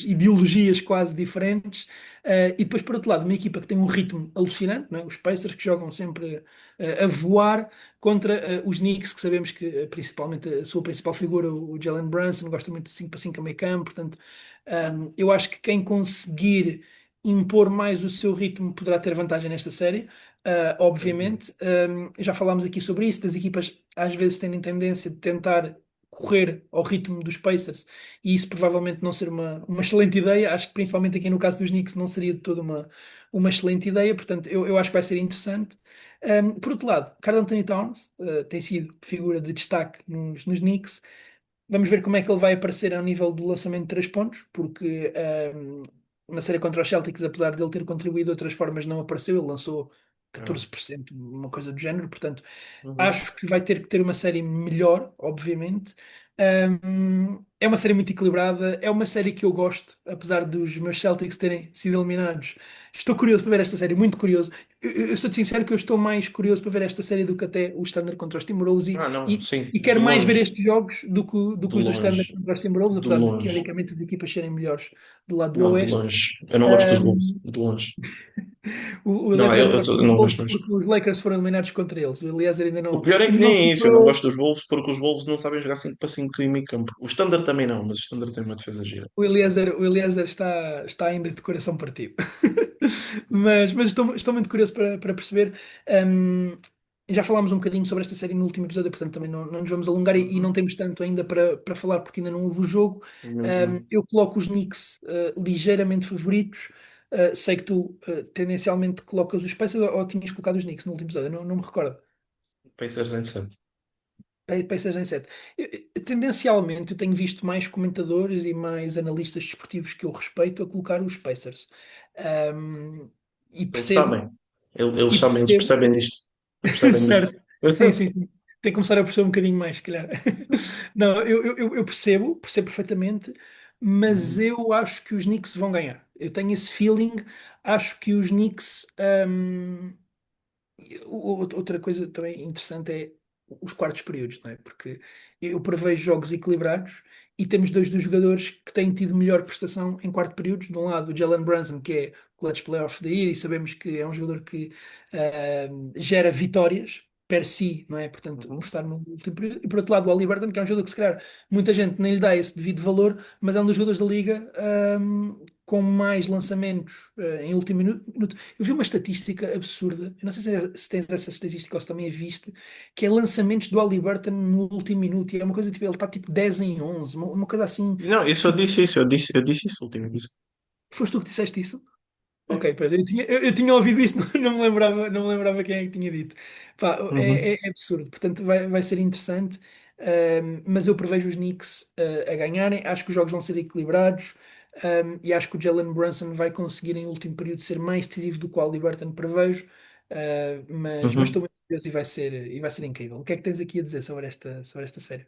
ideologias quase diferentes. E depois, por outro lado, uma equipa que tem um ritmo alucinante, não é? Os Pacers que jogam sempre a voar contra os Knicks, que sabemos que principalmente a sua principal figura, o Jalen Brunson, gosta muito de 5 para 5 a meio campo. Portanto, eu acho que quem conseguir impor mais o seu ritmo poderá ter vantagem nesta série. Uhum. Obviamente. Já falámos aqui sobre isso, das equipas às vezes têm tendência de tentar correr ao ritmo dos Pacers, e isso provavelmente não ser uma excelente ideia. Acho que principalmente aqui no caso dos Knicks não seria de toda uma excelente ideia. Portanto, eu acho que vai ser interessante. Por outro lado, Karl Anthony Towns tem sido figura de destaque nos Knicks. Vamos ver como é que ele vai aparecer ao nível do lançamento de 3 pontos, porque na série contra os Celtics, apesar de ele ter contribuído de outras formas, não apareceu. Ele lançou Ah, 14%, uma coisa do género. Portanto, uhum. acho que vai ter que ter uma série melhor, obviamente. É uma série muito equilibrada, é uma série que eu gosto, apesar dos meus Celtics terem sido eliminados. Estou curioso para ver esta série, muito curioso. Eu sou-te sincero que eu estou mais curioso para ver esta série do que até o Standard contra os Timberwolves, Não, e, sim, e de quero mais ver longe, estes jogos do que de os do Standard longe, contra os Timberwolves, de apesar de longe. teoricamente as equipas serem melhores do lado do Não, de Oeste. longe. Eu não gosto dos Wolves, Um, de longe. o Não, Eliezer não gosta eu dos não gosto Wolves mesmo. porque os Lakers foram eliminados contra eles. O Eliezer ainda O não, pior é que ainda não nem é isso, eu não superou. gosto dos Wolves porque os Wolves não sabem jogar 5 para 5 em meio campo. O Standard também não, mas o Standard tem uma defesa gira. O Eliezer está ainda de coração partido. Mas estou muito curioso para perceber. Um, já falámos um bocadinho sobre esta série no último episódio, portanto também não nos vamos alongar, e não Uhum. temos tanto ainda para falar porque ainda não houve o jogo. Mesmo. Eu coloco os Knicks ligeiramente favoritos. Sei que tu tendencialmente colocas os Pacers, ou tinhas colocado os Knicks no último episódio, não me recordo. Pacers em 7. Pacers em 7. Tendencialmente, eu tenho visto mais comentadores e mais analistas desportivos que eu respeito a colocar os Pacers. Um, e Eles percebo, sabem. Eles e sabem, eles percebo, percebem disto. Percebem disto. certo, sim, sim, sim. Tem que começar a perceber um bocadinho mais, se calhar. Não, eu percebo perfeitamente, mas Uhum. eu acho que os Knicks vão ganhar. Eu tenho esse feeling, acho que os Knicks. Outra coisa também interessante é os quartos períodos, não é? Porque eu prevejo jogos equilibrados e temos dois dos jogadores que têm tido melhor prestação em quarto períodos. De um lado, o Jalen Brunson, que é Clutch Player of the Year, e sabemos que é um jogador que gera vitórias per si, não é? Portanto, por Uhum. estar no último período. E por outro lado, o Haliburton, que é um jogador que se calhar muita gente nem lhe dá esse devido valor, mas é um dos jogadores da liga com mais lançamentos em último minuto. Eu vi uma estatística absurda, eu não sei se tens essa estatística ou se também a viste, que é lançamentos do Haliburton no último minuto, e é uma coisa tipo, ele está tipo 10 em 11, uma coisa assim, Não, eu só tipo, disse isso, eu disse isso último. Disse. foste tu que disseste isso? É. Ok, Pedro, eu tinha ouvido isso, não me lembrava quem é que tinha dito. Pá, Uhum. é absurdo, portanto vai ser interessante, mas eu prevejo os Knicks a ganharem, acho que os jogos vão ser equilibrados, e acho que o Jalen Brunson vai conseguir em último período ser mais decisivo do que o Haliburton prevejo, mas estou Uhum. muito curioso, e vai ser incrível. O que é que tens aqui a dizer sobre esta série?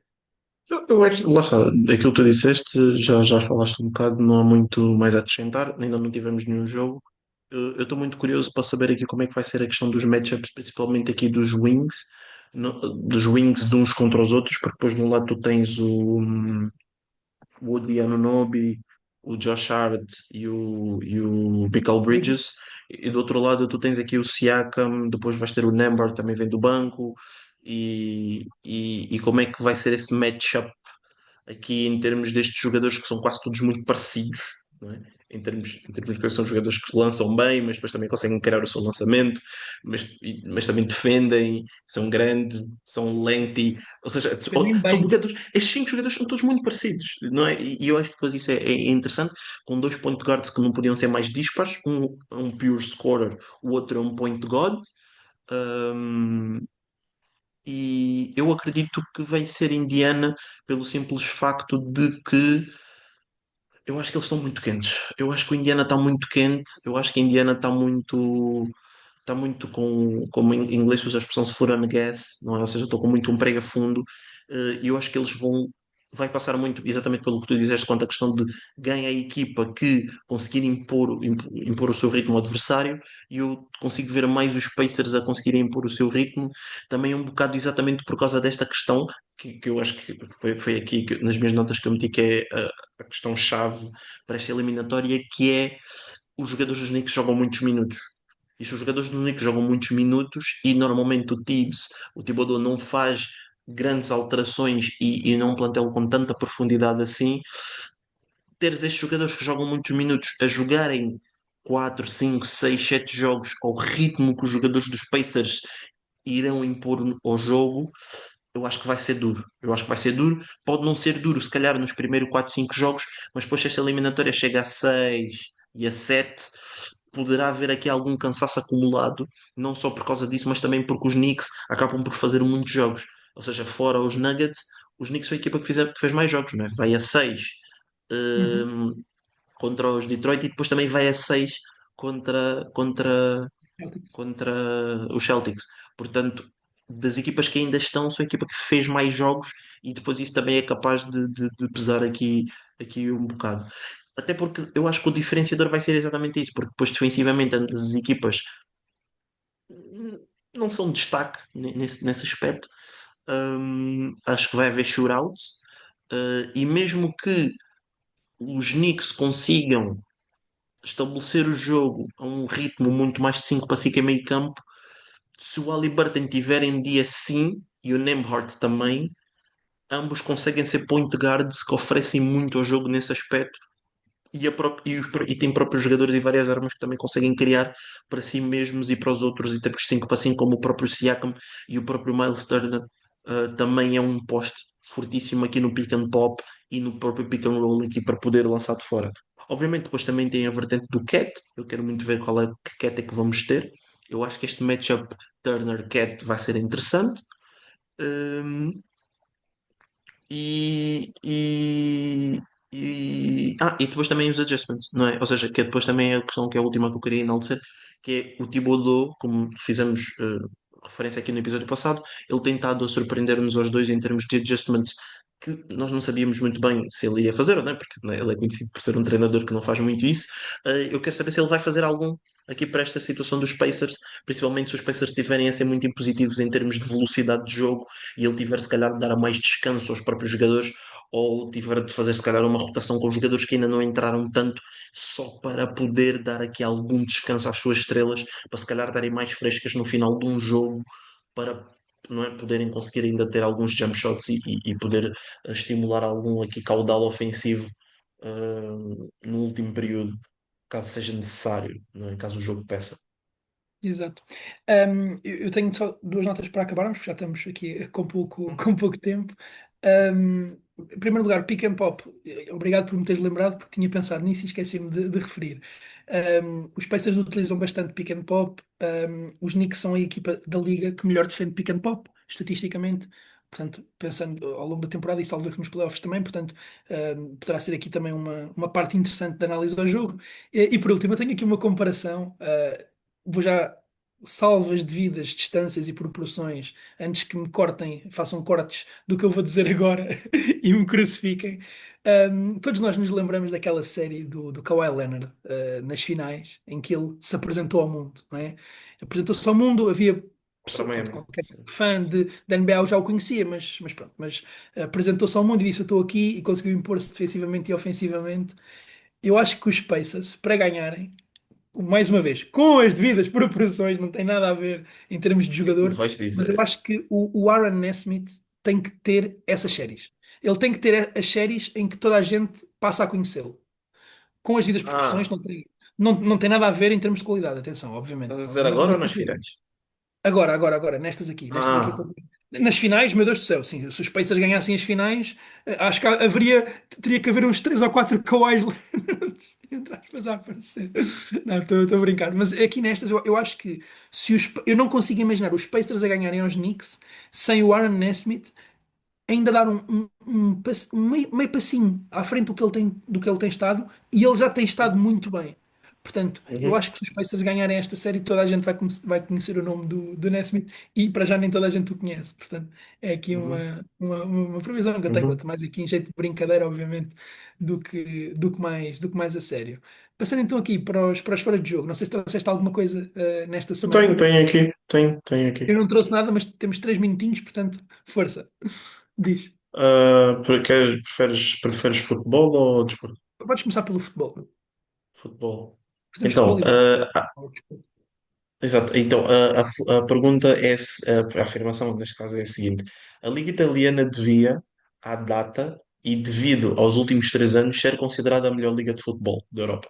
Eu acho, lá está, aquilo que tu disseste, já falaste um bocado, não há muito mais a acrescentar, ainda não tivemos nenhum jogo. Eu estou muito curioso para saber aqui como é que vai ser a questão dos matchups, principalmente aqui dos Wings. dos wings de uns contra os outros, porque depois de um lado tu tens o Woody Anunoby, o Josh Hart e o Michael Bridges. Bridges, e do outro lado tu tens aqui o Siakam, depois vais ter o Nembar, também vem do banco, e como é que vai ser esse matchup aqui em termos destes jogadores que são quase todos muito parecidos, não é? Em termos de que são jogadores que lançam bem, mas depois também conseguem criar o seu lançamento, mas também defendem, são grandes, são lengthy, ou seja, Defendem são bem. jogadores, estes cinco jogadores são todos muito parecidos, não é? E eu acho que depois isso é interessante, com dois point guards que não podiam ser mais dispares, um é um pure scorer, o outro é um point guard, um, e eu acredito que vai ser Indiana pelo simples facto de que eu acho que eles estão muito quentes. Eu acho que o Indiana está muito quente. Eu acho que a Indiana está muito como em inglês se usa a expressão se for on gas, não é? Ou seja, estou com muito um prego a fundo. E eu acho que eles vai passar muito exatamente pelo que tu dizeste quanto à questão de ganha a equipa que conseguir impor o seu ritmo ao adversário, e eu consigo ver mais os Pacers a conseguirem impor o seu ritmo, também um bocado exatamente por causa desta questão, que eu acho que foi aqui nas minhas notas que eu meti, que é a questão-chave para esta eliminatória, que é os jogadores dos Knicks jogam muitos minutos. E se os jogadores do Knicks jogam muitos minutos e normalmente o Thibodeau não faz grandes alterações e não um plantel com tanta profundidade assim, teres estes jogadores que jogam muitos minutos a jogarem 4 5 6 7 jogos ao ritmo que os jogadores dos Pacers irão impor ao jogo, eu acho que vai ser duro. Eu acho que vai ser duro. Pode não ser duro, se calhar, nos primeiros 4 5 jogos, mas depois, se esta eliminatória chega a 6 e a 7, poderá haver aqui algum cansaço acumulado, não só por causa disso, mas também porque os Knicks acabam por fazer muitos jogos. Ou seja, fora os Knicks foi a equipa que fez mais jogos, não é? Vai a 6 Uhum. contra os Detroit, e depois também vai a 6 contra, contra contra os Celtics. Portanto, das equipas que ainda estão, sou a equipa que fez mais jogos, e depois isso também é capaz de pesar aqui um bocado. Até porque eu acho que o diferenciador vai ser exatamente isso, porque depois defensivamente ambas as equipas não são destaque nesse aspecto. Acho que vai haver shootouts, e mesmo que os Knicks consigam estabelecer o jogo a um ritmo muito mais de 5 para 5 em meio campo, se o Haliburton tiver em dia sim, e o Nembhard também, ambos conseguem ser point guards que oferecem muito ao jogo nesse aspecto, e têm próprios jogadores e várias armas que também conseguem criar para si mesmos e para os outros, e temos 5 para 5 como o próprio Siakam e o próprio Miles Turner. Também é um poste fortíssimo aqui no pick and pop e no próprio pick and roll aqui para poder lançar de fora. Obviamente depois também tem a vertente do Cat, eu quero muito ver qual é que Cat é que vamos ter. Eu acho que este matchup Turner-Cat vai ser interessante. Um, e, e, e depois também os adjustments, não é? Ou seja, que é depois também a questão que é a última que eu queria enaltecer, que é o Thibodeau, como fizemos referência aqui no episódio passado, ele tem estado a surpreender-nos aos dois em termos de adjustments que nós não sabíamos muito bem se ele iria fazer ou não, porque né, ele é conhecido por ser um treinador que não faz muito isso. Eu quero saber se ele vai fazer algum aqui para esta situação dos Pacers, principalmente se os Pacers estiverem a ser muito impositivos em termos de velocidade de jogo, e ele tiver se calhar de dar mais descanso aos próprios jogadores, ou tiver de fazer se calhar uma rotação com os jogadores que ainda não entraram tanto, só para poder dar aqui algum descanso às suas estrelas, para se calhar darem mais frescas no final de um jogo, para não é, poderem conseguir ainda ter alguns jump shots e poder estimular algum aqui caudal ofensivo no último período, caso seja necessário, não é? Caso o jogo peça. Exato. Eu tenho só duas notas para acabarmos, porque já estamos aqui com pouco, com pouco tempo. Em primeiro lugar, pick and pop. Obrigado por me teres lembrado, porque tinha pensado nisso e esqueci-me de referir. Os Pacers utilizam bastante pick and pop. Os Knicks são a equipa da liga que melhor defende pick and pop, estatisticamente. Portanto, pensando ao longo da temporada e salvo erro nos playoffs também, portanto, poderá ser aqui também uma parte interessante de análise do jogo. E por último, eu tenho aqui uma comparação. Vou já salvas devidas distâncias e proporções antes que me cortem, façam cortes do que eu vou dizer agora e me crucifiquem. Todos nós nos lembramos daquela série do Kawhi Leonard, nas finais, em que ele se apresentou ao mundo, não é? Apresentou-se ao mundo, havia contra o pronto, Miami. qualquer Sim. fã de NBA já o conhecia, mas pronto, mas apresentou-se ao mundo e disse: Eu estou aqui e conseguiu impor-se defensivamente e ofensivamente. Eu acho que os Pacers, para ganharem, mais uma vez, com as devidas proporções, não tem nada a ver em termos de O que é que me jogador, vais mas eu dizer? acho que o Aaron Nesmith tem que ter essas séries. Ele tem que ter as séries em que toda a gente passa a conhecê-lo. Com as devidas proporções, Ah, não tem nada a ver em termos de qualidade, atenção, obviamente. estás a dizer agora ou nas finais? Agora, nestas aqui. Ah, Nas finais, meu Deus do céu, sim, se os Pacers ganhassem as finais, acho que teria que haver uns 3 ou 4 Kawhis Leonards, entre aspas, a aparecer. Não, estou a brincar, mas aqui nestas eu acho que eu não consigo imaginar os Pacers a ganharem aos Knicks sem o Aaron Nesmith ainda dar um meio passinho à frente do que ele tem estado e ele já tem estado muito bem. Portanto, eu uhum, acho que se os Pacers ganharem esta série, toda a gente vai conhecer o nome do Nesmith e para já nem toda a gente o conhece. Portanto, é aqui uhum, uma previsão que eu tenho, uhum. quanto mais aqui em jeito de brincadeira, obviamente, do que mais a sério. Passando então aqui para os fora de jogo, não sei se trouxeste alguma coisa nesta Eu tenho, semana. tenho aqui, tenho aqui. Eu não trouxe nada, mas temos 3 minutinhos, portanto, força. Diz. Preferes futebol ou desporto? Podes começar pelo futebol. Futebol. Fazemos futebol Então, e boxe. exato. Então, a pergunta é, a afirmação neste caso é a seguinte: a Liga Italiana devia, à data e devido aos últimos 3 anos, ser considerada a melhor liga de futebol da Europa.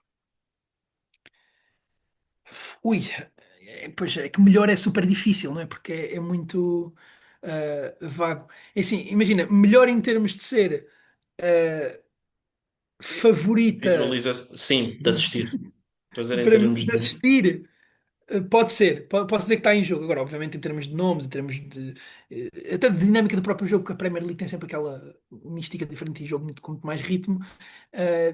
Ui, pois é que melhor é super difícil, não é? Porque é muito vago. É assim, imagina, melhor em termos de ser ah, favorita Visualiza, sim, de assistir. Estou a dizer em para mim termos de de assistir. Pode ser, posso dizer que está em jogo. Agora, obviamente, em termos de nomes, em termos de. Até de dinâmica do próprio jogo, que a Premier League tem sempre aquela mística diferente em jogo, muito, com muito mais ritmo.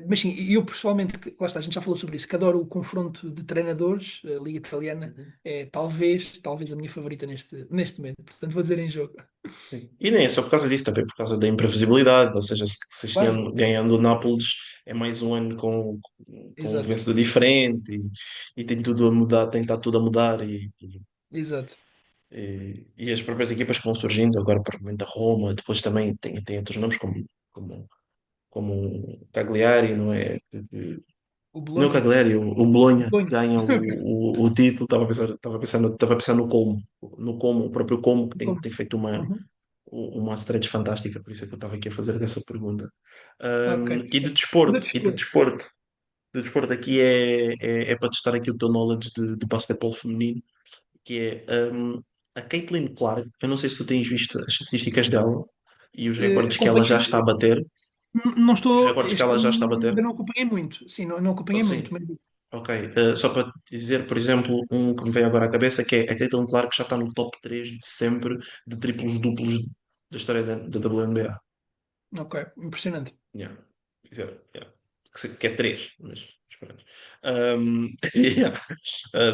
Mas sim, eu pessoalmente, lá está, a gente já falou sobre isso, que adoro o confronto de treinadores. A Liga Italiana Uhum. é talvez a minha favorita neste momento. Portanto, vou dizer em jogo. Sim. E nem é só por causa disso, também por causa da imprevisibilidade. Ou seja, se este Claro, ano ganhando o Nápoles é mais um ano com um exato, vencedor diferente e tem tudo a mudar, tem estado tudo a mudar exato. e as próprias equipas que vão surgindo, agora provavelmente a Roma, depois também tem outros nomes como o Cagliari, não é? O Não o Bolonha. Cagliari, o Bologna Bolonha. ganha Ok. o título, estava a pensar no Como, o próprio Como que tem feito Uhum. uma stretch fantástica, por isso é que eu estava aqui a fazer dessa pergunta. Ok. E de De desporto, desporto. de desporto aqui é para testar aqui o teu knowledge de basquetebol feminino, que é a Caitlin Clark. Eu não sei se tu tens visto as estatísticas dela e os recordes que ela já está a Acompanhei. bater, Não e os estou. recordes que Este ela já ano está a bater. ainda não acompanhei muito. Sim, não Ou acompanhei muito. sim, Mas ok. Só para dizer, por exemplo, um que me veio agora à cabeça, que é a Caitlin Clark já está no top 3 de sempre de triplos duplos da história da WNBA. ok, impressionante. Yeah. Yeah. Que é 3, mas pronto. Yeah.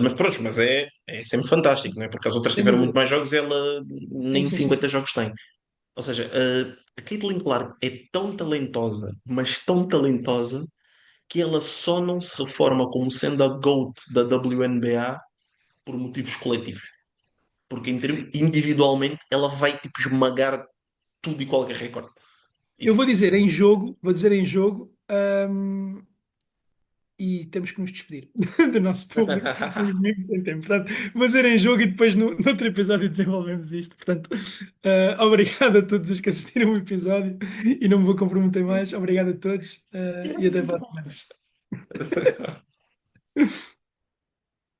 Mas pronto, mas é sempre fantástico, não é? Porque as outras Sem tiveram muito dúvida. mais jogos e ela Sim, nem sim, sim, 50 sim. jogos tem. Ou seja, a Caitlin Clark é tão talentosa, mas tão talentosa, que ela só não se reforma como sendo a GOAT da WNBA por motivos coletivos. Porque individualmente ela vai tipo esmagar tudo e qualquer recorde. E Eu tipo, vou dizer em jogo, e temos que nos despedir do nosso público, porque estamos mesmo sem tempo. Portanto, vou dizer em jogo e depois no outro episódio desenvolvemos isto. Portanto, obrigado a todos os que assistiram o episódio e não me vou comprometer mais. Obrigado a todos, e até para a semana.